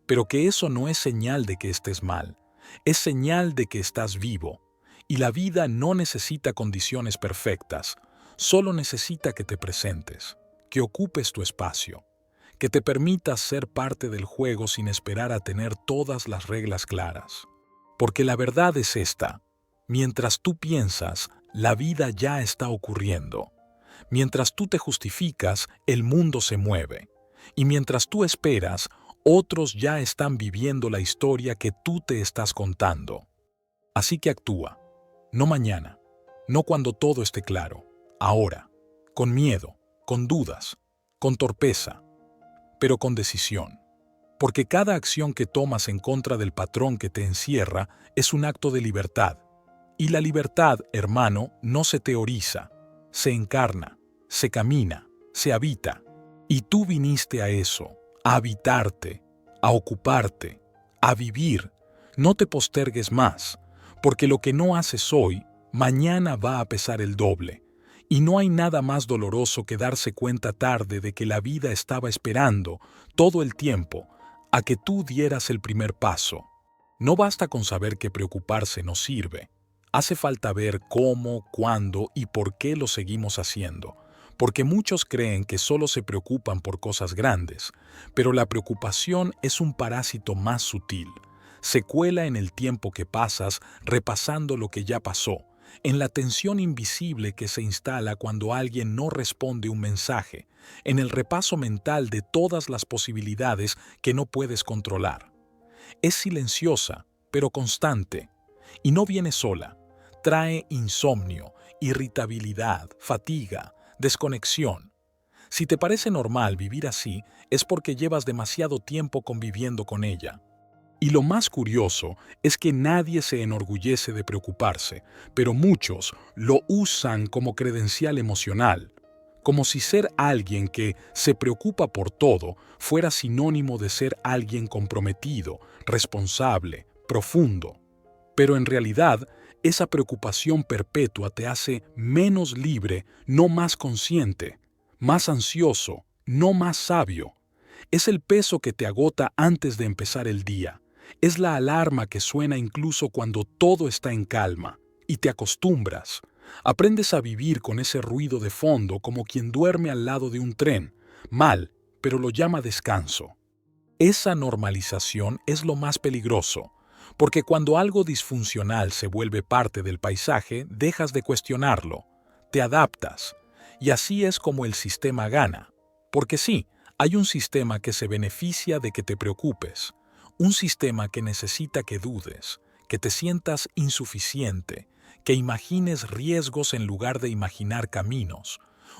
pero que eso no es señal de que estés mal, es señal de que estás vivo. Y la vida no necesita condiciones perfectas, solo necesita que te presentes, que ocupes tu espacio, que te permitas ser parte del juego sin esperar a tener todas las reglas claras. Porque la verdad es esta: mientras tú piensas, la vida ya está ocurriendo. Mientras tú te justificas, el mundo se mueve. Y mientras tú esperas, otros ya están viviendo la historia que tú te estás contando. Así que actúa. No mañana, no cuando todo esté claro, ahora, con miedo, con dudas, con torpeza, pero con decisión. Porque cada acción que tomas en contra del patrón que te encierra es un acto de libertad. Y la libertad, hermano, no se teoriza, se encarna, se camina, se habita. Y tú viniste a eso, a habitarte, a ocuparte, a vivir. No te postergues más, porque lo que no haces hoy, mañana va a pesar el doble. Y no hay nada más doloroso que darse cuenta tarde de que la vida estaba esperando todo el tiempo a que tú dieras el primer paso. No basta con saber que preocuparse no sirve. Hace falta ver cómo, cuándo y por qué lo seguimos haciendo. Porque muchos creen que solo se preocupan por cosas grandes, pero la preocupación es un parásito más sutil. Se cuela en el tiempo que pasas repasando lo que ya pasó, en la tensión invisible que se instala cuando alguien no responde un mensaje, en el repaso mental de todas las posibilidades que no puedes controlar. Es silenciosa, pero constante, y no viene sola. Trae insomnio, irritabilidad, fatiga, desconexión. Si te parece normal vivir así, es porque llevas demasiado tiempo conviviendo con ella. Y lo más curioso es que nadie se enorgullece de preocuparse, pero muchos lo usan como credencial emocional, como si ser alguien que se preocupa por todo fuera sinónimo de ser alguien comprometido, responsable, profundo. Pero en realidad, esa preocupación perpetua te hace menos libre, no más consciente, más ansioso, no más sabio. Es el peso que te agota antes de empezar el día, Es la alarma que suena incluso cuando todo está en calma, y te acostumbras. Aprendes a vivir con ese ruido de fondo como quien duerme al lado de un tren, mal, pero lo llama descanso. Esa normalización es lo más peligroso, porque cuando algo disfuncional se vuelve parte del paisaje, dejas de cuestionarlo, te adaptas, y así es como el sistema gana. Porque sí, hay un sistema que se beneficia de que te preocupes, un sistema que necesita que dudes, que te sientas insuficiente, que imagines riesgos en lugar de imaginar caminos,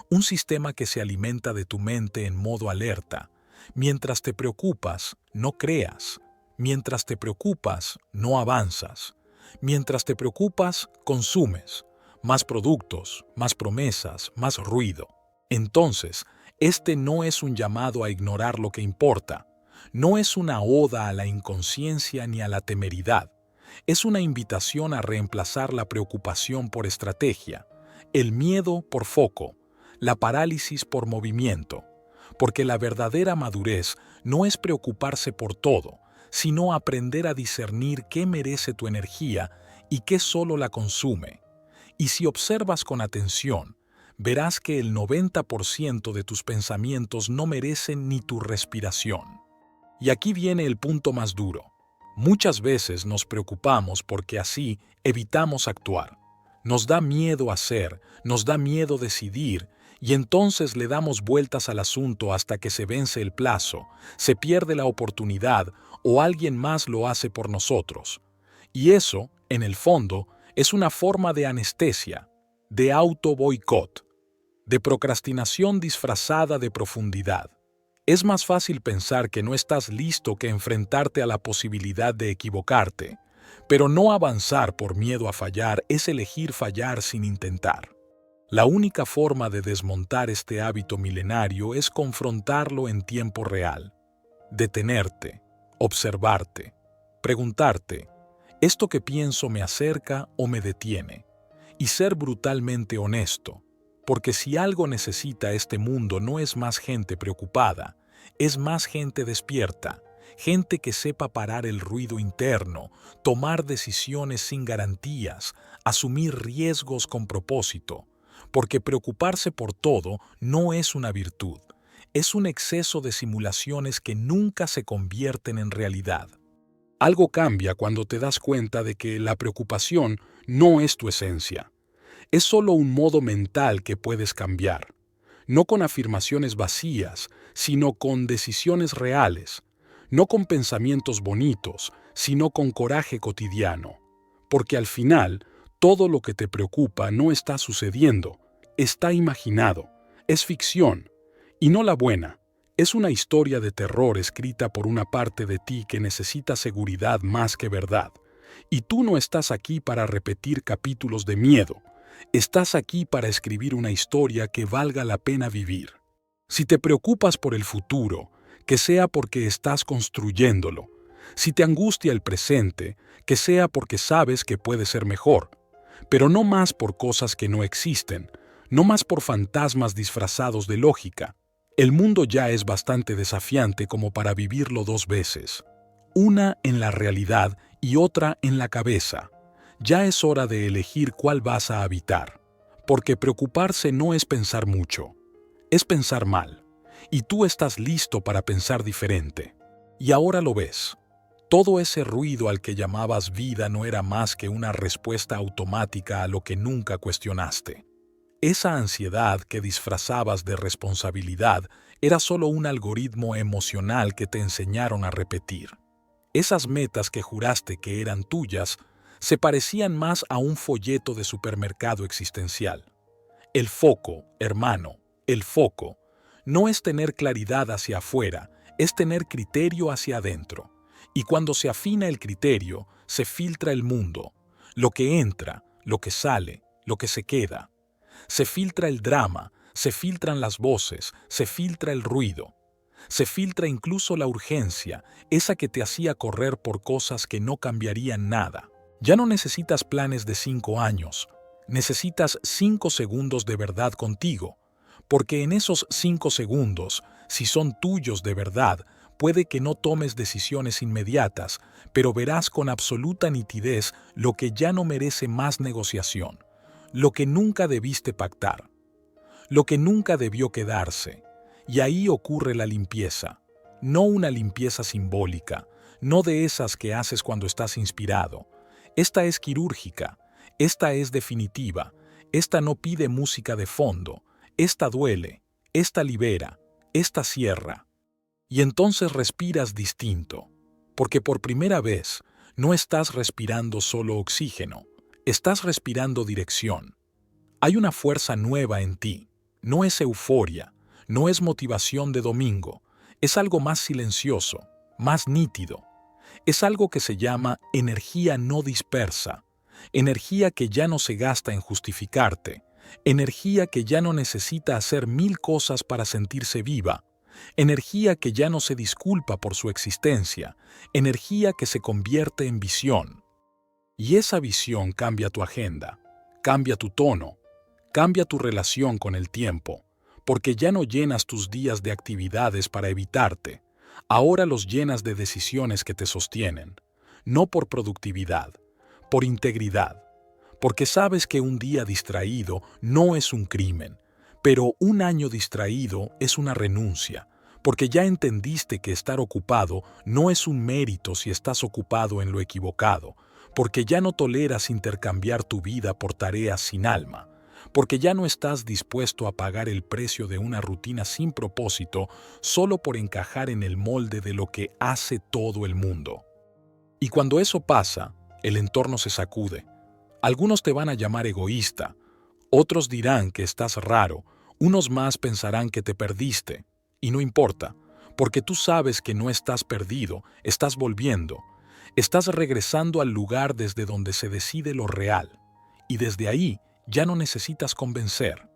un sistema que se alimenta de tu mente en modo alerta. Mientras te preocupas, no creas. Mientras te preocupas, no avanzas. Mientras te preocupas, consumes. Más productos, más promesas, más ruido. Entonces, este no es un llamado a ignorar lo que importa. No es una oda a la inconsciencia ni a la temeridad. Es una invitación a reemplazar la preocupación por estrategia, el miedo por foco, la parálisis por movimiento. Porque la verdadera madurez no es preocuparse por todo, sino aprender a discernir qué merece tu energía y qué solo la consume. Y si observas con atención, verás que el 90% de tus pensamientos no merecen ni tu respiración. Y aquí viene el punto más duro. Muchas veces nos preocupamos porque así evitamos actuar. Nos da miedo hacer, nos da miedo decidir, y entonces le damos vueltas al asunto hasta que se vence el plazo, se pierde la oportunidad o alguien más lo hace por nosotros. Y eso, en el fondo, es una forma de anestesia, de auto-boicot, de procrastinación disfrazada de profundidad. Es más fácil pensar que no estás listo que enfrentarte a la posibilidad de equivocarte, pero no avanzar por miedo a fallar es elegir fallar sin intentar. La única forma de desmontar este hábito milenario es confrontarlo en tiempo real. Detenerte, observarte, preguntarte, ¿esto que pienso me acerca o me detiene? Y ser brutalmente honesto, porque si algo necesita este mundo no es más gente preocupada, es más gente despierta, gente que sepa parar el ruido interno, tomar decisiones sin garantías, asumir riesgos con propósito. Porque preocuparse por todo no es una virtud, es un exceso de simulaciones que nunca se convierten en realidad. Algo cambia cuando te das cuenta de que la preocupación no es tu esencia. Es solo un modo mental que puedes cambiar, no con afirmaciones vacías, sino con decisiones reales, no con pensamientos bonitos, sino con coraje cotidiano. Porque al final, todo lo que te preocupa no está sucediendo, está imaginado, es ficción, y no la buena. Es una historia de terror escrita por una parte de ti que necesita seguridad más que verdad. Y tú no estás aquí para repetir capítulos de miedo, estás aquí para escribir una historia que valga la pena vivir. Si te preocupas por el futuro, que sea porque estás construyéndolo. Si te angustia el presente, que sea porque sabes que puede ser mejor. Pero no más por cosas que no existen, no más por fantasmas disfrazados de lógica. El mundo ya es bastante desafiante como para vivirlo dos veces. Una en la realidad y otra en la cabeza. Ya es hora de elegir cuál vas a habitar. Porque preocuparse no es pensar mucho, es pensar mal. Y tú estás listo para pensar diferente. Y ahora lo ves. Todo ese ruido al que llamabas vida no era más que una respuesta automática a lo que nunca cuestionaste. Esa ansiedad que disfrazabas de responsabilidad era solo un algoritmo emocional que te enseñaron a repetir. Esas metas que juraste que eran tuyas se parecían más a un folleto de supermercado existencial. El foco, hermano, el foco, no es tener claridad hacia afuera, es tener criterio hacia adentro. Y cuando se afina el criterio, se filtra el mundo, lo que entra, lo que sale, lo que se queda. Se filtra el drama, se filtran las voces, se filtra el ruido. Se filtra incluso la urgencia, esa que te hacía correr por cosas que no cambiarían nada. Ya no necesitas planes de 5 años, necesitas 5 segundos de verdad contigo, porque en esos 5 segundos, si son tuyos de verdad, puede que no tomes decisiones inmediatas, pero verás con absoluta nitidez lo que ya no merece más negociación, lo que nunca debiste pactar, lo que nunca debió quedarse. Y ahí ocurre la limpieza, no una limpieza simbólica, no de esas que haces cuando estás inspirado. Esta es quirúrgica, esta es definitiva, esta no pide música de fondo, esta duele, esta libera, esta cierra. Y entonces respiras distinto, porque por primera vez no estás respirando solo oxígeno, estás respirando dirección. Hay una fuerza nueva en ti, no es euforia, no es motivación de domingo, es algo más silencioso, más nítido. Es algo que se llama energía no dispersa, energía que ya no se gasta en justificarte, energía que ya no necesita hacer 1000 cosas para sentirse viva, energía que ya no se disculpa por su existencia, energía que se convierte en visión. Y esa visión cambia tu agenda, cambia tu tono, cambia tu relación con el tiempo, porque ya no llenas tus días de actividades para evitarte, ahora los llenas de decisiones que te sostienen, no por productividad, por integridad, porque sabes que un día distraído no es un crimen, pero un año distraído es una renuncia, porque ya entendiste que estar ocupado no es un mérito si estás ocupado en lo equivocado, porque ya no toleras intercambiar tu vida por tareas sin alma, porque ya no estás dispuesto a pagar el precio de una rutina sin propósito solo por encajar en el molde de lo que hace todo el mundo. Y cuando eso pasa, el entorno se sacude. Algunos te van a llamar egoísta, otros dirán que estás raro, unos más pensarán que te perdiste. Y no importa, porque tú sabes que no estás perdido, estás volviendo. Estás regresando al lugar desde donde se decide lo real. Y desde ahí ya no necesitas convencer.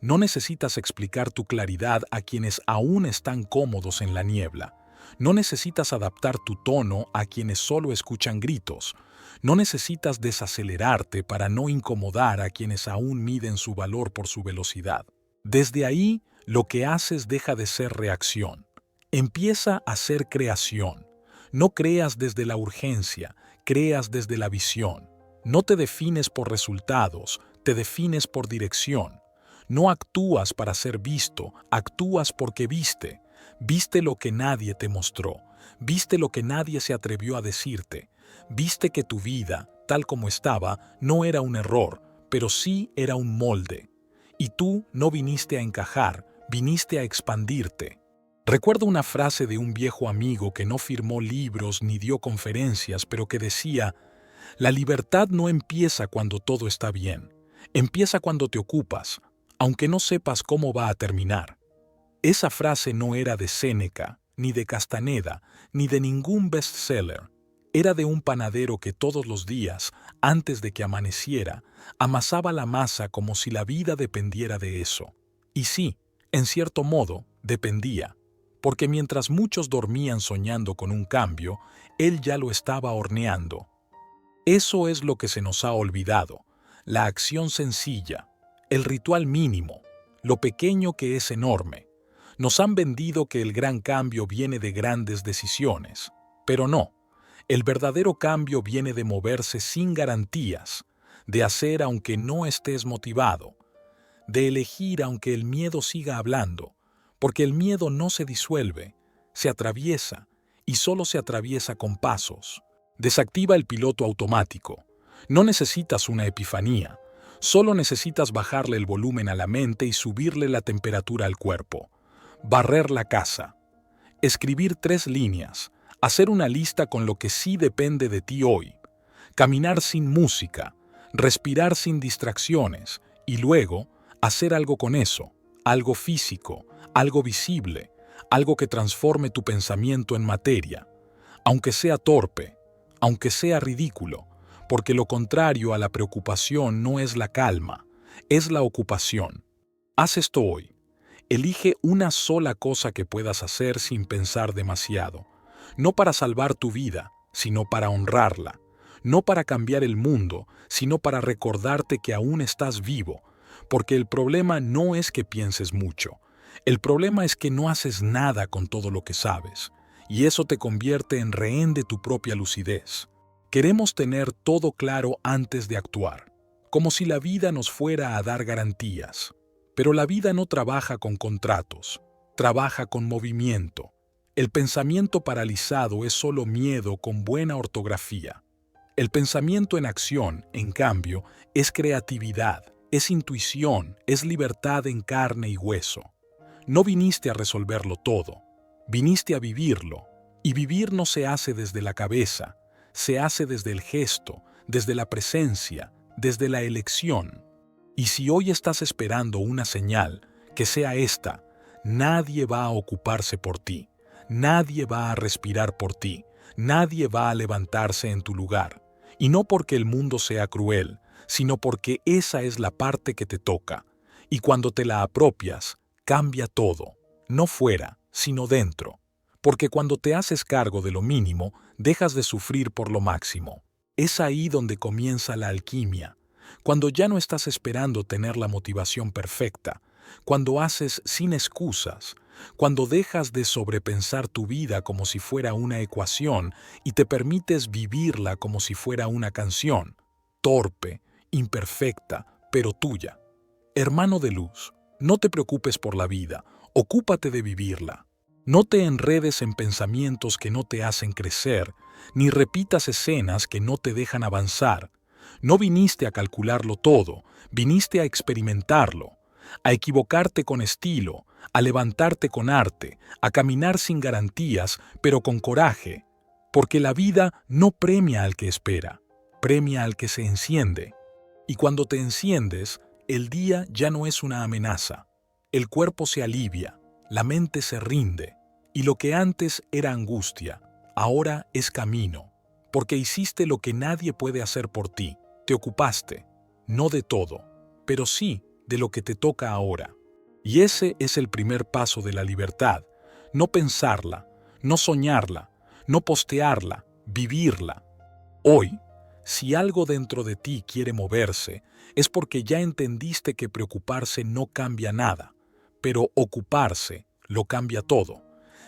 No necesitas explicar tu claridad a quienes aún están cómodos en la niebla. No necesitas adaptar tu tono a quienes solo escuchan gritos. No necesitas desacelerarte para no incomodar a quienes aún miden su valor por su velocidad. Desde ahí, lo que haces deja de ser reacción. Empieza a ser creación. No creas desde la urgencia, creas desde la visión. No te defines por resultados, te defines por dirección. No actúas para ser visto, actúas porque viste. Viste lo que nadie te mostró, viste lo que nadie se atrevió a decirte, viste que tu vida, tal como estaba, no era un error, pero sí era un molde. Y tú no viniste a encajar, viniste a expandirte. Recuerdo una frase de un viejo amigo que no firmó libros ni dio conferencias, pero que decía: la libertad no empieza cuando todo está bien, empieza cuando te ocupas, aunque no sepas cómo va a terminar. Esa frase no era de Séneca, ni de Castaneda, ni de ningún bestseller. Era de un panadero que todos los días, antes de que amaneciera, amasaba la masa como si la vida dependiera de eso. Y sí, en cierto modo, dependía, porque mientras muchos dormían soñando con un cambio, él ya lo estaba horneando. Eso es lo que se nos ha olvidado, la acción sencilla, el ritual mínimo, lo pequeño que es enorme. Nos han vendido que el gran cambio viene de grandes decisiones, pero no. El verdadero cambio viene de moverse sin garantías, de hacer aunque no estés motivado, de elegir aunque el miedo siga hablando, porque el miedo no se disuelve, se atraviesa y solo se atraviesa con pasos. Desactiva el piloto automático. No necesitas una epifanía, solo necesitas bajarle el volumen a la mente y subirle la temperatura al cuerpo. Barrer la casa, escribir 3 líneas, hacer una lista con lo que sí depende de ti hoy, caminar sin música, respirar sin distracciones y luego hacer algo con eso, algo físico, algo visible, algo que transforme tu pensamiento en materia, aunque sea torpe, aunque sea ridículo, porque lo contrario a la preocupación no es la calma, es la ocupación. Haz esto hoy. Elige una sola cosa que puedas hacer sin pensar demasiado, no para salvar tu vida, sino para honrarla, no para cambiar el mundo, sino para recordarte que aún estás vivo, porque el problema no es que pienses mucho, el problema es que no haces nada con todo lo que sabes, y eso te convierte en rehén de tu propia lucidez. Queremos tener todo claro antes de actuar, como si la vida nos fuera a dar garantías. Pero la vida no trabaja con contratos, trabaja con movimiento. El pensamiento paralizado es solo miedo con buena ortografía. El pensamiento en acción, en cambio, es creatividad, es intuición, es libertad en carne y hueso. No viniste a resolverlo todo, viniste a vivirlo. Y vivir no se hace desde la cabeza, se hace desde el gesto, desde la presencia, desde la elección. Y si hoy estás esperando una señal, que sea esta: nadie va a ocuparse por ti, nadie va a respirar por ti, nadie va a levantarse en tu lugar. Y no porque el mundo sea cruel, sino porque esa es la parte que te toca. Y cuando te la apropias, cambia todo, no fuera, sino dentro. Porque cuando te haces cargo de lo mínimo, dejas de sufrir por lo máximo. Es ahí donde comienza la alquimia. Cuando ya no estás esperando tener la motivación perfecta, cuando haces sin excusas, cuando dejas de sobrepensar tu vida como si fuera una ecuación y te permites vivirla como si fuera una canción, torpe, imperfecta, pero tuya. Hermano de luz, no te preocupes por la vida, ocúpate de vivirla. No te enredes en pensamientos que no te hacen crecer, ni repitas escenas que no te dejan avanzar. No viniste a calcularlo todo, viniste a experimentarlo, a equivocarte con estilo, a levantarte con arte, a caminar sin garantías, pero con coraje, porque la vida no premia al que espera, premia al que se enciende. Y cuando te enciendes, el día ya no es una amenaza, el cuerpo se alivia, la mente se rinde, y lo que antes era angustia, ahora es camino, porque hiciste lo que nadie puede hacer por ti. Te ocupaste, no de todo, pero sí de lo que te toca ahora. Y ese es el primer paso de la libertad: no pensarla, no soñarla, no postearla, vivirla. Hoy, si algo dentro de ti quiere moverse, es porque ya entendiste que preocuparse no cambia nada, pero ocuparse lo cambia todo.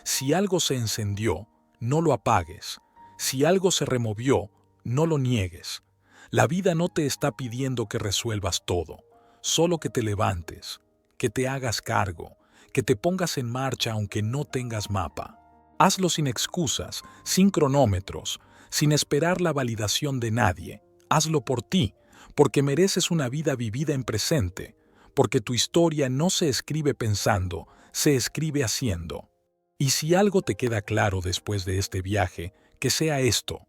Si algo se encendió, no lo apagues. Si algo se removió, no lo niegues. La vida no te está pidiendo que resuelvas todo, solo que te levantes, que te hagas cargo, que te pongas en marcha aunque no tengas mapa. Hazlo sin excusas, sin cronómetros, sin esperar la validación de nadie. Hazlo por ti, porque mereces una vida vivida en presente, porque tu historia no se escribe pensando, se escribe haciendo. Y si algo te queda claro después de este viaje, que sea esto: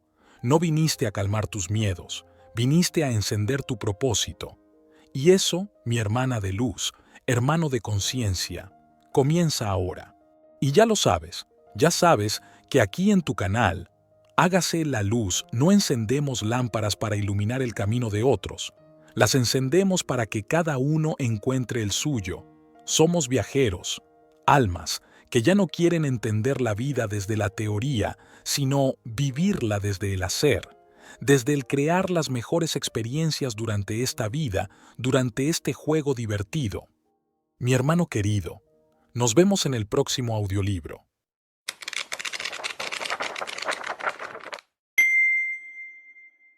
no viniste a calmar tus miedos, viniste a encender tu propósito. Y eso, mi hermana de luz, hermano de conciencia, comienza ahora. Y ya lo sabes, ya sabes que aquí en tu canal, Hágase la luz, no encendemos lámparas para iluminar el camino de otros. Las encendemos para que cada uno encuentre el suyo. Somos viajeros, almas, que ya no quieren entender la vida desde la teoría, sino vivirla desde el hacer, desde el crear las mejores experiencias durante esta vida, durante este juego divertido. Mi hermano querido, nos vemos en el próximo audiolibro.